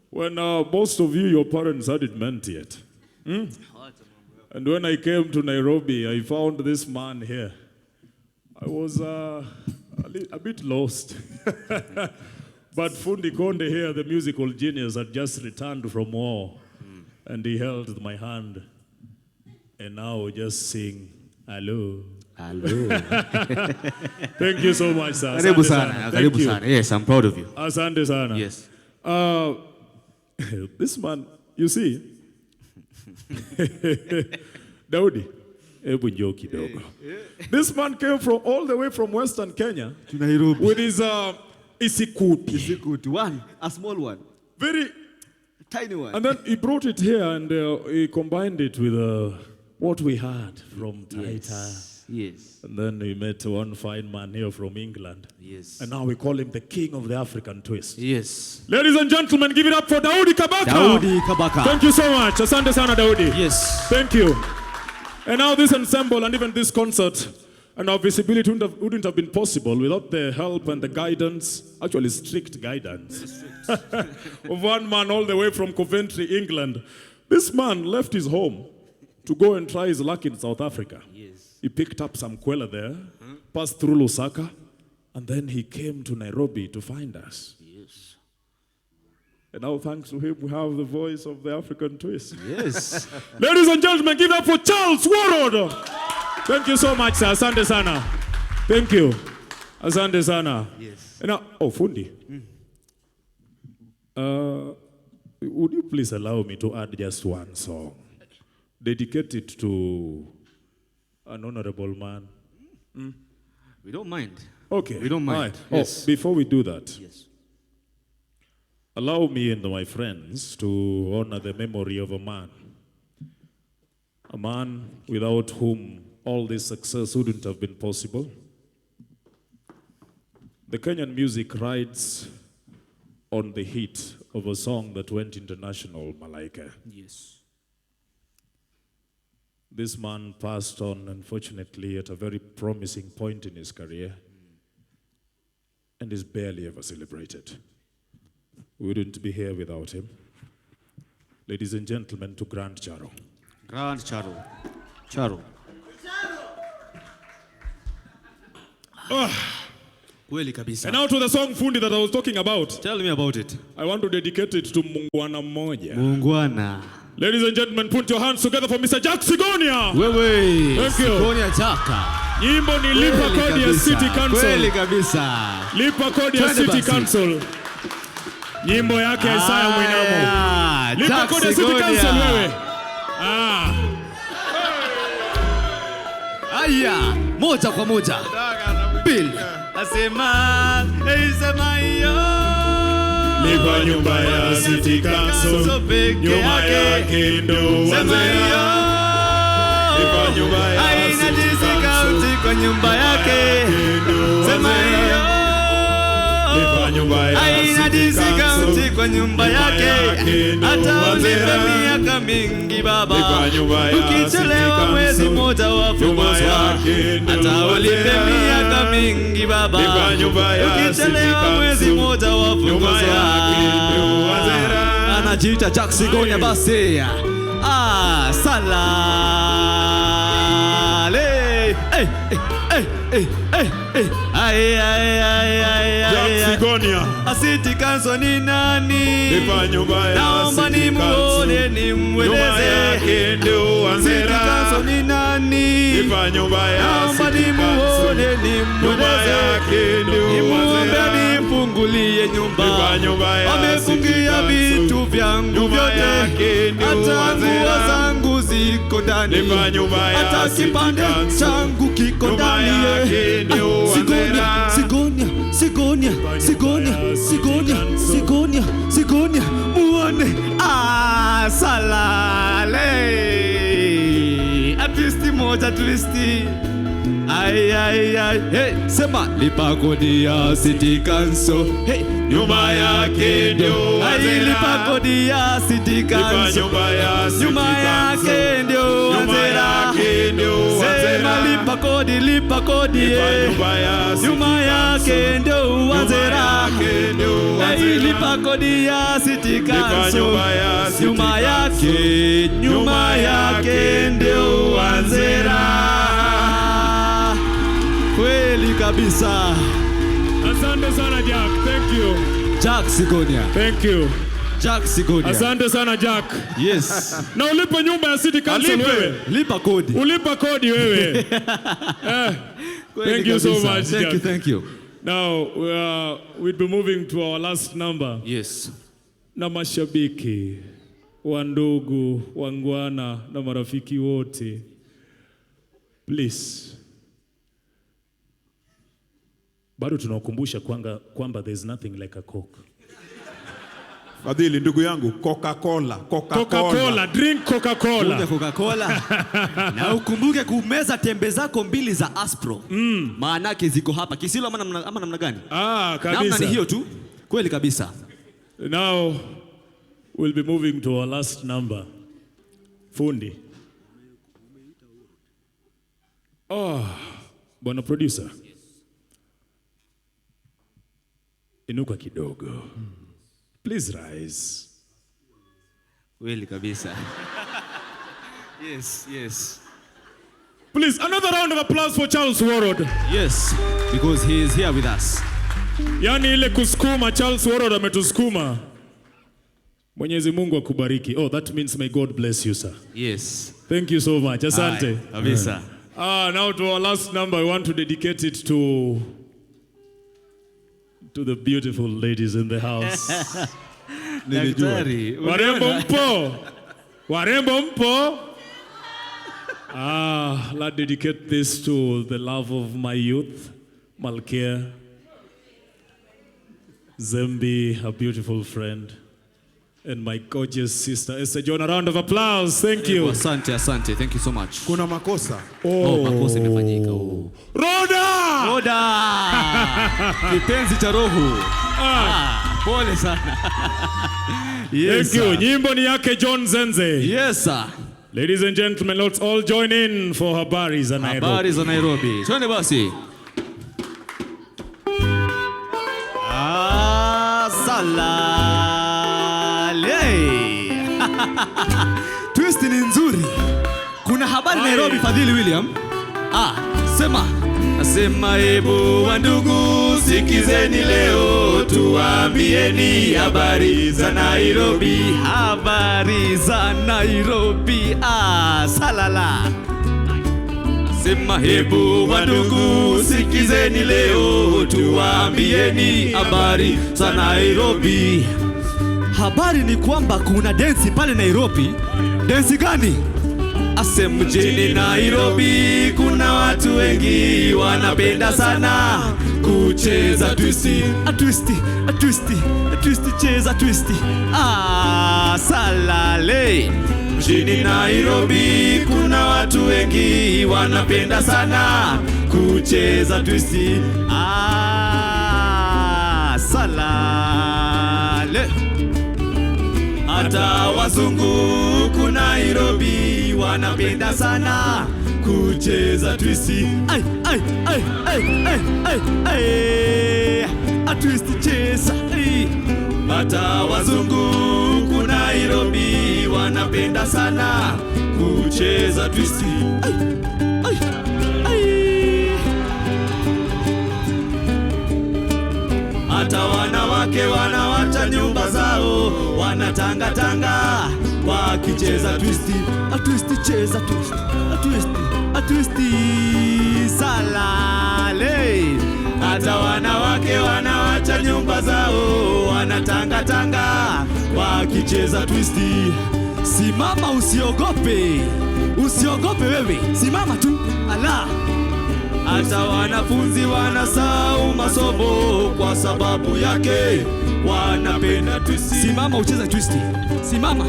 [SPEAKER 5] when most of you, your parents hadn't met yet. And when I came to Nairobi, I found this man here. I was a bit lost. But Fundi Konde here, the musical genius, had just returned from war. And he held my hand. And now we just sing, hello.
[SPEAKER 3] Hello.
[SPEAKER 5] Thank you so much, sir.
[SPEAKER 3] Karibu sana. Karibu sana. Yes, I'm proud of you.
[SPEAKER 5] Asante sana.
[SPEAKER 3] Yes.
[SPEAKER 5] This man, you see, Daudi, ebu njoo kidogo. This man came from all the way from Western Kenya
[SPEAKER 3] to Nairobi
[SPEAKER 5] with his isikuti.
[SPEAKER 3] Isikuti, one, a small one.
[SPEAKER 5] Very
[SPEAKER 3] tiny one.
[SPEAKER 5] And then he brought it here and he combined it with what we had from Taita.
[SPEAKER 3] Yes.
[SPEAKER 5] And then we met one fine man here from England.
[SPEAKER 3] Yes.
[SPEAKER 5] And now we call him the king of the African twist.
[SPEAKER 3] Yes.
[SPEAKER 5] Ladies and gentlemen, give it up for Daudi Kabaka.
[SPEAKER 3] Daudi Kabaka.
[SPEAKER 5] Thank you so much. Asante sana Daudi.
[SPEAKER 3] Yes.
[SPEAKER 5] Thank you. And now this ensemble and even this concert and our visibility wouldn't have been possible without the help and the guidance, actually strict guidance, of one man all the way from Coventry, England. This man left his home to go and try his luck in South Africa.
[SPEAKER 3] Yes.
[SPEAKER 5] He picked up some kwela there, passed through Lusaka, and then he came to Nairobi to find us.
[SPEAKER 3] Yes.
[SPEAKER 5] And now thanks to him, we have the voice of the African twist.
[SPEAKER 3] Yes.
[SPEAKER 5] Ladies and gentlemen, give it up for Charles Warroad. Thank you so much, sir. Asante sana. Thank you. Asante sana.
[SPEAKER 3] Yes.
[SPEAKER 5] And now, Fundi. Would you please allow me to add just one song? Dedicated to an honorable man.
[SPEAKER 3] We don't mind.
[SPEAKER 5] Okay.
[SPEAKER 3] We don't mind.
[SPEAKER 5] Right.
[SPEAKER 3] Yes.
[SPEAKER 5] Before we do that,
[SPEAKER 3] yes,
[SPEAKER 5] allow me and my friends to honor the memory of a man without whom all this success wouldn't have been possible. The Kenyan music rides on the hit of a song that went international, Malaika.
[SPEAKER 3] Yes.
[SPEAKER 17] This man passed on, unfortunately, at a very promising point in his career and is barely ever celebrated. We wouldn't be here without him. Ladies and gentlemen, to Grand Charo.
[SPEAKER 3] Grand Charo. Charo. Kweli kabisa.
[SPEAKER 17] And now to the song Fundi that I was talking about.
[SPEAKER 3] Tell me about it.
[SPEAKER 17] I want to dedicate it to Mungwana Moja.
[SPEAKER 3] Mungwana.
[SPEAKER 17] Ladies and gentlemen, put your hands together for Mr. Jack Sigonia.
[SPEAKER 3] Wewe.
[SPEAKER 17] Thank you.
[SPEAKER 3] Sigonia Chaka.
[SPEAKER 17] Nyimbo ni lipa kodi ya City Council.
[SPEAKER 3] Kweli kabisa.
[SPEAKER 17] Lipa kodi ya City Council. Nyimbo yake ya Isaya Mwinamo. Lipa kodi ya City Council wewe.
[SPEAKER 3] Aya, moja kwa moja. Bill. Asema, sema yo.
[SPEAKER 17] Lipa nyumba ya City Council. Nyumba yake ndo wanzea. Lipa nyumba ya City Council.
[SPEAKER 3] Kwa nyumba yake. Sema yo.
[SPEAKER 17] Lipa nyumba ya City Council.
[SPEAKER 3] Kwa nyumba yake. Hata ulipe miaka mingi baba. Ukichelewa mwezi moja wafukuzwa. Hata ulipe miaka mingi baba. Ukichelewa mwezi moja wafukuzwa. Anajiita Jack Sigonia basi. Salale.
[SPEAKER 17] Jack Sigonia.
[SPEAKER 3] City Council ni nani? Naomba nimuone nimweleze. City Council ni nani? Naomba nimuone nimweleze. Nimwombe nifungulie nyumba. Amefungia vitu vyangu vyote. Hata nguo zangu ziko ndani. Hata kipande changu kiko ndani. Sigonia, muone. Salale. Twisti moja twisti. Hey, sema lipa kodi ya City Council. Hey, nyuma yake ndio wanzera. Lipa kodi ya City Council. Nyuma yake ndio wanzera. Sema lipa kodi. Nyuma yake ndio wanzera. Hey, lipa kodi ya City Council. Nyuma yake ndio wanzera. Kweli kabisa.
[SPEAKER 17] Asante sana Jack. Thank you.
[SPEAKER 3] Jack Sigonia.
[SPEAKER 17] Thank you.
[SPEAKER 3] Jack Sigonia.
[SPEAKER 17] Asante sana Jack.
[SPEAKER 3] Yes.
[SPEAKER 17] Na ulipa nyumba ya City Council wewe.
[SPEAKER 3] Lipa kodi.
[SPEAKER 17] Ulipa kodi wewe. Thank you so much.
[SPEAKER 3] Thank you.
[SPEAKER 17] Now we'll be moving to our last number.
[SPEAKER 3] Yes.
[SPEAKER 17] Na mashabiki, wandugu, wangwana na marafiki wote. Please. Bado tunakukumbusha kwamba there's nothing like a Coke.
[SPEAKER 9] Fadhili ndugu yangu, Coca-Cola,
[SPEAKER 17] drink Coca-Cola.
[SPEAKER 3] Coca-Cola. Na ukumbuke kumeza tembe zako mbili za Aspro. Maana yake ziko hapa. Kisilo ama namna gani?
[SPEAKER 17] Kabisa.
[SPEAKER 3] Namna ni hiyo tu. Kweli kabisa.
[SPEAKER 17] Now we'll be moving to our last number. Fundi. Bwana producer. Inuka kidogo. Please rise.
[SPEAKER 3] Kweli kabisa. Yes.
[SPEAKER 17] Please, another round of applause for Charles Warrod.
[SPEAKER 3] Yes, because he is here with us.
[SPEAKER 17] Yani ile kusukuma, Charles Warrod ametusukuma. Mwenyezi Mungu akubariki. That means may God bless you, sir.
[SPEAKER 3] Yes.
[SPEAKER 17] Thank you so much. Asante.
[SPEAKER 3] Kabisa.
[SPEAKER 17] Now to our last number, I want to dedicate it to the beautiful ladies in the house. Warembo mpo. Let's dedicate this to the love of my youth, Malkia, Zembi, a beautiful friend, and my gorgeous sister, Esther John. A round of applause. Thank you.
[SPEAKER 3] Asante. Thank you so much.
[SPEAKER 9] Kuna makosa.
[SPEAKER 3] Makosa imefanyika. Roda! Kipenzi cha roho. Pole sana.
[SPEAKER 17] Yes, thank you. Nyimbo ni yake John Zenze.
[SPEAKER 3] Yes, sir.
[SPEAKER 17] Ladies and gentlemen, let's all join in for Habari za Nairobi.
[SPEAKER 16] Habari za Nairobi. Twende basi. Twist ni nzuri. Kuna habari Nairobi, Fadhili William. Sema. Nasema hebu wandugu sikizeni leo tuambieni habari za Nairobi. Habari za Nairobi. Salala. Nasema hebu wandugu sikizeni leo tuambieni habari za Nairobi. Habari ni kwamba kuna densi pale Nairobi. Densi gani? Mjini Nairobi kuna watu wengi wanapenda sana kucheza twisti. Twisti cheza twisti. Salale. Mjini Nairobi kuna watu wengi wanapenda sana kucheza twisti. Salale. Hata wazungu kuna Nairobi wanapenda sana kucheza twisti. Twisti cheza. Hata wazungu kuna Nairobi wanapenda sana kucheza twisti. Hata wanawake wanawacha nyumba zao wanatangatanga wakicheza twisti. Twisti cheza twisti. Twisti salale. Hata wanawake wanawacha nyumba zao wanatangatanga wakicheza twisti. Simama, usiogope. Usiogope wewe, simama tu. Ala. Hata wanafunzi wanasahau masomo kwa sababu yake wanapenda twisti. Simama ucheza twisti. Simama.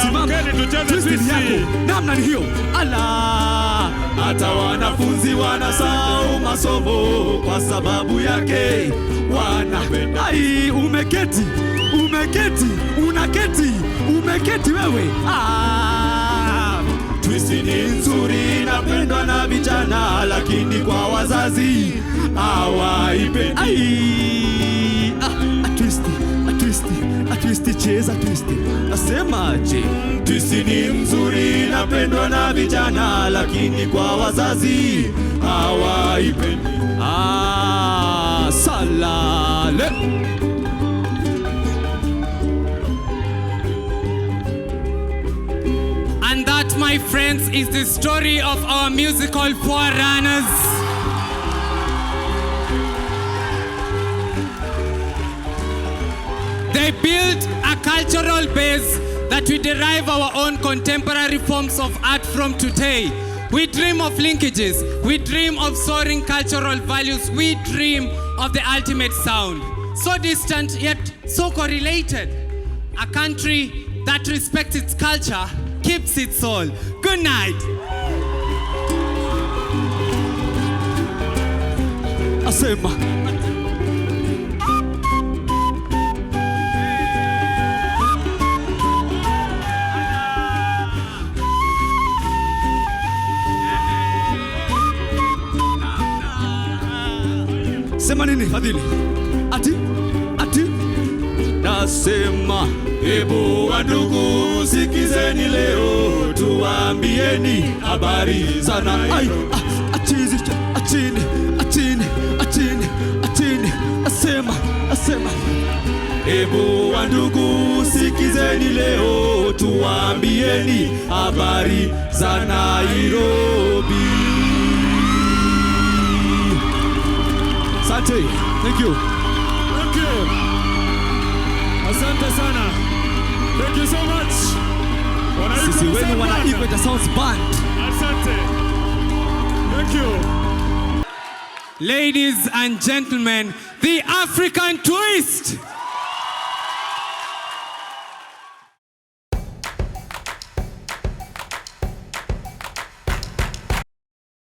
[SPEAKER 16] Simama. Twisti ni yako. Namna ni hiyo. Ala. Hata wanafunzi wanasahau masomo kwa sababu yake wanapenda. Umeketi. Unaketi. Umeketi wewe. Twisti ni nzuri inapendwa na vijana lakini kwa wazazi hawaipendi. Twisti cheza twisti. Nasemaje? Twisti ni nzuri inapendwa na vijana lakini kwa wazazi hawaipendi. Salale.
[SPEAKER 7] And that, my friends, is the story of our musical forerunners. They built a cultural base that we derive our own contemporary forms of art from today. We dream of linkages. We dream of soaring cultural values. We dream of the ultimate sound. So distant yet so correlated. A country that respects its culture keeps its soul. Good night.
[SPEAKER 16] Asema. Sema nini Fadhili? Ati? Nasema hebu wandugu sikizeni leo tuambieni habari za Nairobi. Asema. Hebu wandugu sikizeni leo tuambieni habari za Nairobi. Asante. Thank you.
[SPEAKER 17] Asante sana. Thank you so much.
[SPEAKER 16] Sisi wenu wana Equator Sounds Band.
[SPEAKER 17] Asante. Thank you.
[SPEAKER 7] Ladies and gentlemen, the African twist.